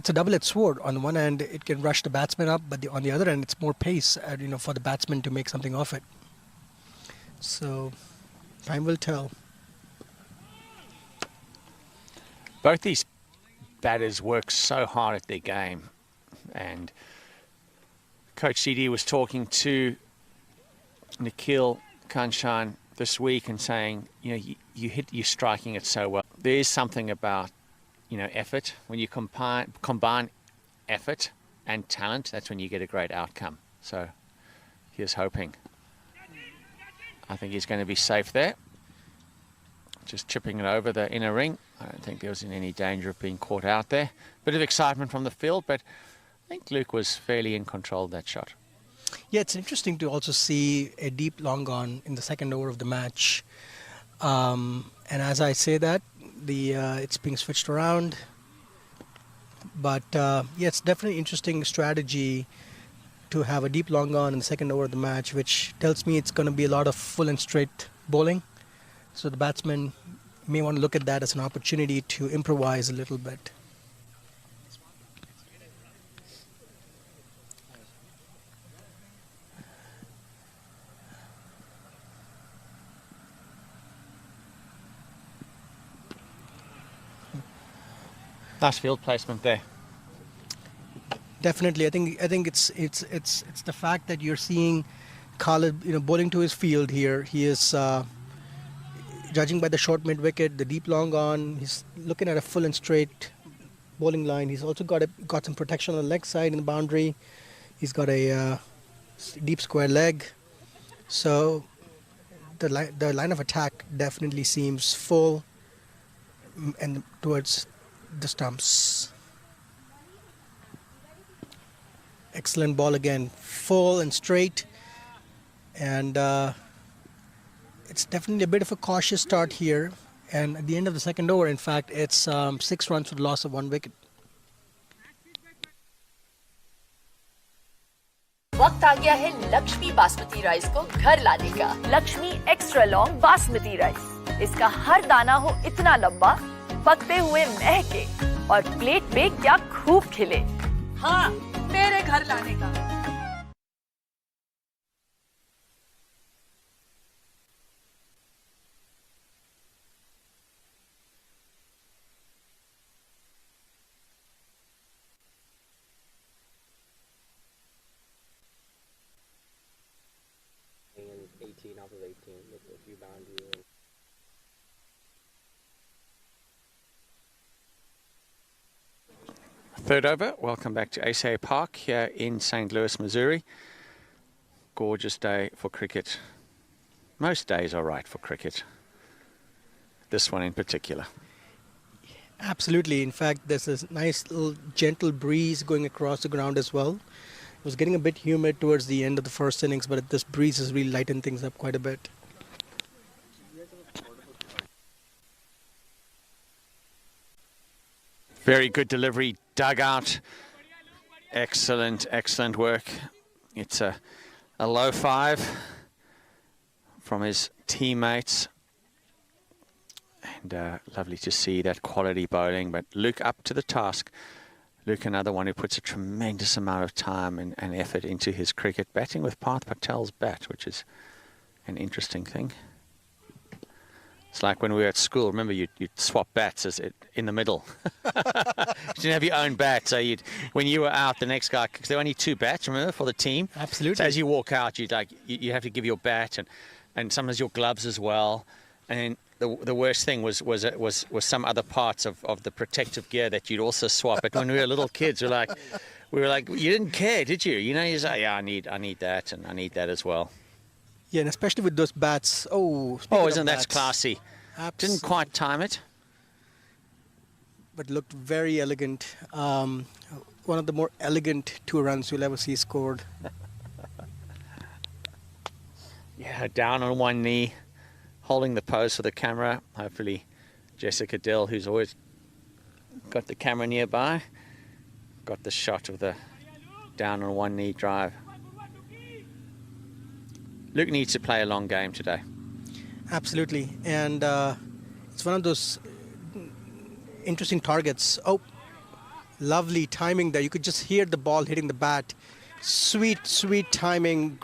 a double-edged sword. On one end, it can rush the batsman up, but on the other end, it's more pace, for the batsman to make something of it. So, time will tell. Both these batters work so hard at their game, and Coach CD was talking to Nikhil Kanshan this week and saying, you're striking it so well. There is something about, effort. When you combine effort and talent, that's when you get a great outcome. So here's hoping. I think he's going to be safe there. Just chipping it over the inner ring. I don't think there was in any danger of being caught out there. Bit of excitement from the field, but I think Luke was fairly in control of that shot. Yeah, it's interesting to also see a deep long on in the second over of the match. And as I say that, it's being switched around. But yeah, it's definitely interesting strategy to have a deep long on in the second over of the match, which tells me it's going to be a lot of full and straight bowling. So the batsman may want to look at that as an opportunity to improvise a little bit. Nice field placement there. Definitely, I think it's the fact that you're seeing Khalid, bowling to his field here. He is judging by the short mid wicket, the deep long on. He's looking at a full and straight bowling line. He's also got some protection on the leg side in the boundary. He's got a deep square leg. So the line of attack definitely seems full and towards the stumps. Excellent ball again, full and straight, and it's definitely a bit of a cautious start here. And at the end of the second over, in fact, it's 6 runs for the loss of 1 wicket. वक्त आ गया है Lakshmi basmati rice को घर लाने का। Lakshmi extra long basmati rice, इसका हर दाना हो इतना लंबा, पकते हुए महके और प्लेट पे क्या खूब खिले। हाँ, मेरे घर लाने का। And 18 off of 18 with a few boundaries. Third over, welcome back to ACAC Park here in St. Louis, Missouri. Gorgeous day for cricket. Most days are right for cricket. This one in particular. Absolutely. In fact, there's this nice little gentle breeze going across the ground as well. It was getting a bit humid towards the end of the first innings, but this breeze has really lightened things up quite a bit. Very good delivery, dugout. Excellent, excellent work. It's a low 5 from his teammates. And lovely to see that quality bowling. But Luke up to the task. Luke, another one who puts a tremendous amount of time and effort into his cricket, batting with Parth Patel's bat, which is an interesting thing. It's like when we were at school. Remember, you'd swap bats in the middle. You didn't have your own bat, so when you were out, the next guy, because there were only 2 bats, remember, for the team. Absolutely. So as you walk out, you have to give your bat and sometimes your gloves as well. And the worst thing was some other parts of the protective gear that you'd also swap. But when we were little kids, we were like, you didn't care, did you? You just like, yeah, I need that and I need that as well. Yeah, and especially with those bats. Isn't that classy? Absolutely. Didn't quite time it. But looked very elegant. One of the more elegant 2 runs you'll ever see scored. Yeah, down on one knee, holding the pose for the camera. Hopefully Jessica Dill, who's always got the camera nearby, got the shot of the down on one knee drive. Luke needs to play a long game today. Absolutely. And it's one of those interesting targets. Oh, lovely timing there. You could just hear the ball hitting the bat. Sweet, sweet timing.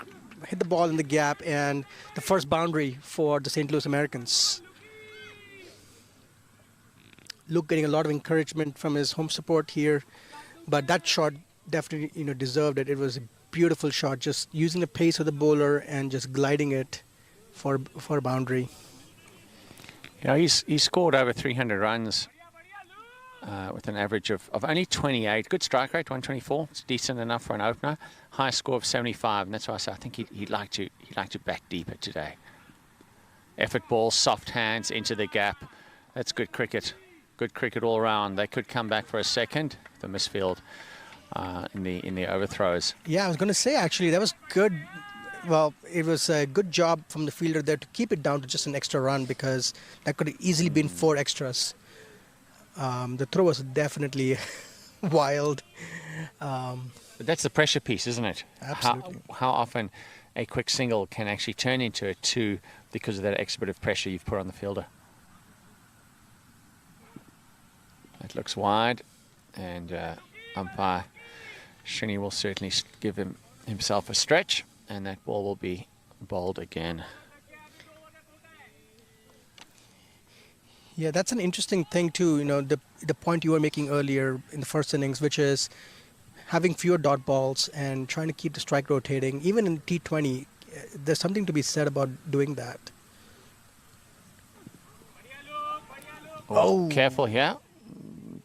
Hit the ball in the gap, and the first boundary for the St. Louis Americans. Luke getting a lot of encouragement from his home support here, but that shot definitely deserved it. It was a beautiful shot, just using the pace of the bowler and just gliding it for a boundary. You know, he's scored over 300 runs with an average of only 28. Good strike rate, 124. It's decent enough for an opener. High score of 75, and that's why I say I think he'd like to back deeper today. Effort ball, soft hands into the gap. That's good cricket. Good cricket all around. They could come back for a second. The misfield in the overthrows. Yeah, I was going to say actually that was good. Well, it was a good job from the fielder there to keep it down to just an extra run, because that could have easily been 4 extras. The throw was definitely wild. But that's the pressure piece, isn't it? Absolutely. How often a quick single can actually turn into a 2 because of that expletive pressure you've put on the fielder. It looks wide, and umpire Srini will certainly give himself a stretch, and that ball will be bowled again. Yeah, that's an interesting thing too. You know, the point you were making earlier in the first innings, which is having fewer dot balls and trying to keep the strike rotating. Even in T20, there's something to be said about doing that. Oh, careful here.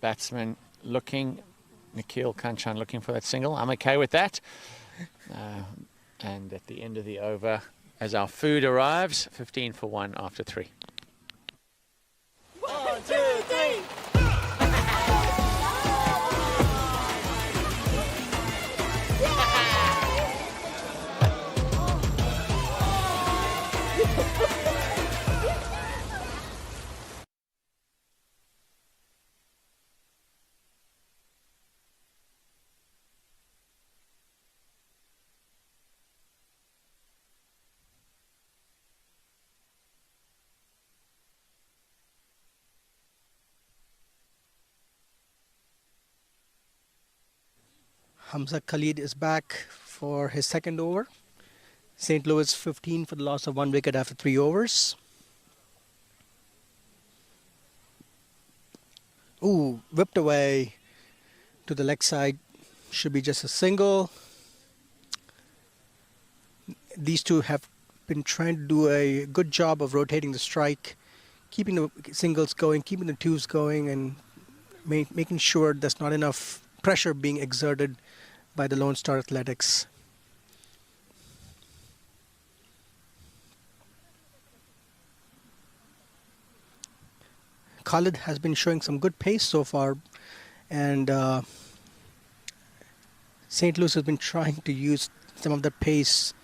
Batsman looking, Nikhil Kanchan looking for that single. I'm okay with that. And at the end of the over, as our food arrives, 15 for 1 after 3. 1, 2, 3. Hamza Khalid is back for his second over. St. Louis 15 for the loss of 1 wicket after 3 overs. Ooh, whipped away to the leg side. Should be just a single. These two have been trying to do a good job of rotating the strike, keeping the singles going, keeping the twos going, and making sure there's not enough pressure being exerted by the Lone Star Athletics. Khalid has been showing some good pace so far, and St. Louis has been trying to use some of that pace,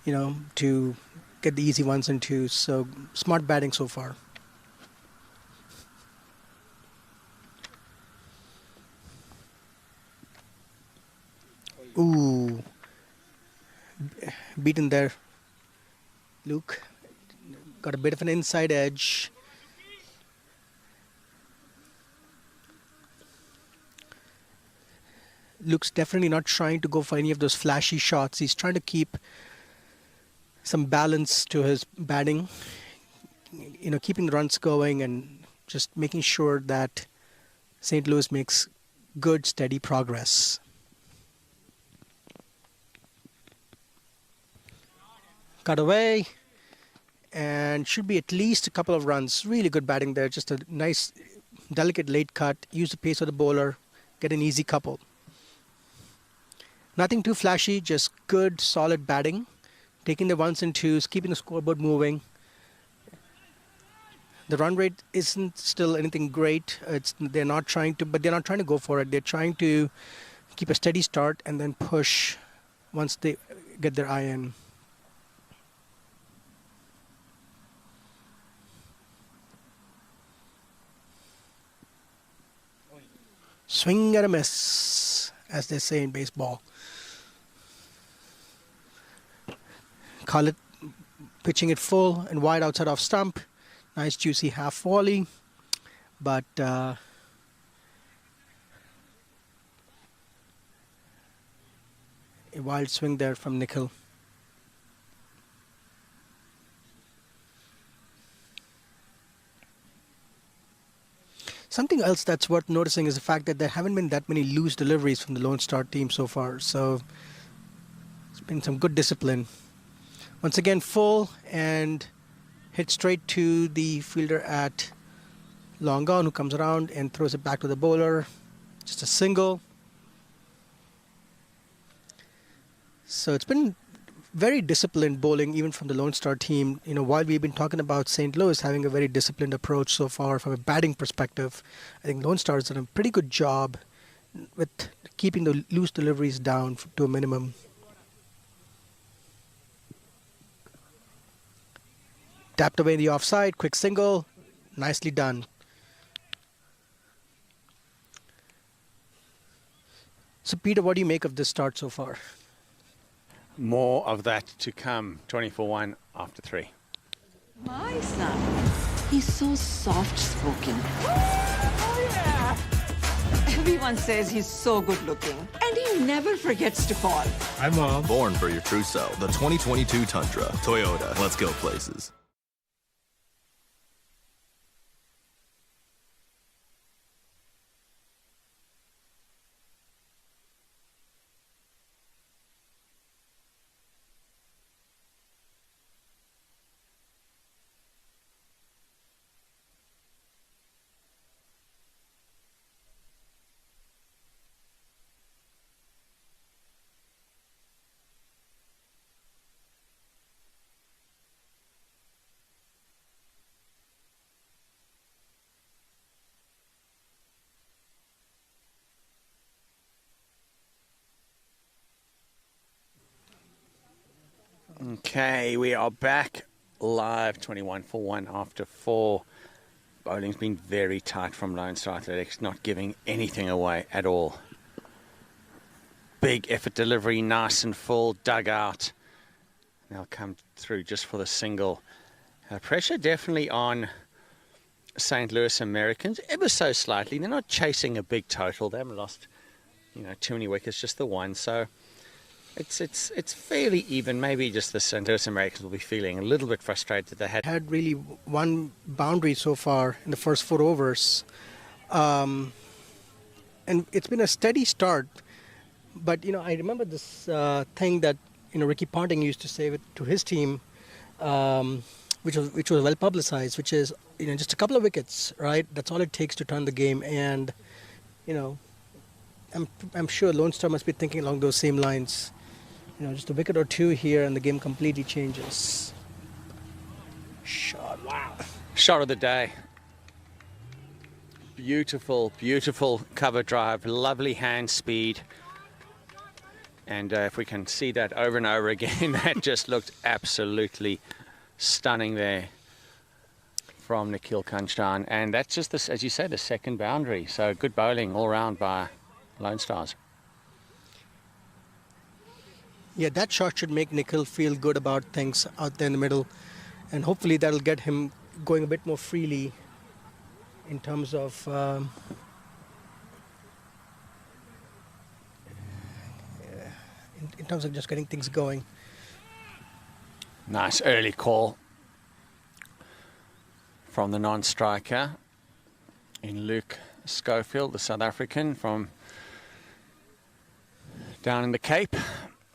you know, to get the easy 1s and 2s. So smart batting so far. Ooh, beaten there. Luke got a bit of an inside edge. Luke's definitely not trying to go for any of those flashy shots. He's trying to keep some balance to his batting, you know, keeping the runs going and just making sure that St. Louis makes good, steady progress. Cut away, and should be at least a couple of runs. Really good batting there. Just a nice, delicate late cut. Use the pace of the bowler. Get an easy couple. Nothing too flashy, just good, solid batting. Taking the 1s and 2s, keeping the scoreboard moving. The run rate isn't still anything great. They're not trying to go for it. They're trying to keep a steady start and then push once they get their eye in. Swing and a miss, as they say in baseball. Khalid pitching it full and wide outside off stump. Nice juicy half volley, but a wild swing there from Nikhil. Something else that's worth noticing is the fact that there haven't been that many loose deliveries from the Lone Star team so far. So been some good discipline. Once again, full and hit straight to the fielder at long on, who comes around and throws it back to the bowler. Just a single. So it's been very disciplined bowling, even from the Lone Star team. You know, while we've been talking about St. Louis having a very disciplined approach so far from a batting perspective, I think Lone Star has done a pretty good job with keeping the loose deliveries down to a minimum. Tapped away the offside, quick single, nicely done. So Peter, what do you make of this start so far? More of that to come. 24-1 after 3. My son. He's so soft-spoken. Everyone says he's so good-looking, and he never forgets to call. Hi, Mom. Born for your true self. The 2022 Tundra. Toyota. Let's go places. Okay, we are back live, 21 for 1 after 4. Bowling's been very tight from Lone Star Athletics, not giving anything away at all. Big effort delivery, nice and full, dug out. They'll come through just for the single. Pressure definitely on St. Louis Americans, ever so slightly. They're not chasing a big total. They haven't lost, too many wickets, just the one. So it's fairly even. Maybe just the St. Louis Americans will be feeling a little bit frustrated that they had really one boundary so far in the first 4 overs. And it's been a steady start. But, I remember this thing that, Ricky Ponting used to say to his team, which was well publicized, which is, just a couple of wickets, right? That's all it takes to turn the game. And, I'm sure Lone Star must be thinking along those same lines. Just a wicket or two here and the game completely changes. Shot, wow. Shot of the day. Beautiful, beautiful cover drive, lovely hand speed. And if we can see that over and over again, that just looked absolutely stunning there from Nikhil Kanchan. And that's just, as you say, the second boundary. So good bowling all round by Lone Stars. Yeah, that shot should make Nikhil feel good about things out there in the middle. And hopefully that'll get him going a bit more freely in terms of in terms of just getting things going. Nice early call from the non-striker in Luke Schofield, the South African from down in the Cape.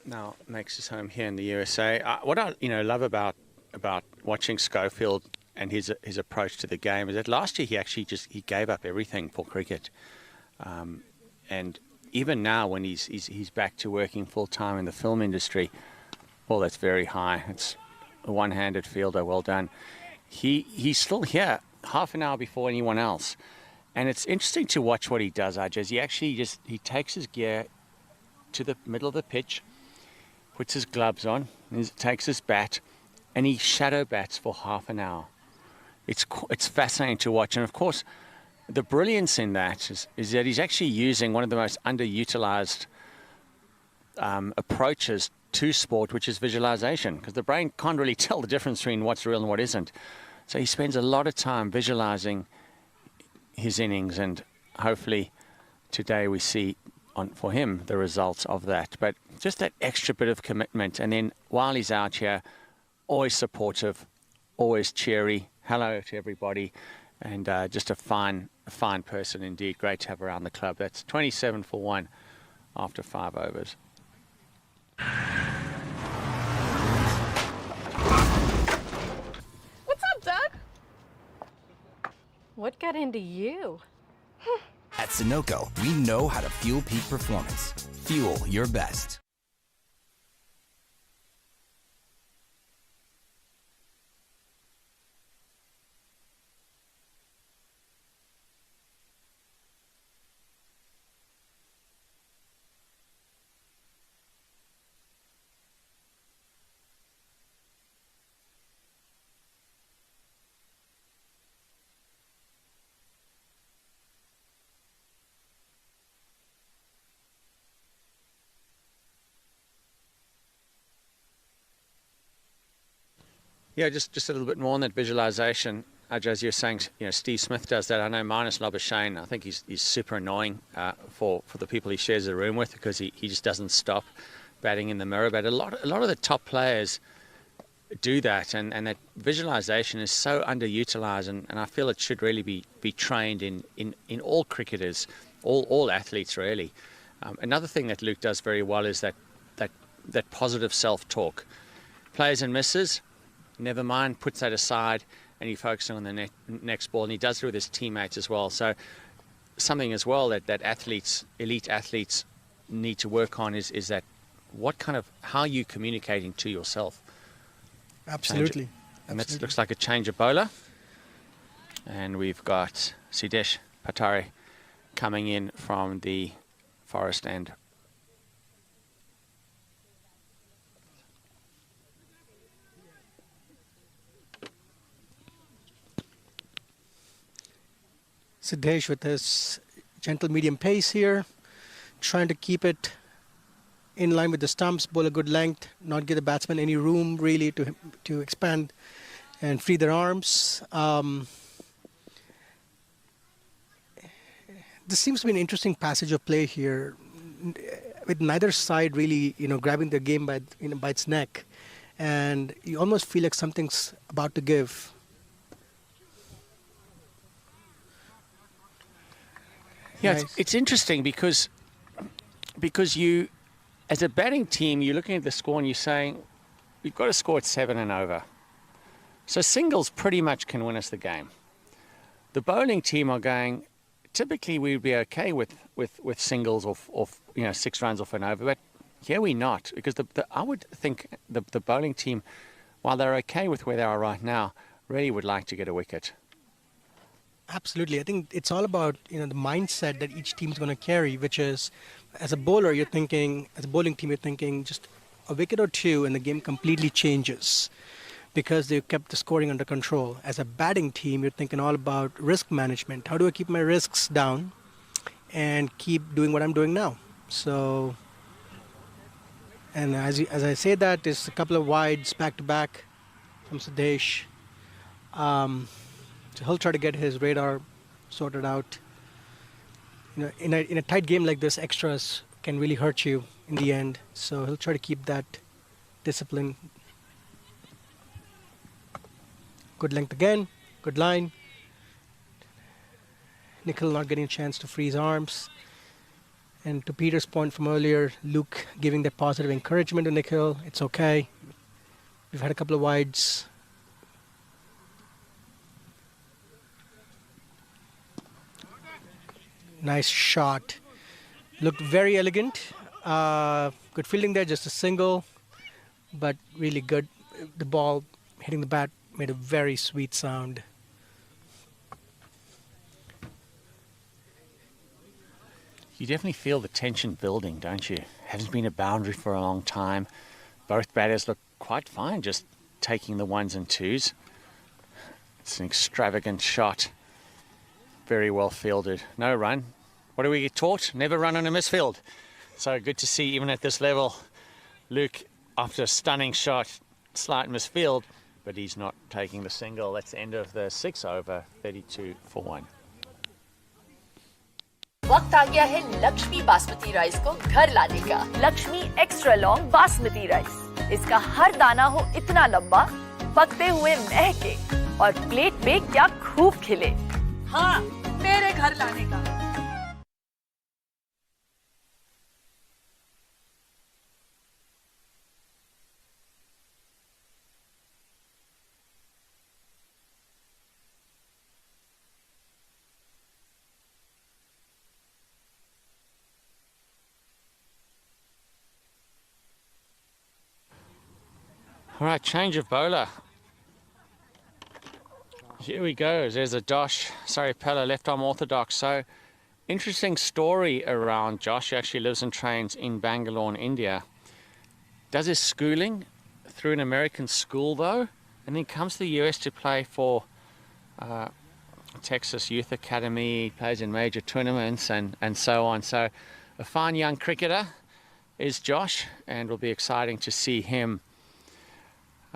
Now makes his home here in the USA. What I love about watching Schofield and his approach to the game is that last year he gave up everything for cricket, and even now when he's back to working full time in the film industry, well, that's very high. It's a one-handed fielder. Well done. He's still here half an hour before anyone else, and it's interesting to watch what he does, Ajaz. He actually he takes his gear to the middle of the pitch, puts his gloves on, takes his bat, and he shadow bats for half an hour. It's fascinating to watch. And of course, the brilliance in that is that he's actually using one of the most underutilized approaches to sport, which is visualization, because the brain can't really tell the difference between what's real and what isn't. So he spends a lot of time visualizing his innings, and hopefully today we see for him the results of that. But just that extra bit of commitment, and then while he's out here, always supportive, always cheery, hello to everybody, and just a fine person indeed. Great to have around the club. That's 27 for 1 after 5 overs. What got into you? At Sunoco, we know how to fuel peak performance. Fuel your best. Yeah, just a little bit more on that visualization. As you're saying, Steve Smith does that. I know minus Labuschagne, I think he's super annoying for the people he shares the room with, because he just doesn't stop batting in the mirror. But a lot of the top players do that, and that visualization is so underutilized, and I feel it should really be trained in all cricketers, all athletes really. Another thing that Luke does very well is that positive self-talk. Plays and misses, never mind, puts that aside, and he focuses on the next ball, and he does it with his teammates as well. So something as well that elite athletes need to work on is that how are you communicating to yourself? Absolutely. And that looks like a change of bowler. And we've got Sidesh Patari coming in from the forest end. Sidesh with his gentle medium pace here, trying to keep it in line with the stumps, bowl a good length, not give the batsman any room really to expand and free their arms. This seems to be an interesting passage of play here, with neither side really, grabbing the game by its neck, and you almost feel like something's about to give. Yeah, Nice. it's interesting because you, as a batting team, you're looking at the score and you're saying, we've got to score at 7 and over. So singles pretty much can win us the game. The bowling team are going, typically we'd be okay with singles of 6 runs off and over, but here we're not, because I would think the bowling team, while they're okay with where they are right now, really would like to get a wicket. Absolutely. I think it's all about, the mindset that each team's going to carry, which is, as a bowler, you're thinking, as a bowling team, you're thinking just a wicket or two and the game completely changes because they've kept the scoring under control. As a batting team, you're thinking all about risk management. How do I keep my risks down and keep doing what I'm doing now? So, and as I say that, there's a couple of wides back to back from Sidesh. So he'll try to get his radar sorted out. In a tight game like this, extras can really hurt you in the end. So he'll try to keep that discipline. Good length again, good line. Nikhil not getting a chance to free his arms. And to Peter's point from earlier, Luke giving that positive encouragement to Nikhil. It's okay. We've had a couple of wides. Nice shot. Looked very elegant. Good fielding there, just a single, but really good. The ball hitting the bat made a very sweet sound. You definitely feel the tension building, don't you? Hasn't been a boundary for a long time. Both batters look quite fine, just taking the 1s and 2s. It's an extravagant shot. Very well fielded. No run. What do we get taught? Never run on a misfield. So good to see, even at this level, Luke, after a stunning shot, slight misfield, but he's not taking the single. That's the end of the 6 over, 32 for 1. वक्त आ गया है Lakshmi basmati rice को घर लाने का। Lakshmi extra long basmati rice, इसका हर दाना हो इतना लंबा, पकते हुए महके और प्लेट पे क्या खूब खिले। हाँ, मेरे घर लाने का। All right, change of bowler. Here we go. There's a Josh Saripella, left arm orthodox. So interesting story around Josh. He actually lives and trains in Bangalore in India. Does his schooling through an American school though, and then comes to the US to play for Texas Youth Academy, plays in major tournaments and so on. So a fine young cricketer is Josh, and it'll be exciting to see him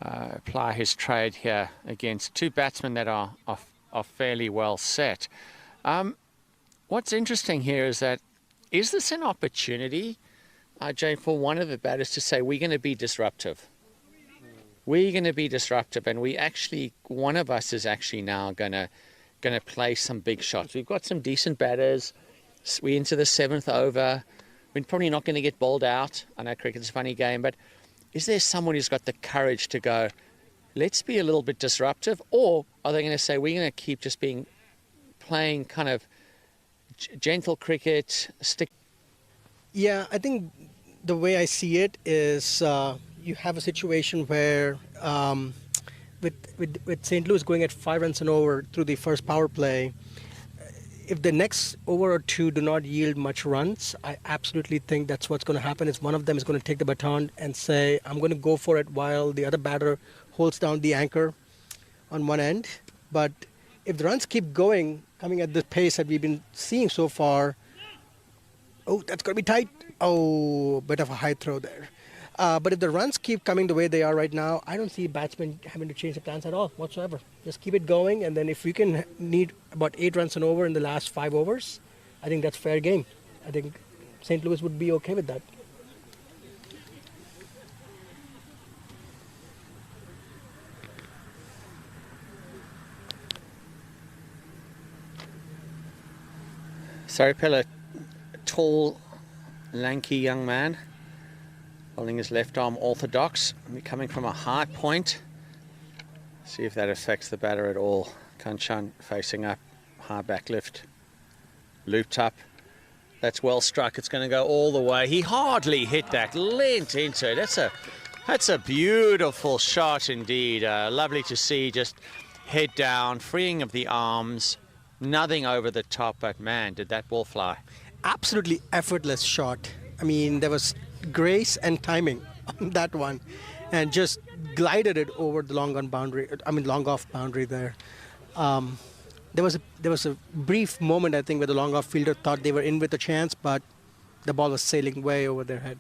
apply his trade here against two batsmen that are fairly well set. What's interesting here is that, is this an opportunity, Jay, for one of the batters to say, we're going to be disruptive? We're going to be disruptive, and one of us is actually now going to play some big shots. We've got some decent batters. We're into the 7th over. We're probably not going to get bowled out. I know cricket's a funny game, but is there someone who's got the courage to go, let's be a little bit disruptive? Or are they going to say, we're going to keep just playing kind of gentle cricket, stick? Yeah, I think the way I see it is you have a situation where with St. Louis going at 5 runs and over through the first power play, if the next over or two do not yield much runs, I absolutely think that's what's going to happen. Is one of them is going to take the baton and say, I'm going to go for it, while the other batter holds down the anchor on one end. But if the runs keep coming at the pace that we've been seeing so far, oh, that's going to be tight. Oh, bit of a high throw there. But if the runs keep coming the way they are right now, I don't see batsmen having to change the plans at all whatsoever. Just keep it going, and then if we can need about 8 runs and over in the last 5 overs, I think that's fair game. I think St. Louis would be okay with that. Saripella, tall, lanky young man, holding his left arm orthodox, coming from a high point. See if that affects the batter at all. Kanchan facing up, high back lift, looped up. That's well struck. It's going to go all the way. He hardly hit that, leant into it. That's a beautiful shot indeed. Lovely to see, just head down, freeing of the arms, nothing over the top, but man, did that ball fly. Absolutely effortless shot. I mean, there was grace and timing on that one, and just glided it over the long off boundary there. There was a brief moment, I think, where the long off fielder thought they were in with a chance, but the ball was sailing way over their head.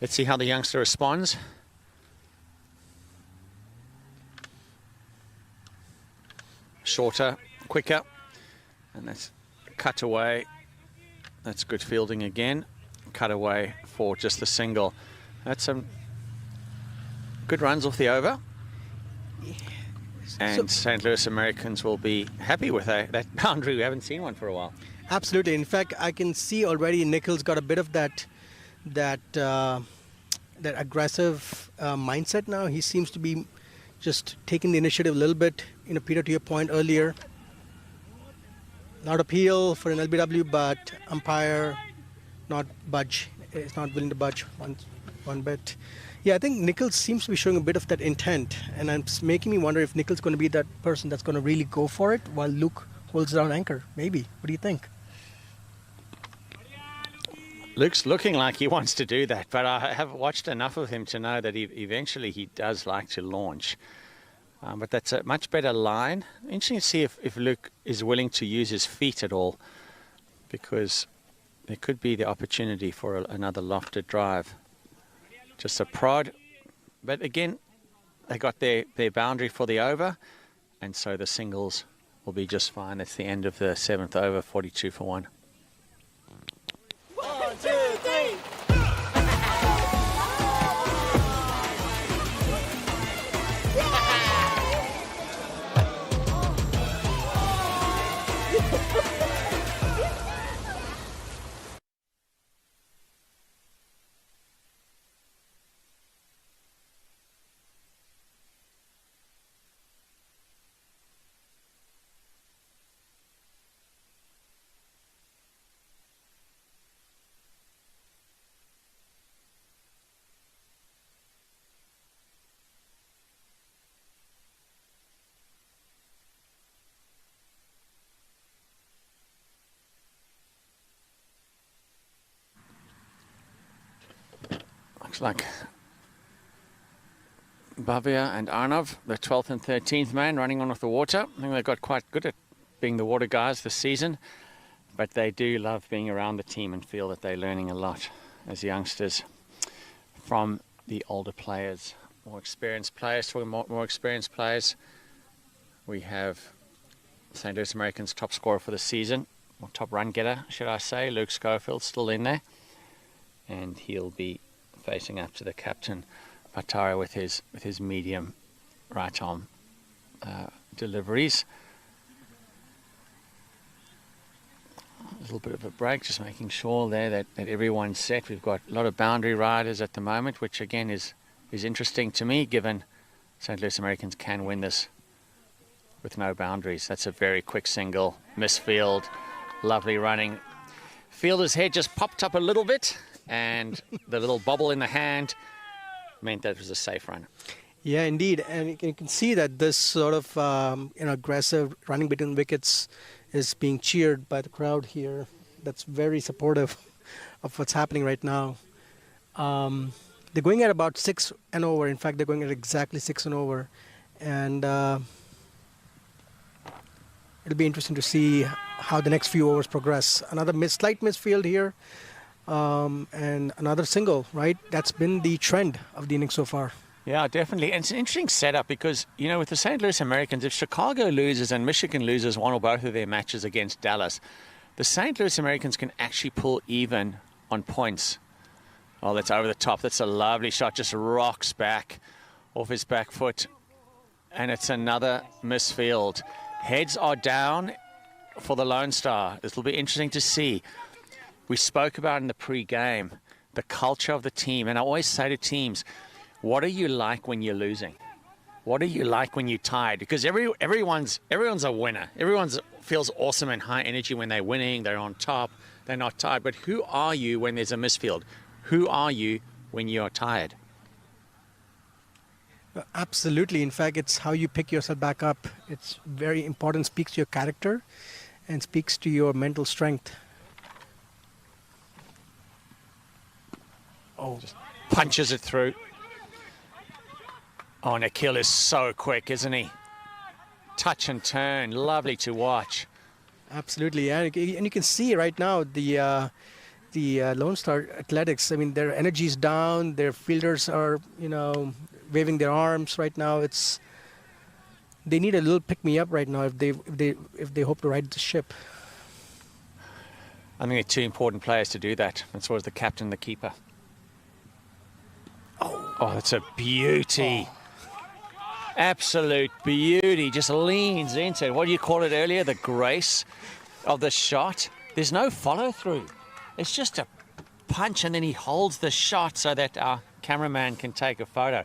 Let's see how the youngster responds. Shorter, quicker, and that's cut away. That's good fielding again. Cut away for just the single. That's some good runs off the over. And St. Louis Americans will be happy with that boundary. We haven't seen one for a while. Absolutely. In fact, I can see already Nichols got a bit of that aggressive mindset now. He seems to be just taking the initiative a little bit. Peter, to your point earlier, not appeal for an LBW, but umpire not budge. It's not willing to budge one bit. Yeah, I think Nichols seems to be showing a bit of that intent, and it's making me wonder if Nichols is going to be that person that's going to really go for it while Luke holds down anchor. Maybe. What do you think? Luke's looking like he wants to do that, but I have watched enough of him to know that eventually he does like to launch. But that's a much better line. Interesting to see if Luke is willing to use his feet at all, because there could be the opportunity for another lofted drive. Just a prod. But again, they got their boundary for the over, and so the singles will be just fine. That's the end of the 7th over, 42 for 1. 1, 2, 3. Looks like Bhavya and Arnav, the 12th and 13th man, running on with the water. I think they got quite good at being the water guys this season, but they do love being around the team and feel that they're learning a lot as youngsters from the older players. More experienced players, talking more experienced players. We have St. Louis Americans' top scorer for the season, or top run getter, should I say, Luke Schofield, still in there. And he'll be facing up to the captain, Patara, with his medium right arm deliveries. A little bit of a break, just making sure there that everyone's set. We've got a lot of boundary riders at the moment, which again is interesting to me, given St. Louis Americans can win this with no boundaries. That's a very quick single, misfield, lovely running. Fielder's head just popped up a little bit, and the little bobble in the hand meant that it was a safe run. Yeah, indeed. And you can see that this sort of aggressive running between wickets is being cheered by the crowd here. That's very supportive of what's happening right now. They're going at about 6 and over. In fact, they're going at exactly 6 and over. And it'll be interesting to see how the next few overs progress. Another slight misfield here. And another single, right? That's been the trend of the innings so far. Yeah, definitely. And it's an interesting setup because, you know, with the St. Louis Americans, if Chicago loses and Michigan loses one or both of their matches against Dallas, the St. Louis Americans can actually pull even on points. Oh, that's over the top. That's a lovely shot. Just rocks back off his back foot. And it's another misfield. Heads are down for the Lone Star. This will be interesting to see. We spoke about in the pre-game the culture of the team. And I always say to teams, what are you like when you're losing? What are you like when you're tired? Because everyone's a winner. Everyone feels awesome and high energy when they're winning. They're on top. They're not tired. But who are you when there's a misfield? Who are you when you're tired? Absolutely. In fact, it's how you pick yourself back up. It's very important. Speaks to your character and speaks to your mental strength. Oh, just punches it through. Oh, Nikhil is so quick, isn't he? Touch and turn, lovely to watch. Absolutely, and you can see right now the Lone Star Athletics. I mean, their energy's down. Their fielders are, waving their arms right now. They need a little pick me up right now if they hope to ride the ship. I think they're two important players to do that. And so is the captain, the keeper. Oh, that's a beauty. Oh. Absolute beauty. Just leans into it. What do you call it earlier? The grace of the shot. There's no follow through. It's just a punch and then he holds the shot so that our cameraman can take a photo.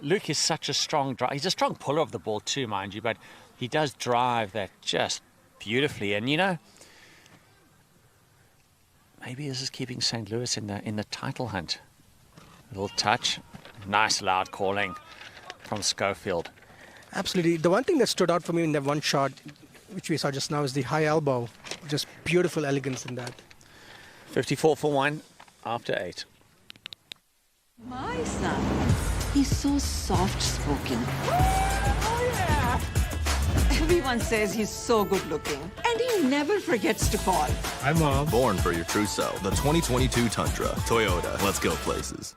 Luke is such a strong driver. He's a strong puller of the ball too, mind you, but he does drive that just beautifully. And maybe this is keeping St. Louis in the title hunt. A little touch. Nice loud calling from Schofield. Absolutely. The one thing that stood out for me in that one shot, which we saw just now, is the high elbow. Just beautiful elegance in that. 54 for 1 after 8. My son, he's so soft-spoken. Oh, yeah. Everyone says he's so good-looking, and he never forgets to call. Hi, Mom. Born for your true self. The 2022 Tundra. Toyota. Let's go places.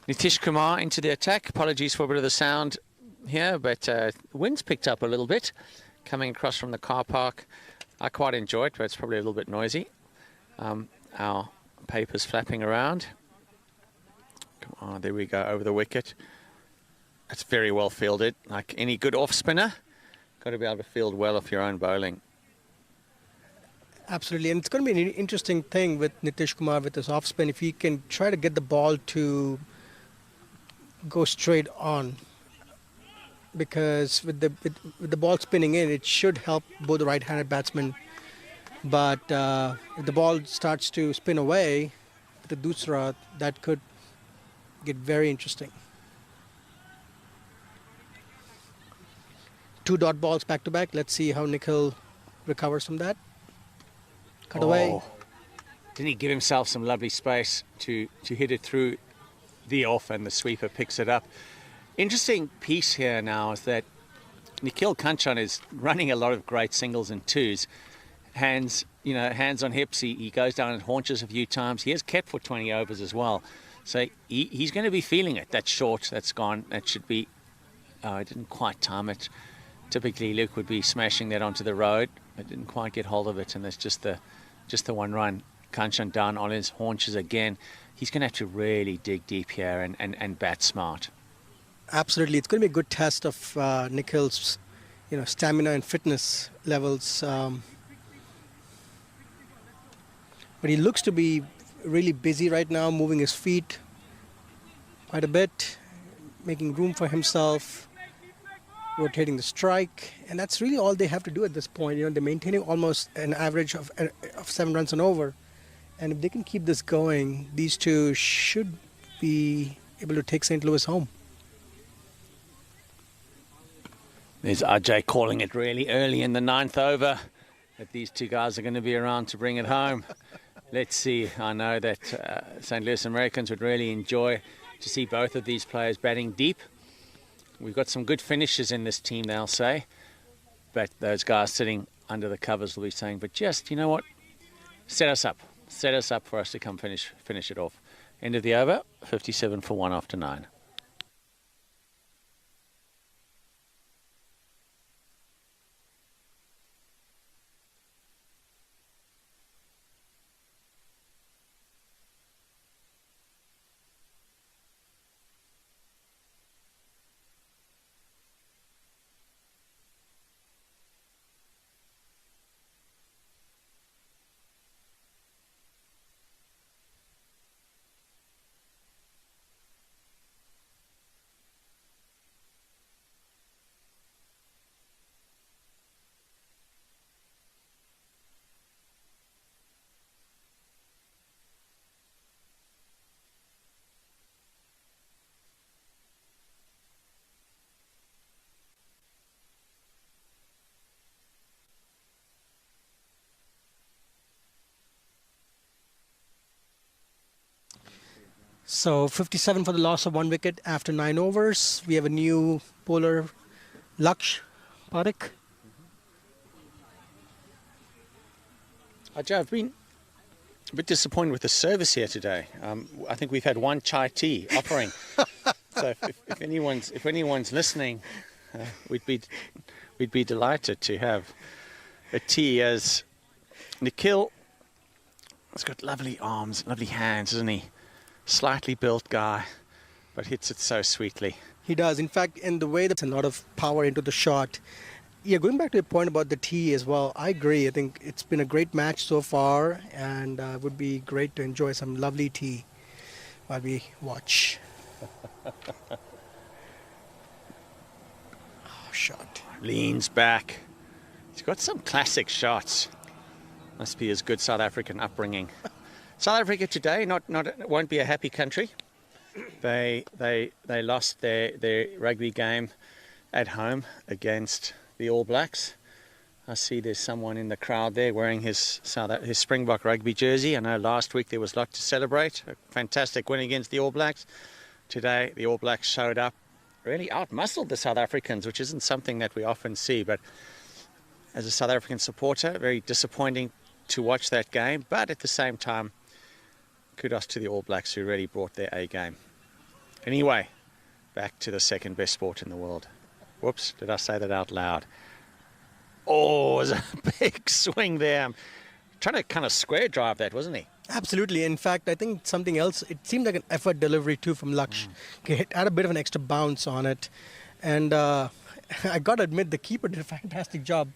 Nitish Kumar into the attack. Apologies for a bit of the sound here, but the wind's picked up a little bit coming across from the car park. I quite enjoy it, but it's probably a little bit noisy. Our papers flapping around. Come on, there we go, over the wicket. That's very well fielded. Like any good off spinner, got to be able to field well off your own bowling. Absolutely, and it's going to be an interesting thing with Nitish Kumar with his off spin. If he can try to get the ball to go straight on, because with the ball spinning in, it should help both the right-handed batsmen. But if the ball starts to spin away with the dusra, that could get very interesting. 2 dot balls back to back. Let's see how Nikhil recovers from that. Cut away. Didn't he give himself some lovely space to hit it through the off, and the sweeper picks it up. Interesting piece here now is that Nikhil Kanchan is running a lot of great singles and twos. Hands on hips. He goes down and haunches a few times. He has kept for 20 overs as well. So he's going to be feeling it. That's short. That's gone. That should be... Oh, I didn't quite time it. Typically, Luke would be smashing that onto the road. I didn't quite get hold of it, and there's just the one run. Kanchan down on his haunches again. He's going to have to really dig deep here and bat smart. Absolutely. It's going to be a good test of Nikhil's stamina and fitness levels. But he looks to be really busy right now, moving his feet quite a bit, making room for himself, rotating the strike. And that's really all they have to do at this point. They're maintaining almost an average of 7 runs and over. And if they can keep this going, these two should be able to take St. Louis home. There's Ajay calling it really early in the 9th over that these two guys are going to be around to bring it home. Let's see. I know that St. Louis Americans would really enjoy to see both of these players batting deep. We've got some good finishers in this team, they'll say. But those guys sitting under the covers will be saying, but just, you know what? Set us up. Set us up for us to come finish it off. End of the over, 57 for 1 after 9. So 57 for the loss of 1 wicket after 9 overs. We have a new bowler, Laksh Parekh. Ajay, I've been a bit disappointed with the service here today. I think we've had 1 chai tea offering. So if anyone's listening, we'd be delighted to have a tea. As Nikhil has got lovely arms, lovely hands, isn't he? Slightly built guy, but hits it so sweetly. He does. In fact, in the way that's a lot of power into the shot. Yeah, going back to the point about the tea as well, I agree. I think it's been a great match so far, and it would be great to enjoy some lovely tea while we watch. Shot. Leans back. He's got some classic shots. Must be his good South African upbringing. South Africa today won't be a happy country. They lost their rugby game at home against the All Blacks. I see there's someone in the crowd there wearing his Springbok rugby jersey. I know last week there was a lot to celebrate. A fantastic win against the All Blacks. Today the All Blacks showed up, really outmuscled the South Africans, which isn't something that we often see. But as a South African supporter, very disappointing to watch that game. But at the same time, kudos to the All Blacks who really brought their A game. Anyway, back to the second best sport in the world. Whoops, did I say that out loud? Oh, it was a big swing there. Trying to kind of square drive that, wasn't he? Absolutely. In fact, I think something else, it seemed like an effort delivery too from Laksh. He had a bit of an extra bounce on it. And I got to admit, the keeper did a fantastic job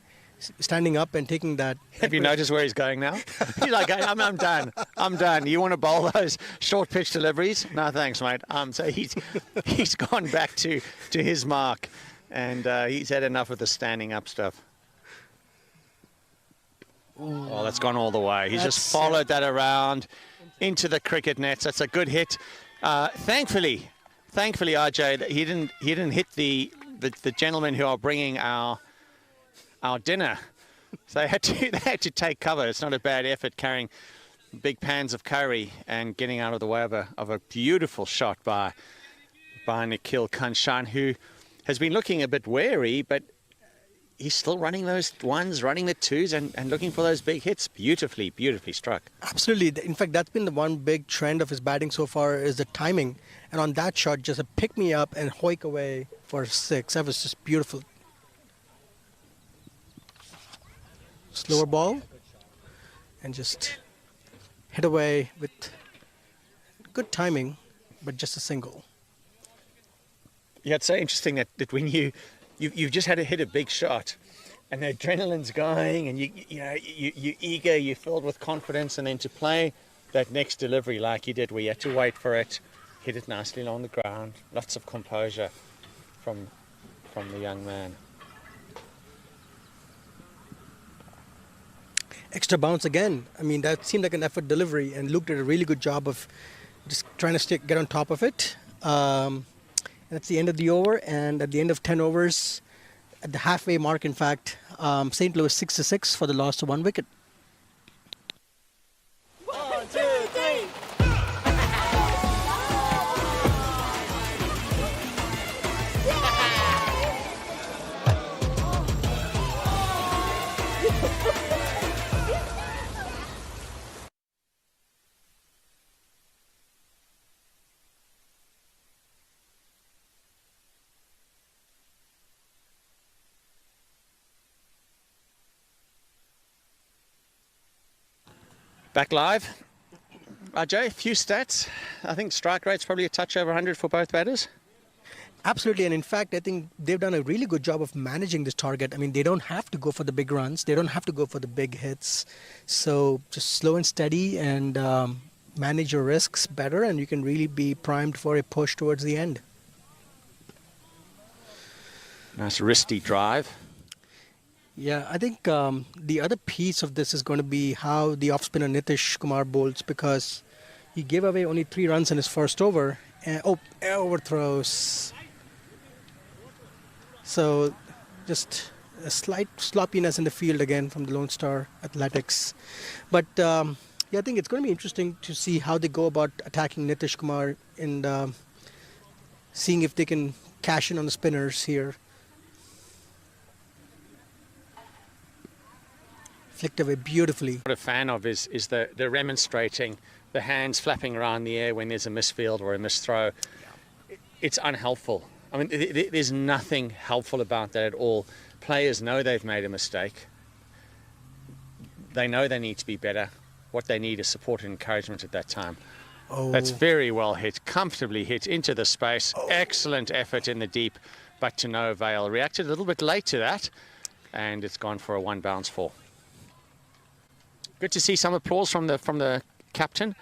standing up and taking that. Have you noticed where he's going now? He's like, I'm done. I'm done. You want to bowl those short pitch deliveries? No, thanks, mate. So he's gone back to his mark, and he's had enough of the standing up stuff. Oh, that's gone all the way. He's just followed that around into the cricket nets. That's a good hit. Thankfully, RJ, that he didn't hit the gentlemen who are bringing our dinner. So they had to take cover. It's not a bad effort carrying big pans of curry and getting out of the way of a beautiful shot by Nikhil Kanchan, who has been looking a bit wary, but he's still running those ones, running the twos, and looking for those big hits. Beautifully struck. Absolutely. In fact, that's been the one big trend of his batting so far is the timing. And on that shot, just a pick me up and hoik away for 6. That was just beautiful. Slower ball and just hit away with good timing, but just a single. Yeah, it's so interesting that when you've just had to hit a big shot and the adrenaline's going and you're eager, you're filled with confidence, and then to play that next delivery like you did, where you had to wait for it, hit it nicely along the ground, lots of composure from the young man. Extra bounce again. I mean, that seemed like an effort delivery, and Luke did a really good job of just trying to get on top of it. That's the end of the over, and at the end of 10 overs, at the halfway mark, in fact, St. Louis 6-6 for the loss to 1 wicket. 1, 2, 3. Back live. Ajay, a few stats. I think strike rate's probably a touch over 100 for both batters. Absolutely, and in fact, I think they've done a really good job of managing this target. I mean, they don't have to go for the big runs. They don't have to go for the big hits. So just slow and steady and manage your risks better, and you can really be primed for a push towards the end. Nice wristy drive. Yeah, I think the other piece of this is going to be how the off-spinner Nitish Kumar bowls, because he gave away only 3 runs in his first over. And, overthrows. So just a slight sloppiness in the field again from the Lone Star Athletics. But yeah, I think it's going to be interesting to see how they go about attacking Nitish Kumar and seeing if they can cash in on the spinners here. Flicked away beautifully. What I'm a fan of is the remonstrating, the hands flapping around the air when there's a misfield or a misthrow. It's unhelpful. I mean, there's nothing helpful about that at all. Players know they've made a mistake. They know they need to be better. What they need is support and encouragement at that time. Oh. That's very well hit, comfortably hit into the space. Oh. Excellent effort in the deep, but to no avail. Reacted a little bit late to that, and it's gone for a 1 bounce 4. Good to see some applause from the captain,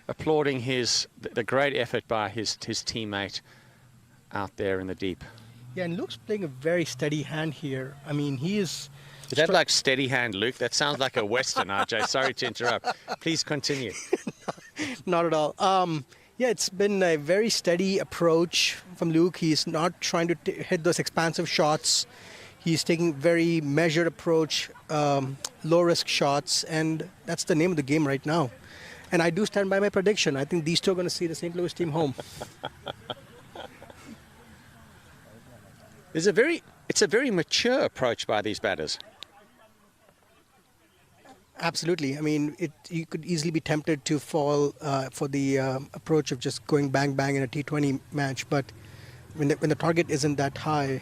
applauding the great effort by his teammate out there in the deep. Yeah, and Luke's playing a very steady hand here. I mean, he is... Is that like steady hand, Luke? That sounds like a Western, RJ. Sorry to interrupt. Please continue. Not at all. Yeah, it's been a very steady approach from Luke. He's not trying to hit those expansive shots. He's taking very measured approach, low-risk shots, and that's the name of the game right now. And I do stand by my prediction. I think these two are going to see the St. Louis team home. It's a very mature approach by these batters. Absolutely. I mean, you could easily be tempted to fall for the approach of just going bang-bang in a T20 match, but when the target isn't that high,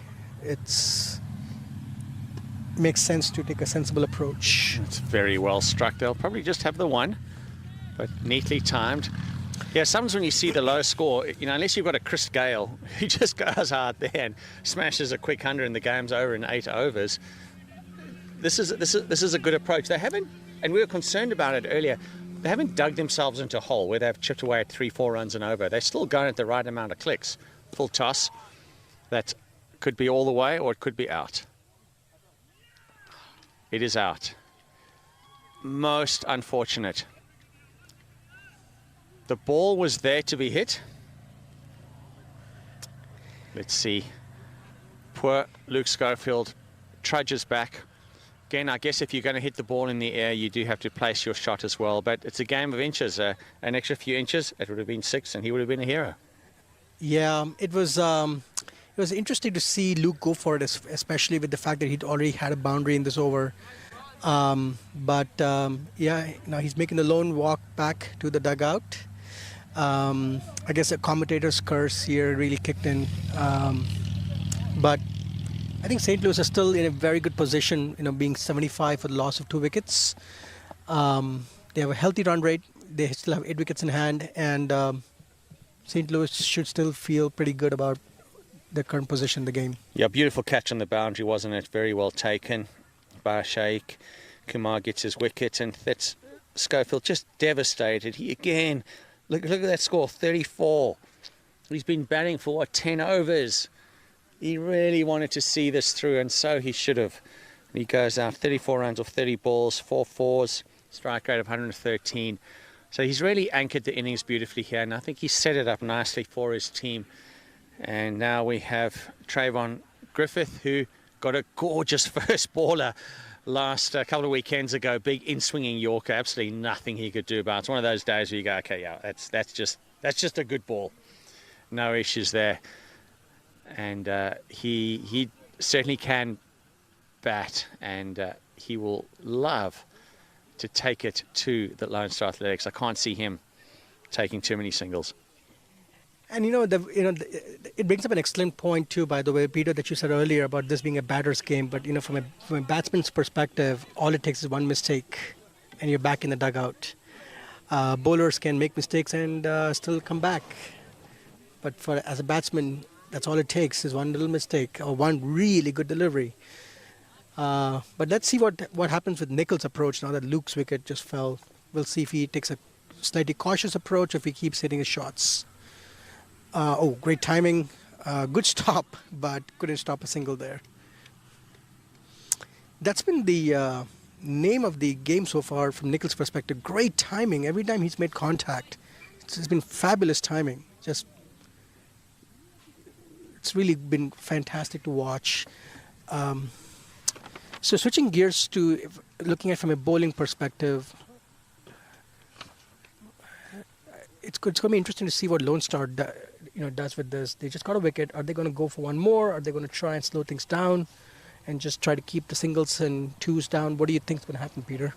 makes sense to take a sensible approach. It's very well struck. They'll probably just have the 1. but neatly timed. Yeah, sometimes when you see the low score, unless you've got a Chris Gale who just goes hard there and smashes a quick 100 and the game's over in 8 overs, this is a good approach. They haven't, and we were concerned about it earlier, they haven't dug themselves into a hole where they've chipped away at 3-4 runs and over. They're still going at the right amount of clicks. Full toss. That could be all the way or it could be out. It is out. Most unfortunate. The ball was there to be hit. Let's see. Poor Luke Schofield trudges back. Again, I guess if you're going to hit the ball in the air, you do have to place your shot as well. But it's a game of inches. An extra few inches, it would have been 6, and he would have been a hero. Yeah, it was interesting to see Luke go for it, especially with the fact that he'd already had a boundary in this over. Yeah, now he's making the lone walk back to the dugout. I guess the commentator's curse here really kicked in. But I think St. Louis is still in a very good position, being 75 for the loss of 2 wickets. They have a healthy run rate. They still have 8 wickets in hand, and St. Louis should still feel pretty good about their current position in the game. Yeah, beautiful catch on the boundary, wasn't it? Very well taken by Sheikh. Kumar gets his wicket, and that's Schofield just devastated. He again, look at that score, 34. He's been batting for 10 overs. He really wanted to see this through, and so he should have. He goes out 34 runs off 30 balls, 4 fours, strike rate of 113. So he's really anchored the innings beautifully here, and I think he set it up nicely for his team. And now we have Trayvon Griffith, who got a gorgeous first baller last couple of weekends ago. Big in-swinging Yorker, absolutely nothing he could do about it. It's one of those days where you go, okay, yeah, that's just a good ball. No issues there. And he certainly can bat, and he will love to take it to the Lone Star Athletics. I can't see him taking too many singles. And it brings up an excellent point too, by the way, Peter, that you said earlier about this being a batter's game. But from a batsman's perspective, all it takes is one mistake, and you're back in the dugout. Bowlers can make mistakes and still come back. But as a batsman, that's all it takes is one little mistake or one really good delivery. But let's see what happens with Nichol's approach now that Luke's wicket just fell. We'll see if he takes a slightly cautious approach or if he keeps hitting his shots. Great timing. Good stop, but couldn't stop a single there. That's been the name of the game so far from Nichol's perspective. Great timing. Every time he's made contact, it's been fabulous timing. It's really been fantastic to watch. So switching gears to looking at from a bowling perspective, it's going to be interesting to see what Lone Star does with this. They just got a wicket. Are they going to go for one more? Are they going to try and slow things down and just try to keep the singles and twos down? What do you think is going to happen, Peter?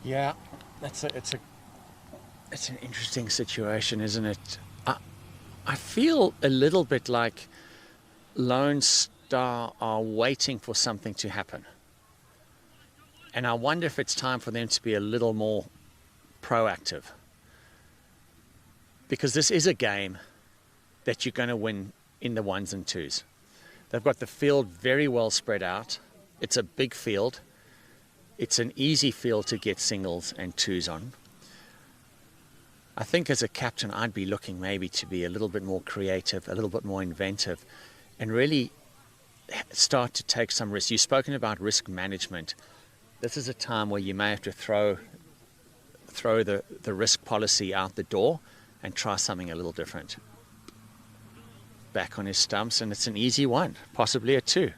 Yeah, it's an interesting situation, isn't it? I feel a little bit like Lone Star are waiting for something to happen. And I wonder if it's time for them to be a little more proactive. Because this is a game that you're going to win in the ones and twos. They've got the field very well spread out. It's a big field. It's an easy field to get singles and twos on. I think as a captain, I'd be looking maybe to be a little bit more creative, a little bit more inventive, and really start to take some risks. You've spoken about risk management. This is a time where you may have to throw the risk policy out the door and try something a little different. Back on his stumps, and it's an easy one, possibly a 2.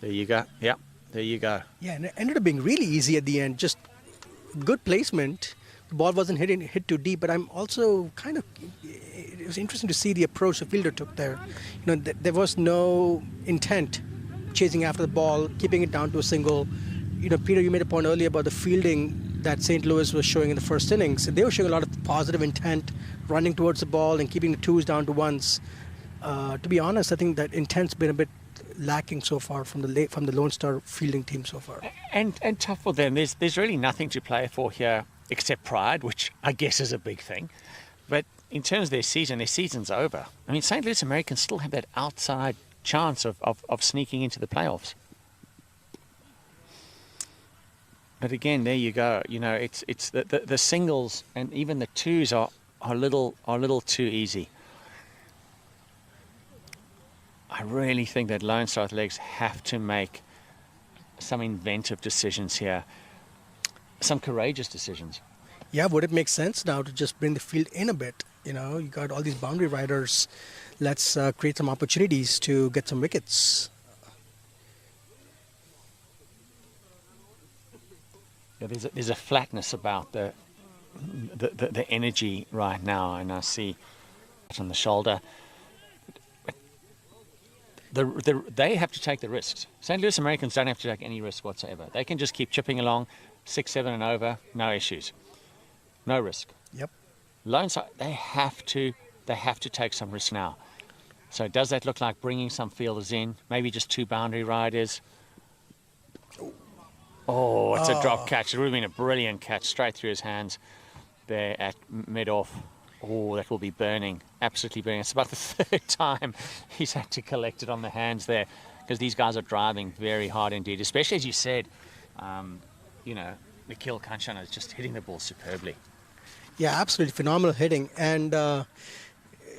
There you go. Yep, there you go. Yeah, and it ended up being really easy at the end. Just good placement. The ball wasn't hit too deep, but I'm also it was interesting to see the approach the fielder took there. There was no intent chasing after the ball, keeping it down to a single. Peter, you made a point earlier about the fielding that St. Louis was showing in the first innings. They were showing a lot of positive intent, running towards the ball and keeping the twos down to ones. To be honest, I think that intent's been a bit lacking so far from the Lone Star fielding team so far. And tough for them. There's really nothing to play for here. except pride, which I guess is a big thing. But in terms of their season's over. I mean, St. Louis Americans still have that outside chance of sneaking into the playoffs. But again, there you go. You know, it's the singles and even the twos are a little too easy. I really think that Lone Star Athletics have to make some inventive decisions here, some courageous decisions. Yeah, would it make sense now to just bring the field in a bit? You know, you got all these boundary riders. Let's create some opportunities to get some wickets. Yeah, there's a flatness about the energy right now, and I see it on the shoulder. They have to take the risks. St. Louis Americans don't have to take any risk whatsoever. They can just keep chipping along, 6, 7 and over, no issues, no risk. Yep. Lone Star, they have to take some risk now. So does that look like bringing some fielders in? Maybe just 2 boundary riders. Oh, it's a drop catch. It would have been a brilliant catch straight through his hands there at mid-off. Oh, that will be burning, absolutely burning. It's about the 3rd time he's had to collect it on the hands there, because these guys are driving very hard indeed, especially as you said, you know, Nikhil Kanchan is just hitting the ball superbly. Yeah, absolutely phenomenal hitting. And,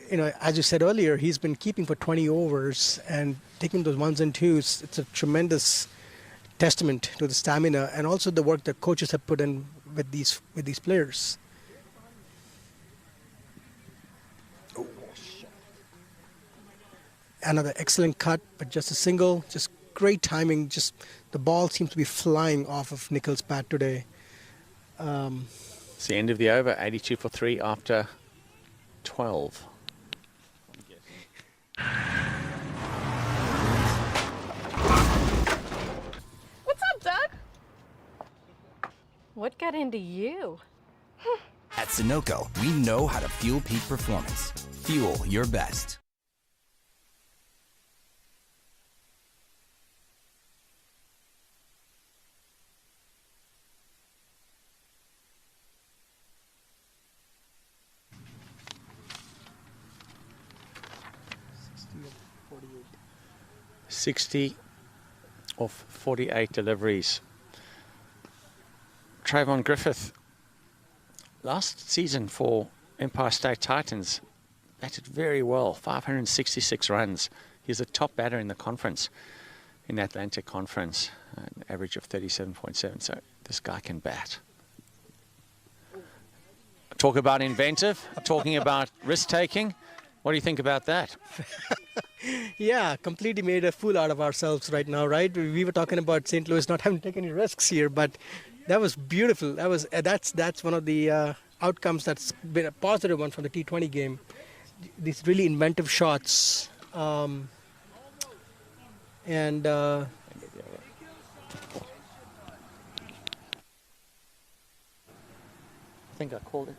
you know, as you said earlier, he's been keeping for 20 overs and taking those 1s and 2s. It's a tremendous testament to the stamina and also the work that coaches have put in with these players. Another excellent cut, but just a single, just great timing. Just the ball seems to be flying off of Nikhil's bat today. It's the end of the over, 82 for 3 after 12. What's up, Doug? What got into you? At Sunoco, we know how to fuel peak performance. Fuel your best. .48. 60 of 48 deliveries. Trayvon Griffith, last season for Empire State Titans, batted very well, 566 runs. He's the top batter in the conference, in the Atlantic Conference, an average of 37.7, so this guy can bat. Talk about inventive, talking about risk-taking. What do you think about that? Yeah, completely made a fool out of ourselves right now, right? We were talking about St. Louis not having to take any risks here, but that was beautiful. That's one of the outcomes that's been a positive one from the T20 game. These really inventive shots, I think I called it.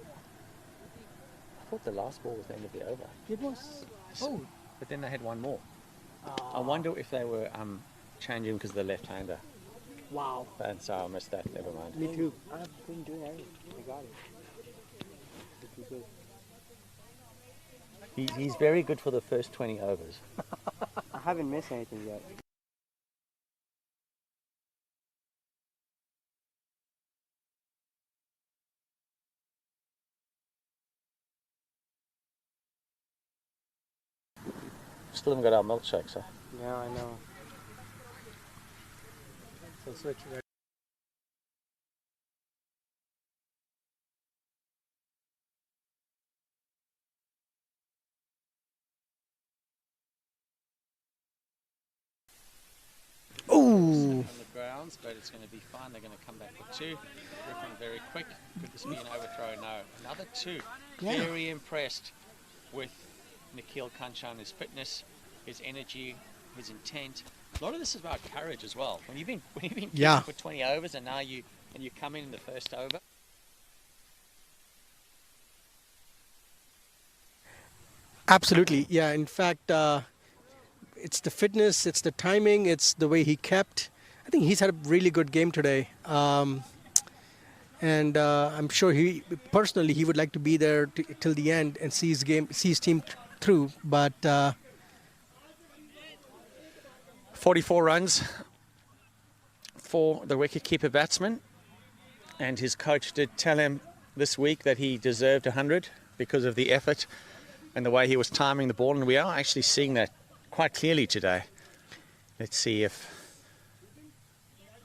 I thought the last ball was the end of the over. It was. Oh. But then they had one more. I wonder if they were changing because of the left-hander. Wow. And so I missed that. Never mind. Me too. I couldn't do anything. I got it. He's very good for the first 20 overs. I haven't missed anything yet. Still haven't got our milkshake, so. Yeah, I know. So switch right. On the grounds, but it's going to be fine. They're going to come back with 2. Griffin very quick. Could this be an overthrow? No. Another 2. Yeah. Very impressed with Nikhil Kanchan, his fitness, his energy, his intent. A lot of this is about courage as well. When you've been keeping for 20 overs and now you come in the first over. Absolutely, yeah. In fact, it's the fitness, it's the timing, it's the way he kept. I think he's had a really good game today. And I'm sure he would like to be there till the end and see his team through. But 44 runs for the wicketkeeper batsman, and his coach did tell him this week that he deserved 100 because of the effort and the way he was timing the ball, and we are actually seeing that quite clearly today. Let's see if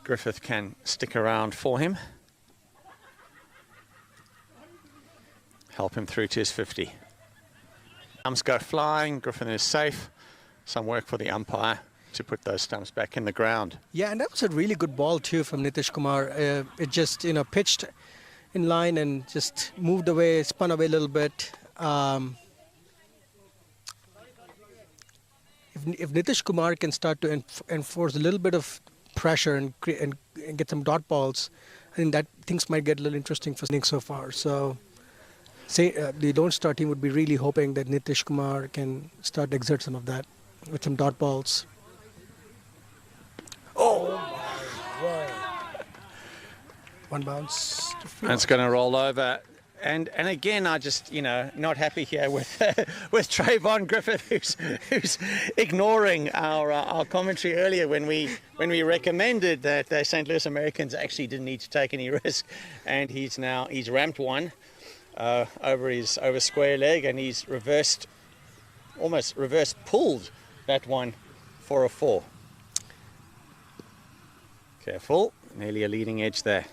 Griffith can stick around for him, help him through to his 50. Stumps go flying, Griffith is safe. Some work for the umpire to put those stumps back in the ground. Yeah, and that was a really good ball too from Nitish Kumar. It just, pitched in line and just moved away, spun away a little bit. If Nitish Kumar can start to enforce a little bit of pressure and get some dot balls, I think that things might get a little interesting for Innings so far. So, the Lone Star team would be really hoping that Nitish Kumar can start to exert some of that with some dot balls. Oh! One bounce. That's going to roll over. And again, I just, not happy here with with Trayvon Griffith, who's ignoring our commentary earlier when we recommended that the St. Louis Americans actually didn't need to take any risk, and he's ramped one over square leg, and he's almost reverse pulled that one for a 4. Careful, nearly a leading edge there.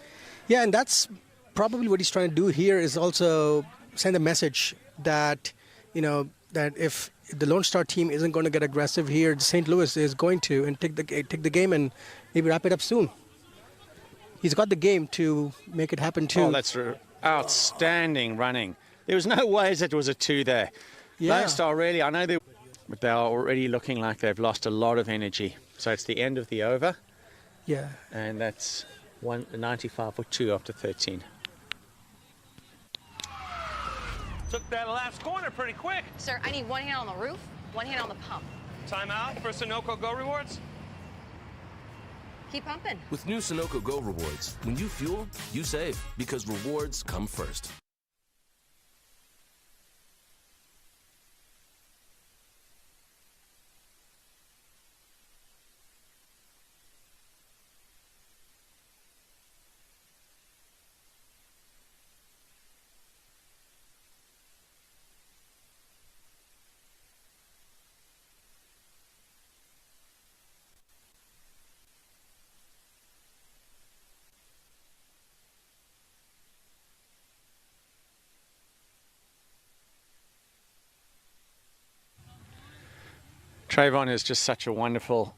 Yeah, and that's probably what he's trying to do here, is also send a message that, that if the Lone Star team isn't going to get aggressive here, St. Louis is going to, and take the game and maybe wrap it up soon. He's got the game to make it happen too. Oh, that's outstanding running. There was no ways that it was a 2 there. Yeah. Lone Star really, I know but they're already looking like they've lost a lot of energy. So it's the end of the over. Yeah. And that's 95 for 2 after 13. Took that last corner pretty quick. Sir, I need one hand on the roof, one hand on the pump. Timeout for Sunoco Go Rewards. Keep pumping. With new Sunoco Go Rewards, when you fuel, you save, because rewards come first. Trayvon is just such a wonderful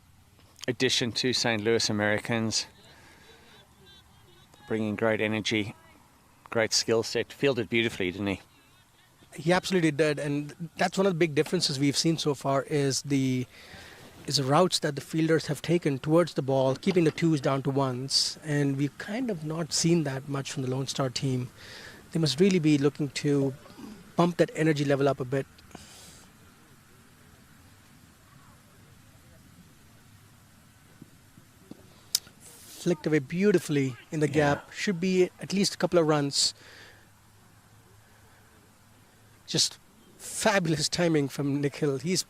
addition to St. Louis Americans, bringing great energy, great skill set. Fielded beautifully, didn't he? He absolutely did, and that's one of the big differences we've seen so far is the routes that the fielders have taken towards the ball, keeping the 2s down to 1s, and we've kind of not seen that much from the Lone Star team. They must really be looking to pump that energy level up a bit. Flicked away beautifully in the gap. Should be at least a couple of runs. Just fabulous timing from Nikhil. He's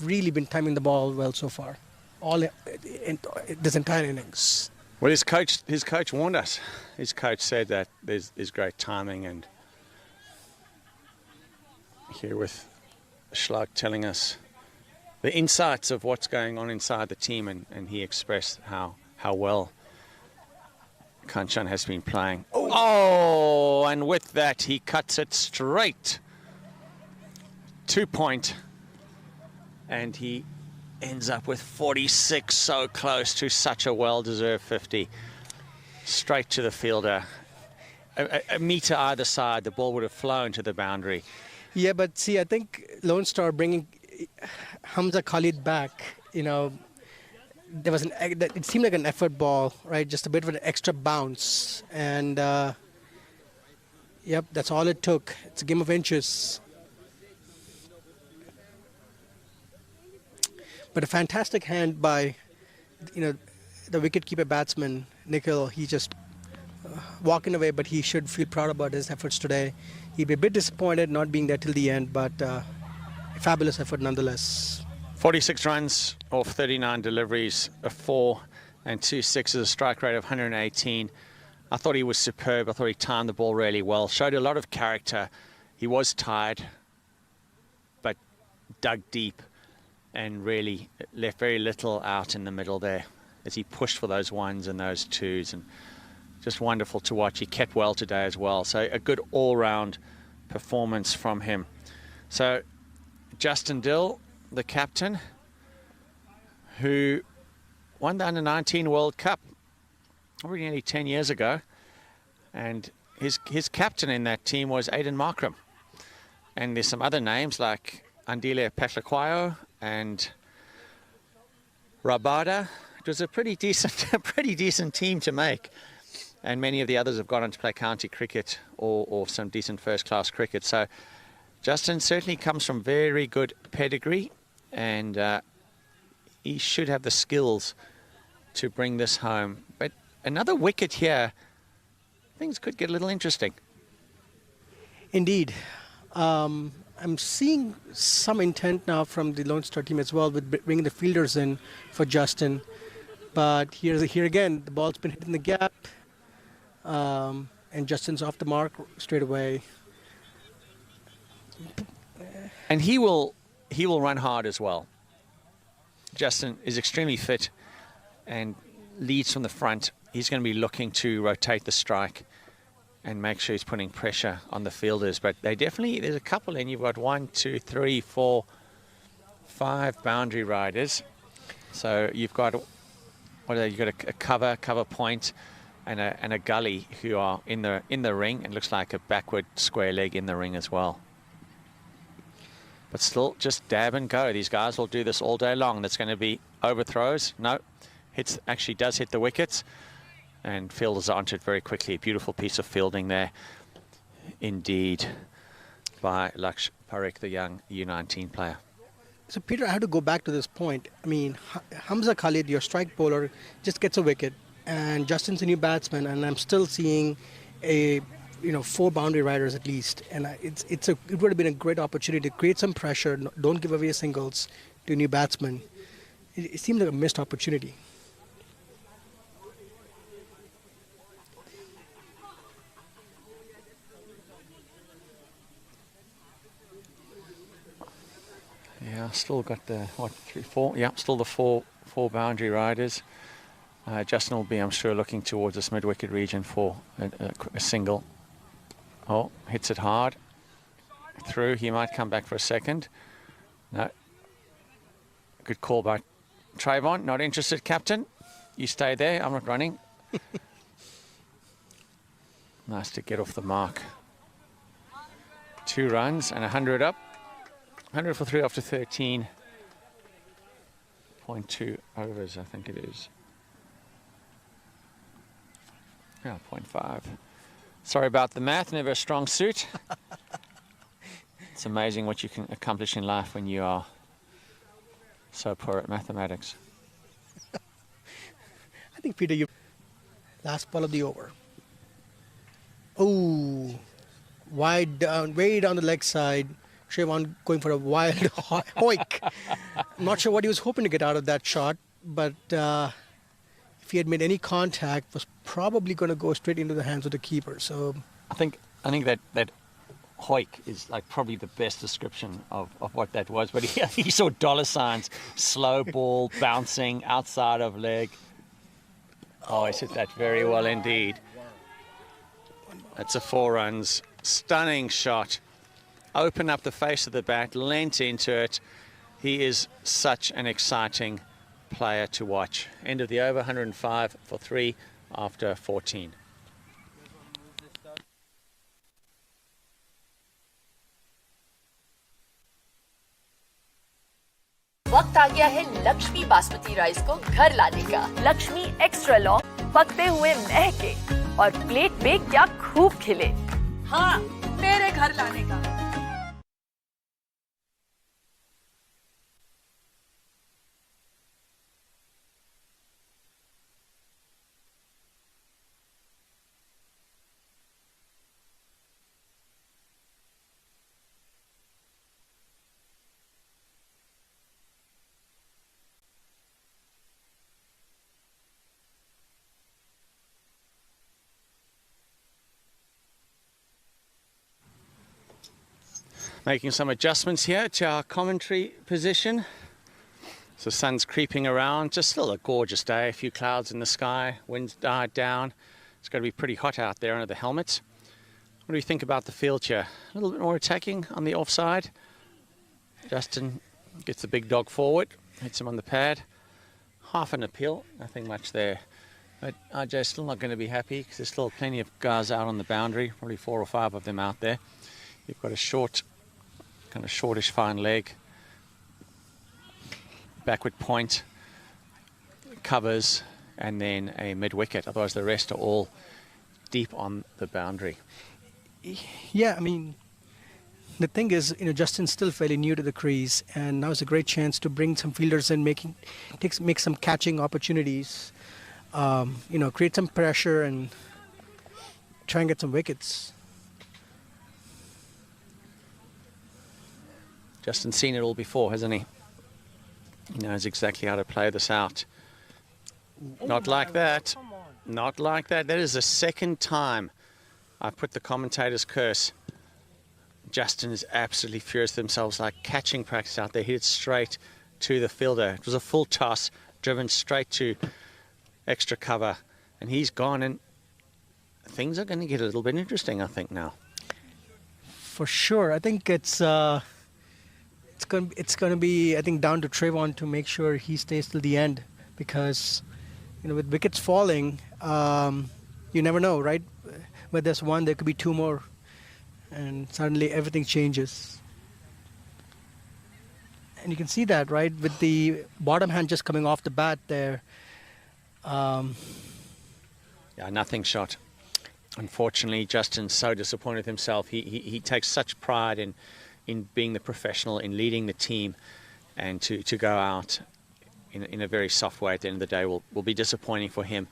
really been timing the ball well so far, in this entire innings. Well, his coach warned us. His coach said that there's great timing, and here with Schlag telling us the insights of what's going on inside the team, and he expressed how well Kanchan has been playing. Oh, and with that, he cuts it straight. 2-point. And he ends up with 46, so close to such a well-deserved 50. Straight to the fielder. A meter either side, the ball would have flown to the boundary. Yeah, but see, I think Lone Star bringing Hamza Khalid back, there was it seemed like an effort ball, right? Just a bit of an extra bounce, and yep, that's all it took. It's a game of inches. But a fantastic hand by, the wicketkeeper batsman Nikhil. He just walking away, but he should feel proud about his efforts today. He'd be a bit disappointed not being there till the end, but a fabulous effort nonetheless. 46 runs off 39 deliveries, a 4 and 2 sixes, a strike rate of 118. I thought he was superb. I thought he timed the ball really well. Showed a lot of character. He was tired, but dug deep and really left very little out in the middle there as he pushed for those ones and those twos, and just wonderful to watch. He kept well today as well, so a good all-round performance from him. So Justin Dill, the captain, who won the Under-19 World Cup probably nearly 10 years ago, and his captain in that team was Aidan Markram. And there's some other names like Andile Petlakwayo and Rabada. It was a pretty decent team to make, and many of the others have gone on to play county cricket or some decent first-class cricket. So Justin certainly comes from very good pedigree, and he should have the skills to bring this home. But another wicket here, things could get a little interesting. Indeed. I'm seeing some intent now from the Lone Star team as well with bringing the fielders in for Justin. But here again, the ball's been hit in the gap, and Justin's off the mark straight away. And he will run hard as well. Justin is extremely fit and leads from the front. He's going to be looking to rotate the strike and make sure he's putting pressure on the fielders. But there's a couple in. You've got 1, 2, 3, 4, 5 boundary riders. So you've got you've got a cover point and a gully who are in the ring, and looks like a backward square leg in the ring as well. But still, just dab and go. These guys will do this all day long. That's going to be overthrows. No, actually does hit the wickets, and fielders onto it very quickly. A beautiful piece of fielding there, indeed, by Laksh Parikh, the young U19 player. So, Peter, I have to go back to this point. I mean, Hamza Khalid, your strike bowler, just gets a wicket, and Justin's a new batsman, and I'm still seeing 4 boundary riders at least. And it would have been a great opportunity to create some pressure. Don't give away singles to a new batsman. It seemed like a missed opportunity. Yeah, still got the 3, 4. Yeah, still the four boundary riders. Justin will be, I'm sure, looking towards this mid-wicket region for a single. Oh, hits it hard through. He might come back for a second. No. Good call by Trayvon. Not interested, captain. You stay there. I'm not running. Nice to get off the mark. 2 runs and 100 up. 100 for 3 after 13.2 overs, I think it is. Yeah, 0.5. Sorry about the math, never a strong suit. It's amazing what you can accomplish in life when you are so poor at mathematics. I think, Peter, last ball of the over. Oh, wide down, way down the leg side. Trayvon going for a wild hoik. I'm not sure what he was hoping to get out of that shot, but if he had made any contact, was probably going to go straight into the hands of the keeper. So I think that hoik is like probably the best description of what that was. But he saw dollar signs, slow ball, bouncing outside of leg. Oh, he hit that very well indeed. That's a 4 runs. Stunning shot. Open up the face of the bat, leant into it. He is such an exciting player to watch. End of the over, 105 for 3 after 14. वक्त आ गया है Lakshmi basmati rice को घर लाने का। Lakshmi extra long पकते हुए महके और प्लेट पे क्या खूब खिले। हाँ, मेरे घर लाने का। Making some adjustments here to our commentary position. So the sun's creeping around, just still a gorgeous day, a few clouds in the sky, wind's died down. It's going to be pretty hot out there under the helmets. What do you think about the field here? A little bit more attacking on the offside. Justin gets the big dog forward, hits him on the pad. Half an appeal, nothing much there. But RJ's still not going to be happy because there's still plenty of guys out on the boundary, probably 4 or 5 of them out there. You've got a short, kind of shortish fine leg. Backward point, covers, and then a mid-wicket. Otherwise, the rest are all deep on the boundary. Yeah, I mean, the thing is, Justin's still fairly new to the crease, and now is a great chance to bring some fielders in, make some catching opportunities, create some pressure and try and get some wickets. Justin's seen it all before, hasn't he? He knows exactly how to play this out. Not like that. Not like that. That is the second time I've put the commentator's curse. Justin is absolutely furious with themselves, like catching practice out there. Hit it straight to the fielder. It was a full toss, driven straight to extra cover. And he's gone, and things are going to get a little bit interesting, I think, now. For sure. I think it's going to be, I think, down to Trayvon to make sure he stays till the end, because with wickets falling, you never know, right? Where there's one, there could be 2 more, and suddenly everything changes. And you can see that, right, with the bottom hand just coming off the bat there. Yeah, nothing shot. Unfortunately, Justin's so disappointed with himself. He takes such pride in being the professional, in leading the team, and to go out in a very soft way at the end of the day will be disappointing for him.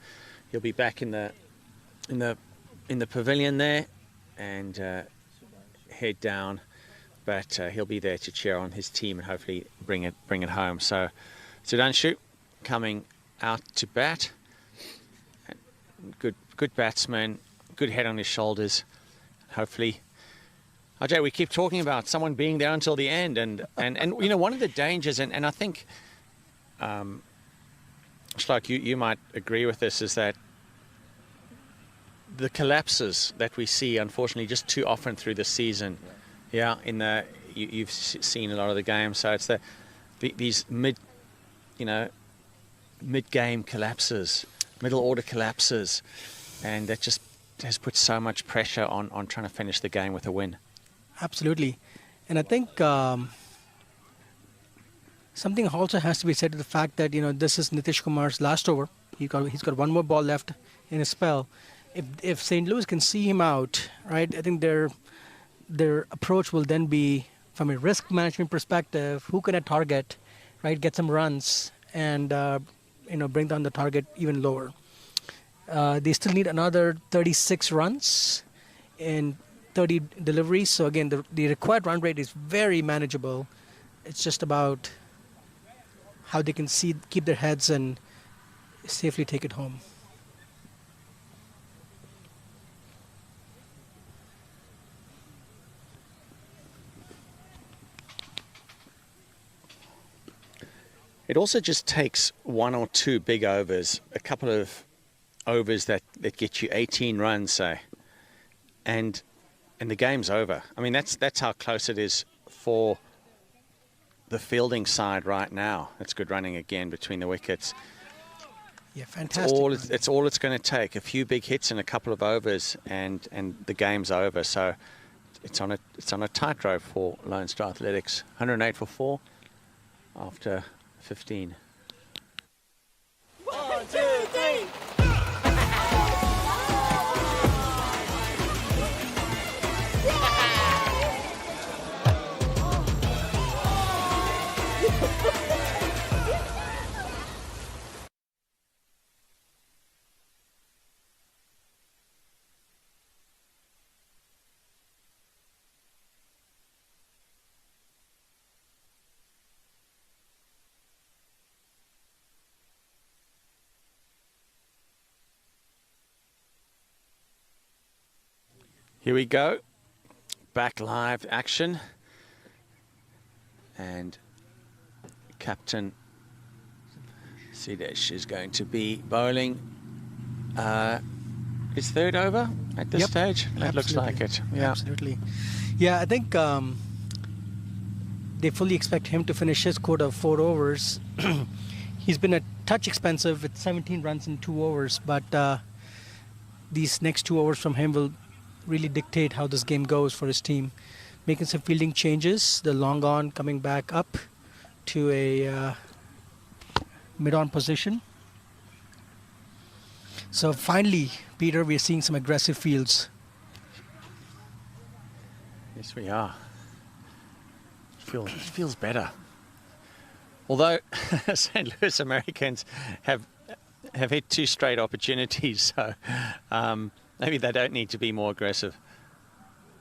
He'll be back in the pavilion there and head down, but he'll be there to cheer on his team and hopefully bring it home. So Sudhanshu coming out to bat. Good batsman, good head on his shoulders. Hopefully. Ajay, we keep talking about someone being there until the end, and one of the dangers, and I think, Shlok, you might agree with this, is that the collapses that we see, unfortunately, just too often through the season. Yeah, you've seen a lot of the games, so it's these mid-game collapses, middle order collapses, and that just has put so much pressure on trying to finish the game with a win. Absolutely. And I think something also has to be said to the fact that, this is Nitish Kumar's last over. He's got 1 more ball left in his spell. If St. Louis can see him out, right, I think their approach will then be, from a risk management perspective, who can target, right, get some runs and, bring down the target even lower. They still need another 36 runs in 30 deliveries. So again, the required run rate is very manageable. It's just about how they can keep their heads and safely take it home. It also just takes 1 or 2 big overs, a couple of overs that get you 18 runs, say, and the game's over. I mean, that's how close it is for the fielding side right now. It's good running again between the wickets. Yeah, fantastic. It's all it's going to take. A few big hits and a couple of overs, and the game's over. So it's on a tightrope for Lone Star Athletics. 108 for 4 after 15. 1, 2, 3. Here we go. Back live action. And Captain Sidesh is going to be bowling his third over at this stage. That looks like it. Yeah, absolutely. Yeah, I think they fully expect him to finish his quota of 4 overs. He's been a touch expensive with 17 runs in 2 overs, but these next 2 overs from him will really dictate how this game goes for his team. Making some fielding changes, the long on coming back up to a mid-on position. So finally, Peter, we're seeing some aggressive fields. Yes, we are. It feels better. Although St. Louis Americans have hit 2 straight opportunities, so maybe they don't need to be more aggressive.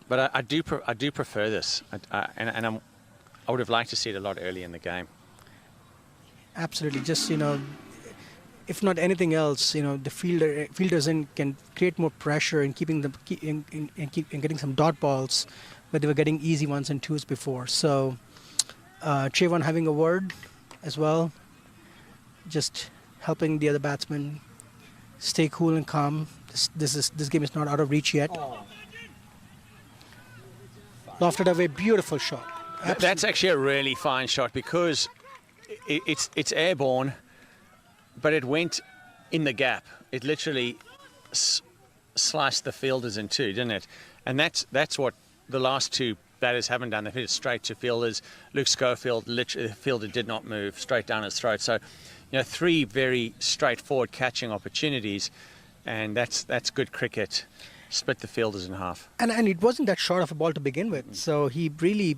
But I do prefer this, and I would have liked to see it a lot earlier in the game. Absolutely, just if not anything else, the fielders can create more pressure in keeping them in getting some dot balls, but they were getting easy 1s and 2s before. So Trayvon having a word as well, just helping the other batsmen stay cool and calm. This game is not out of reach yet. Lofted away, beautiful shot. Absolutely. That's actually a really fine shot because it's airborne, but it went in the gap. It literally sliced the fielders in 2, didn't it? And that's what the last 2 batters haven't done. They've hit it straight to fielders. Luke Schofield, literally, the fielder did not move, straight down his throat. So, 3 very straightforward catching opportunities, and that's good cricket. Split the fielders in half. And it wasn't that short of a ball to begin with, so he really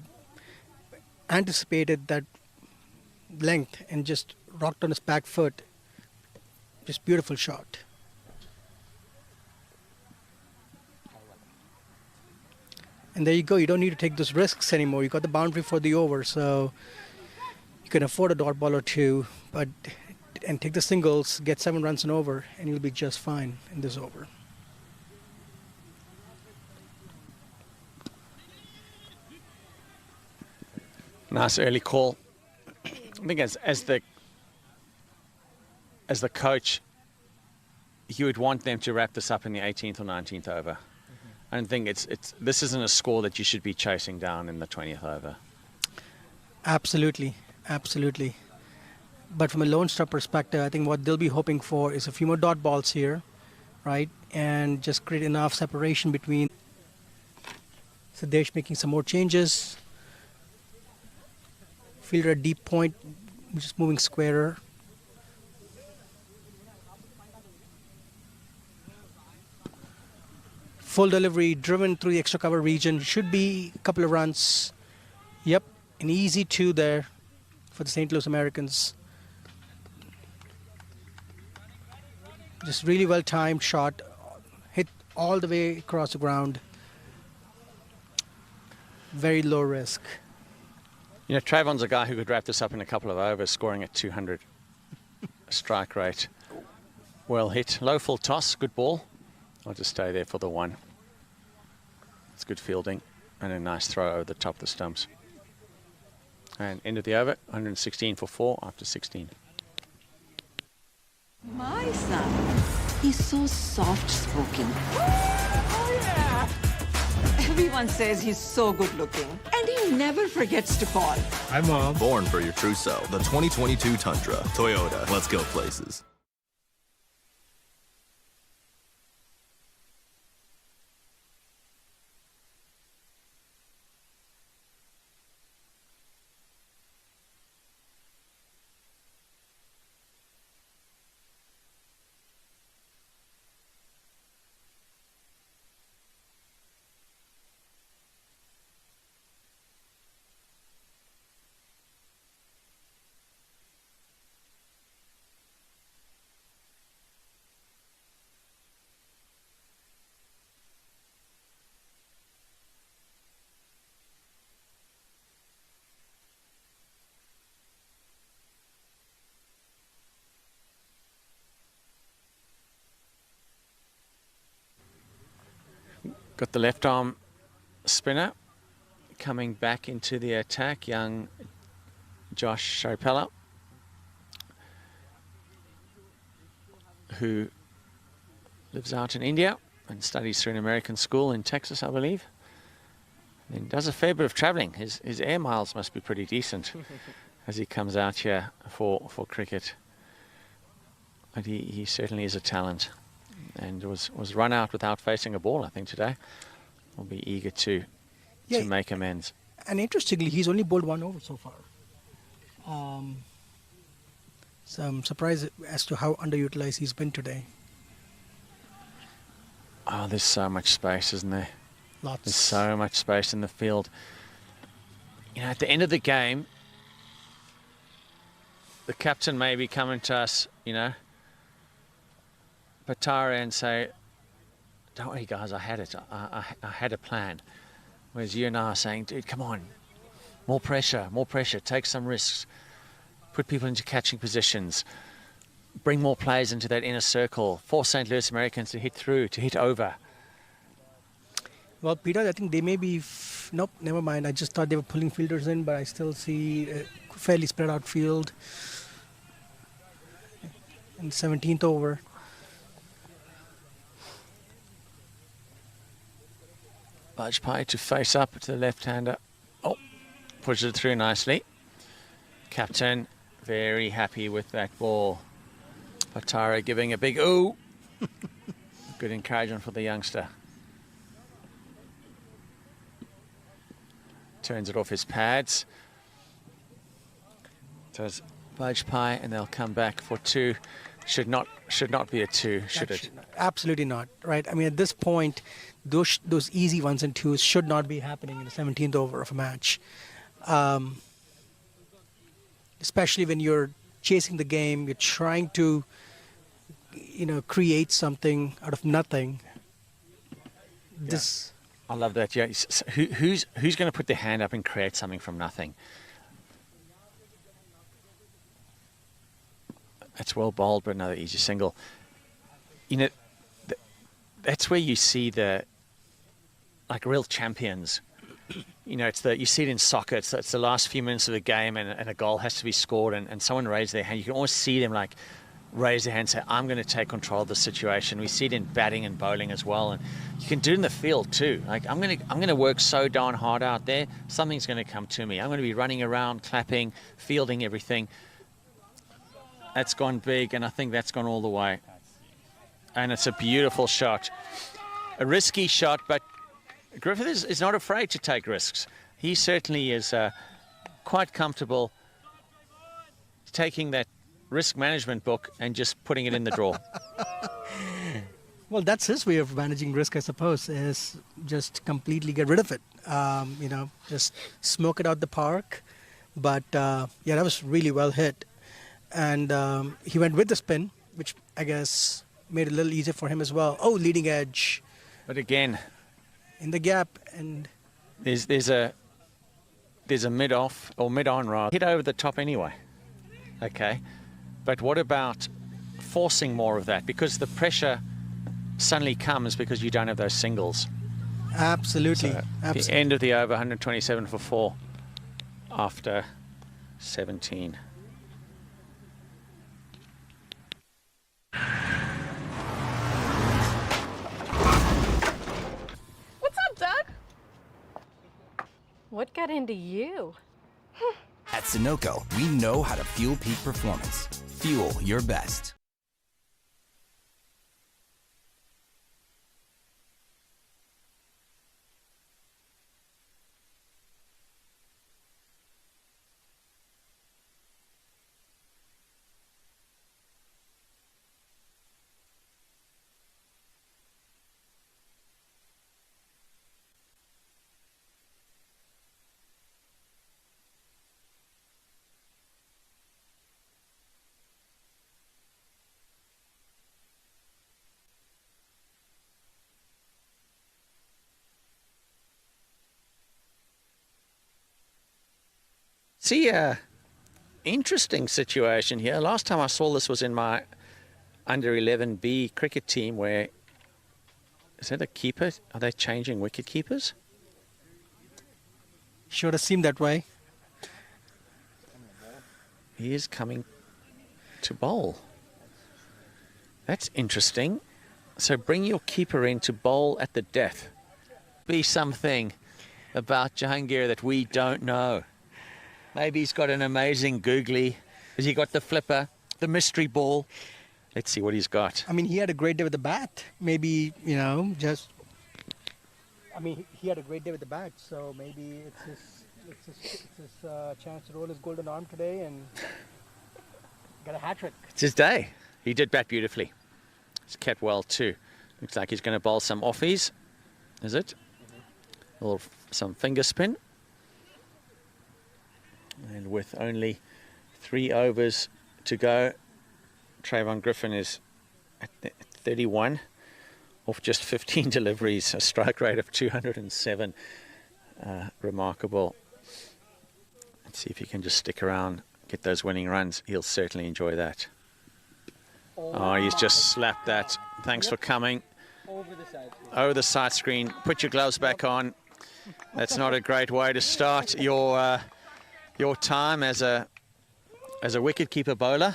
anticipated that length and just rocked on his back foot. Just beautiful shot. And there you go. You don't need to take those risks anymore. You got the boundary for the over, so you can afford a dot ball or 2, and take the singles, get 7 runs and over, and you'll be just fine in this over. Nice early call. I think as the coach, you would want them to wrap this up in the 18th or 19th over. I don't think this isn't a score that you should be chasing down in the 20th over. Absolutely, absolutely. But from a Lone Star perspective, I think what they'll be hoping for is a few more dot balls here, right? And just create enough separation between. Sidesh making some more changes. Fielder at deep point, just moving squarer. Full delivery, driven through the extra cover region. Should be a couple of runs. Yep, an easy 2 there for the St. Louis Americans. Just really well timed shot. Hit all the way across the ground. Very low risk. Trayvon's a guy who could wrap this up in a couple of overs, scoring at 200 strike rate. Well hit. Low full toss, good ball. I'll just stay there for the 1. It's good fielding and a nice throw over the top of the stumps. And end of the over, 116 for 4 after 16. My son, he's so soft-spoken. Oh, yeah. Everyone says he's so good-looking, and he never forgets to call. Hi, Mom. Born for your true self. The 2022 Tundra. Toyota. Let's go places. Got the left arm spinner coming back into the attack. Young Josh Sharpella, who lives out in India and studies through an American school in Texas, I believe. And does a fair bit of traveling. His air miles must be pretty decent as he comes out here for cricket. But he certainly is a talent, and was run out without facing a ball, I think, today. Will be eager to make amends. And interestingly, he's only bowled 1 over so far. So I'm surprised as to how underutilized he's been today. Oh, there's so much space, isn't there? Lots. There's so much space in the field. You know, at the end of the game, the captain may be coming to us, you know, Patara, and say, "Don't worry, guys, I had it. I had a plan." Whereas you and I are saying, "Dude, come on, more pressure, take some risks, put people into catching positions, bring more players into that inner circle, force St. Louis Americans to hit through, to hit over." Well, Peter, I think they may be... nope, never mind. I just thought they were pulling fielders in, but I still see a fairly spread out field. In the 17th over. Bajpai to face up to the left-hander. Oh, pushes it through nicely. Captain very happy with that ball. Patara giving a big ooh. Good encouragement for the youngster. Turns it off his pads. Does Bajpai, and they'll come back for 2. Should not be a 2, should it? Absolutely not, right? I mean, at this point, those easy 1s and 2s should not be happening in the 17th over of a match. Especially when you're chasing the game, you're trying to, you know, create something out of nothing. This... I love that. Yeah, who's going to put their hand up and create something from nothing? That's well bowled, but another easy single. You know, that's where you see the real champions. You know, you see it in soccer. It's the last few minutes of the game, and a goal has to be scored, and someone raised their hand. You can always see them raise their hand and say, "I'm going to take control of the situation." We see it in batting and bowling as well, and you can do it in the field too. Like, I'm going to work so darn hard out there, something's going to come to me. I'm going to be running around, clapping, fielding everything. That's gone big, and I think that's gone all the way. And it's a beautiful shot. A risky shot, but Griffith is not afraid to take risks. He certainly is quite comfortable taking that risk management book and just putting it in the drawer. Well, that's his way of managing risk, I suppose, is just completely get rid of it. You know, just smoke it out the park. But yeah, that was really well hit. And he went with the spin, which I guess made it a little easier for him as well. Oh, leading edge. But again, in the gap, and there's a mid-off or mid-on rather. Hit over the top anyway. Okay. But what about forcing more of that? Because the pressure suddenly comes because you don't have those singles. Absolutely. So absolutely. The end of the over, 127 for 4 after 17. What's up, Doug? What got into you? At Sunoco, we know how to fuel peak performance. Fuel your best. See, interesting situation here. Last time I saw this was in my under 11B cricket team where, is that a keeper? Are they changing wicket keepers? Sure does seem that way. he is coming to bowl. That's interesting. So bring your keeper in to bowl at the death. Be something about Jahangir that we don't know. Maybe he's got an amazing googly. Has he got the flipper, the mystery ball? Let's see what he's got. I mean, he had a great day with the bat. Maybe, you know, just... I mean, he had a great day with the bat, so maybe it's his chance to roll his golden arm today and get a hat-trick. It's his day. He did bat beautifully. He's kept well too. Looks like he's going to bowl some offies. Is it? A little, some finger spin. And with only 3 overs to go, Trayvon Griffin is at 31 off just 15 deliveries, a strike rate of 207. Remarkable. Let's see if he can just stick around, get those winning runs. He'll certainly enjoy that. Oh, he's just slapped that. Thanks for coming. Over the side screen. Put your gloves back on. That's not a great way to start your time as a wicket-keeper bowler.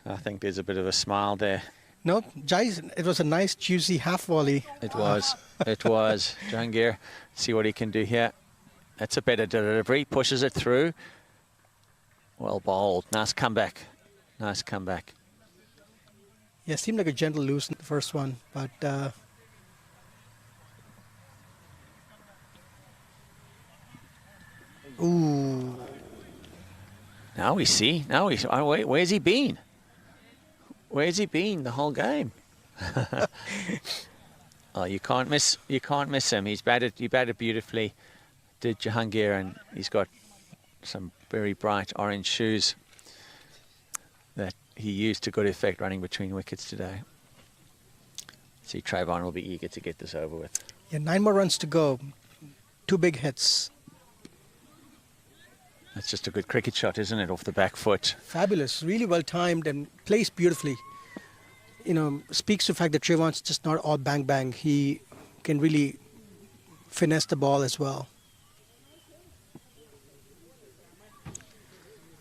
I think there's a bit of a smile there. No, Jai, it was a nice, juicy half volley. It was. It was. Jahangir, see what he can do here. That's a better delivery. Pushes it through. Well bowled. Nice comeback. Nice comeback. Yeah, seemed like a gentle loose in the first one, but... Ooh. Now we see. Now we. Oh, wait, where's he been? Where's he been the whole game? Oh, you can't miss. You can't miss him. He's batted. He batted beautifully. Did Jahangir, and he's got some very bright orange shoes that he used to good effect running between wickets today. See, Trayvon will be eager to get this over with. Yeah, 9 more runs to go. 2 big hits. That's just a good cricket shot, isn't it? Off the back foot. Fabulous. Really well timed and placed beautifully. You know, speaks to the fact that Trayvon's just not all bang bang. He can really finesse the ball as well.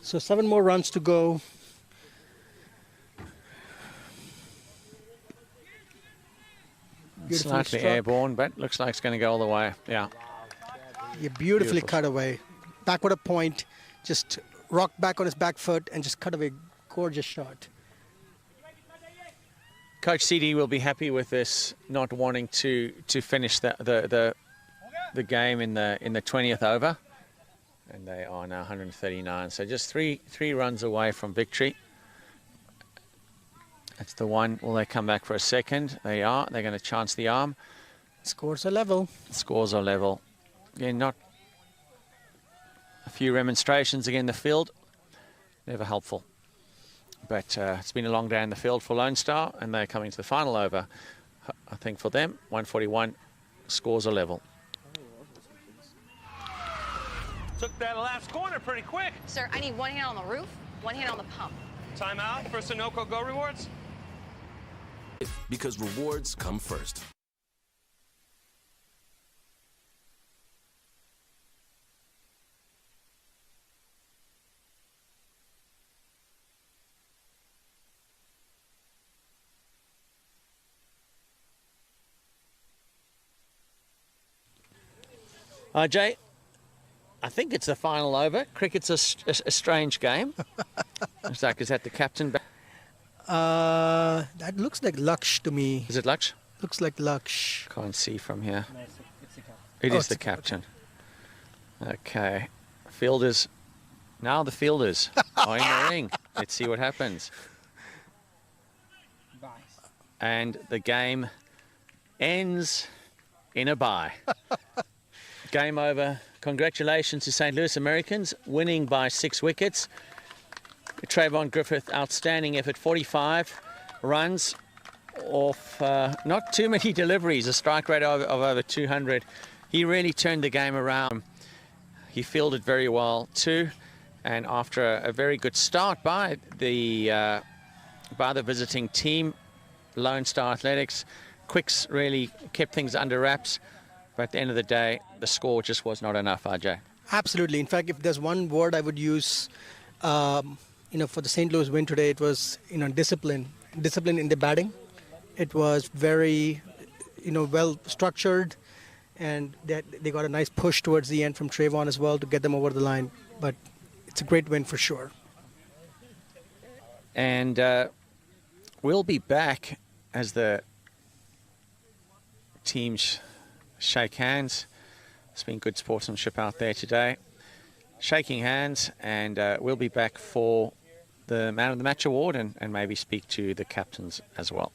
So 7 more runs to go. Beautiful Slightly struck. airborne, but looks like it's going to go all the way. Yeah. Yeah, beautifully cut away. Backward a point, just rocked back on his back foot and just cut away. Gorgeous shot. Coach CD will be happy with this, not wanting to finish the game in the 20th over, and they are now 139. So just three runs away from victory. That's the one. Will they come back for a second? They are. They're going to chance the arm. Scores are level. Scores are level. Again, not a few remonstrations again. The field, never helpful. But it's been a long day in the field for Lone Star, and they're coming to the final over. I think for them, 141, scores are level. Took that last corner pretty quick. Sir, I need 1 hand on the roof, 1 hand on the pump. Timeout for Sunoco Go Rewards. Because rewards come first. Jay, I think it's the final over. Cricket's a strange game. Looks like, is that the captain? That looks like Laksh to me. Is it Laksh? Looks like Laksh. Can't see from here. It is the captain. Okay. Fielders. Now the fielders are in the ring. Let's see what happens. And the game ends in a bye. Game over. Congratulations to St. Louis Americans, winning by 6 wickets. Trayvon Griffith, outstanding effort, 45 runs off not too many deliveries, a strike rate of over 200. He really turned the game around. He fielded very well too, and after a very good start by the visiting team, Lone Star Athletics, Quicks really kept things under wraps. But at the end of the day, the score just was not enough, RJ. Absolutely. In fact, if there's one word I would use For the St. Louis win today, it was discipline in the batting. It was very well structured, and they got a nice push towards the end from Trayvon as well to get them over the line. But it's a great win for sure. And we'll be back as the teams shake hands. It's been good sportsmanship out there today. Shaking hands, and we'll be back for the Man of the Match award and maybe speak to the captains as well.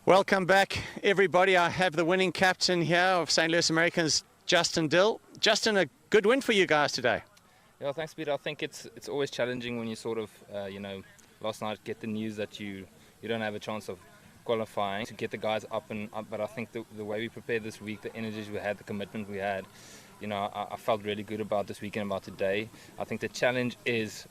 Welcome back, everybody. I have the winning captain here of St. Louis Americans, Justin Dill. Justin, a good win for you guys today. Yeah, thanks, Peter. I think it's always challenging when you sort of, last night get the news that you don't have a chance of qualifying, to get the guys up and up. But I think the way we prepared this week, the energies we had, the commitment we had, I felt really good about this weekend, about today. I think the challenge is,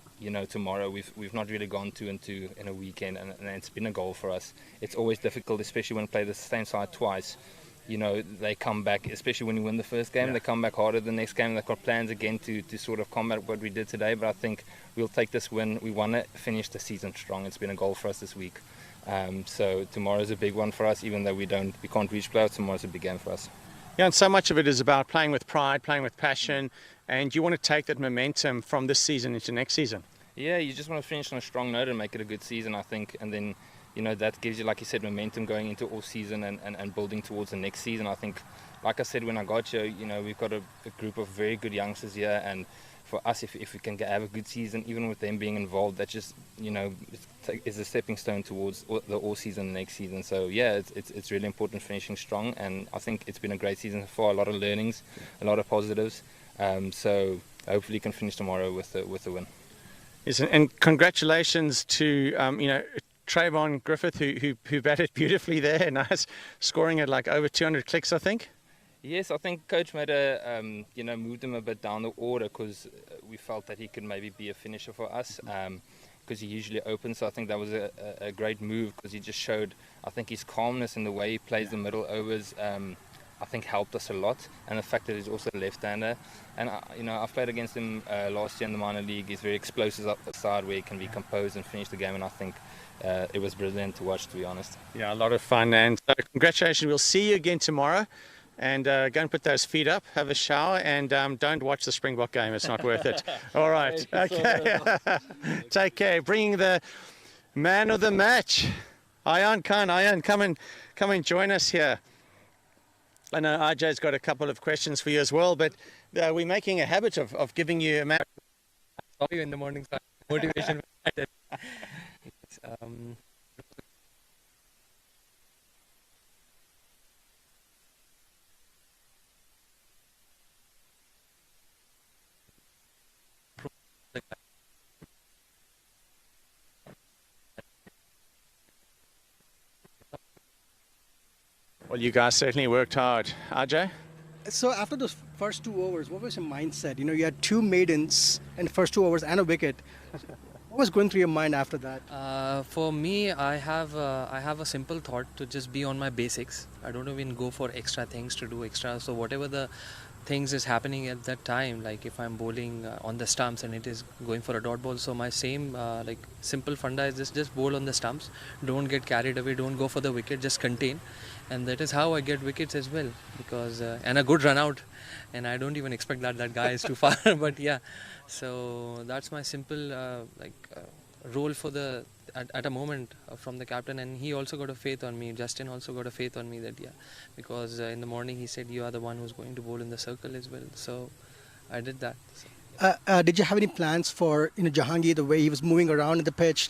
tomorrow. We've not really gone 2-2 in a weekend, and it's been a goal for us. It's always difficult, especially when we play the same side twice. They come back, especially when you win the first game, they come back harder the next game. They've got plans again to sort of combat what we did today, but I think we'll take this win. We want to finish the season strong. It's been a goal for us this week. So tomorrow's a big one for us, even though we can't reach playoffs. Tomorrow's a big game for us. Yeah, and so much of it is about playing with pride, playing with passion, and you want to take that momentum from this season into next season. Yeah, you just want to finish on a strong note and make it a good season, I think, and then that gives you, like you said, momentum going into all season and building towards the next season. I think, like I said when I got here, we've got a group of very good youngsters here, and for us, if we can have a good season, even with them being involved, that just is a stepping stone towards the all season and next season. So yeah, it's really important finishing strong, and I think it's been a great season so far. A lot of learnings, a lot of positives. So hopefully, you can finish tomorrow with the win. Yes, and congratulations to Trayvon Griffith, who batted beautifully there. Nice, scoring at like over 200 clicks, I think. Yes, I think Coach made moved him a bit down the order because we felt that he could maybe be a finisher for us because he usually opens. So I think that was a great move because he just showed, I think, his calmness in the way he plays the middle overs. I think helped us a lot, and the fact that he's also a left-hander. And I've played against him last year in the minor league. He's very explosive up the side where he can be composed and finish the game, and I think it was brilliant to watch, to be honest. Yeah, a lot of fun, and congratulations. We'll see you again tomorrow, and go and put those feet up, have a shower, and don't watch the Springbok game. It's not worth it. All right, okay. Take care. Bringing the man of the match, Ayan Khan. Ayan, come and join us here. I know RJ's got a couple of questions for you as well, but we're making a habit of giving you a map. I saw you in the morning, motivation. Well, you guys certainly worked hard. RJ? So after those first 2 overs, what was your mindset? You had 2 maidens in the first 2 overs and a wicket. What was going through your mind after that? For me, I have a simple thought to just be on my basics. I don't even go for extra things to do extra. So whatever the things is happening at that time, like if I'm bowling on the stumps and it is going for a dot ball, so my same simple funda is just bowl on the stumps. Don't get carried away. Don't go for the wicket. Just contain. And that is how I get wickets as well, because and a good run out, and I don't even expect that guy is too far. But yeah, so that's my simple role for at a moment from the captain, and he also got a faith on me. Justin also got a faith on me that because in the morning he said you are the one who's going to bowl in the circle as well. So I did that. So. Did you have any plans for Jahangir, the way he was moving around in the pitch,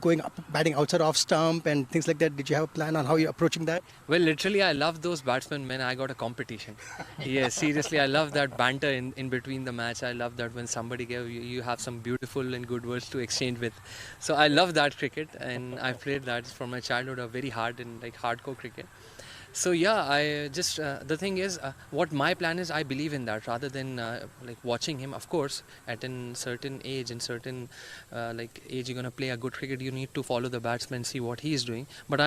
going up, batting outside off stump and things like that? Did you have a plan on how you're approaching that? Well, literally, I love those batsmen, man. I got a competition. Yes, seriously, I love that banter in between the match. I love that when somebody you have some beautiful and good words to exchange with. So I love that cricket, and I played that from my childhood, a very hard and hardcore cricket. So yeah, I just the thing is, what my plan is, I believe in that rather than watching him. Of course, at a certain age and certain age, you're gonna play a good cricket. You need to follow the batsman, see what he is doing. But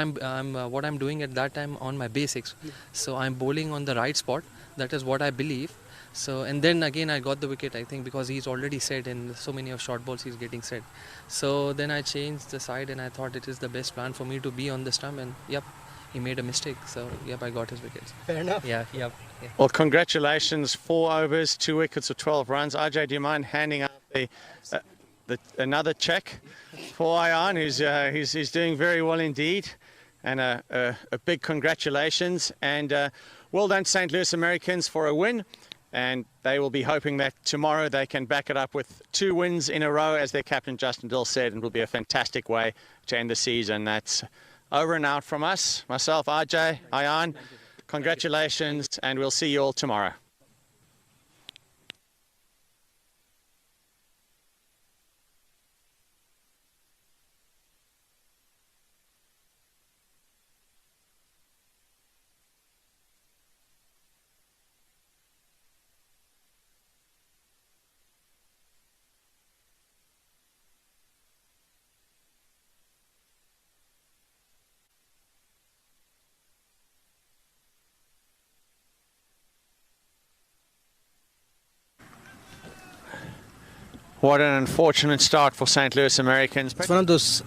what I'm doing at that time on my basics. So I'm bowling on the right spot. That is what I believe. So and then again I got the wicket, I think, because he's already set and so many of short balls he's getting set. So then I changed the side and I thought it is the best plan for me to be on the stump, and yep. He made a mistake, so yep, I got his wickets. Fair enough. Yeah. Well, congratulations, 4 overs, 2 wickets of 12 runs. RJ, do you mind handing out another check for Ayan, who's doing very well indeed, and a big congratulations, and well done St. Louis Americans for a win, and they will be hoping that tomorrow they can back it up with 2 wins in a row, as their captain Justin Dill said, and it will be a fantastic way to end the season. That's over and out from us. Myself, RJ, Ayan, congratulations, and we'll see you all tomorrow. What an unfortunate start for St. Louis Americans. It's one of those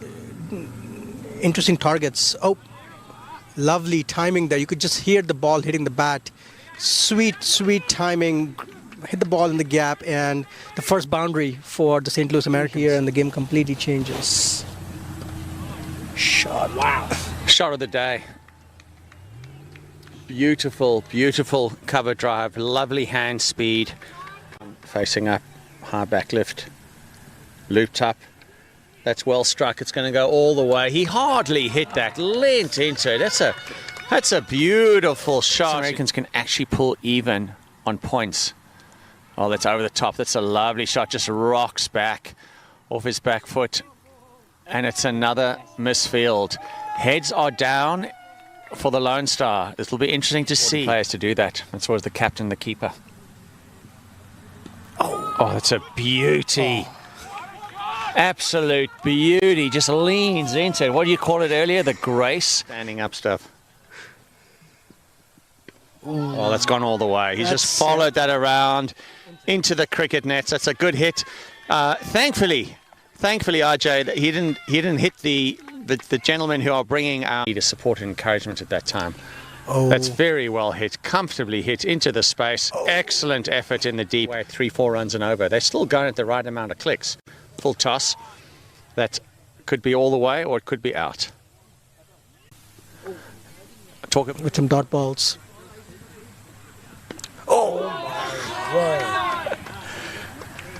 interesting targets. Oh, lovely timing there. You could just hear the ball hitting the bat. Sweet, sweet timing. Hit the ball in the gap, and the first boundary for the St. Louis Americans here, and the game completely changes. Shot. Wow. Shot of the day. Beautiful, beautiful cover drive. Lovely hand speed. Facing up. High back lift, looped up. That's well struck. It's going to go all the way. He hardly hit that. Leant into it. That's a beautiful shot. Americans can actually pull even on points. Oh, that's over the top. That's a lovely shot. Just rocks back off his back foot, and it's another misfield. Heads are down for the Lone Star. This will be interesting to see players to do that. That's always the captain, the keeper. Oh, that's a beauty. Absolute beauty. Just leans into it. What do you call it earlier? The grace? Standing up stuff. Oh, that's gone all the way. He's just followed that around into the cricket nets. That's a good hit. Thankfully, RJ, that he didn't hit the gentlemen who are bringing our support and encouragement at that time. Oh. That's very well hit, comfortably hit into the space. Oh. Excellent effort in the deep. 3-4 runs and over. They're still going at the right amount of clicks. Full toss. That could be all the way or it could be out. Talk with some dot balls. Oh!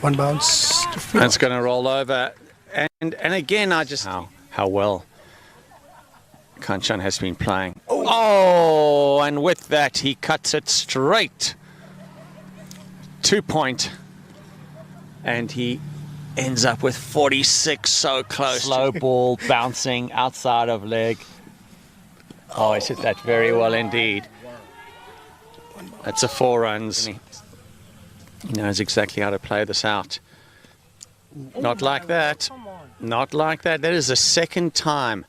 One bounce. That's going to roll over. And again, I just... How well Kanchan has been playing. Oh, and with that, he cuts it straight. 2 point. And he ends up with 46, so close. Slow ball bouncing outside of leg. Oh, he's hit that very well indeed. That's a 4 runs. He knows exactly how to play this out. Not like that. Not like that. That is the second time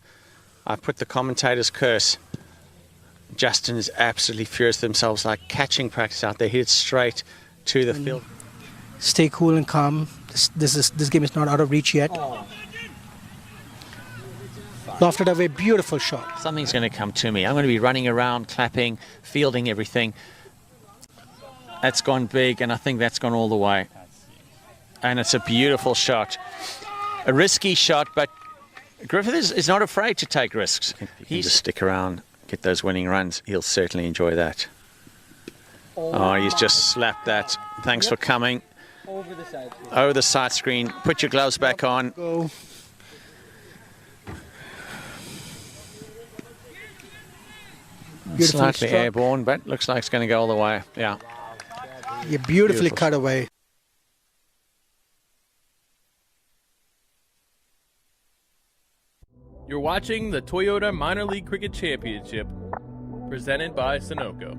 I've put the commentator's curse. Justin is absolutely furious with themselves, like catching practice out there. Hit it straight to the field. Stay cool and calm. This game is not out of reach yet. Lofted away, beautiful shot. Something's going to come to me. I'm going to be running around, clapping, fielding everything. That's gone big, and I think that's gone all the way. And it's a beautiful shot. A risky shot, but Griffith is not afraid to take risks. If he can just stick around, get those winning runs, he'll certainly enjoy that. Oh, he's just slapped that. Thanks for coming. Over the side screen. Over the side screen. Put your gloves back on. Go. Slightly airborne, but looks like it's going to go all the way. Yeah. You beautifully cut away. You're watching the Toyota Minor League Cricket Championship, presented by Sunoco.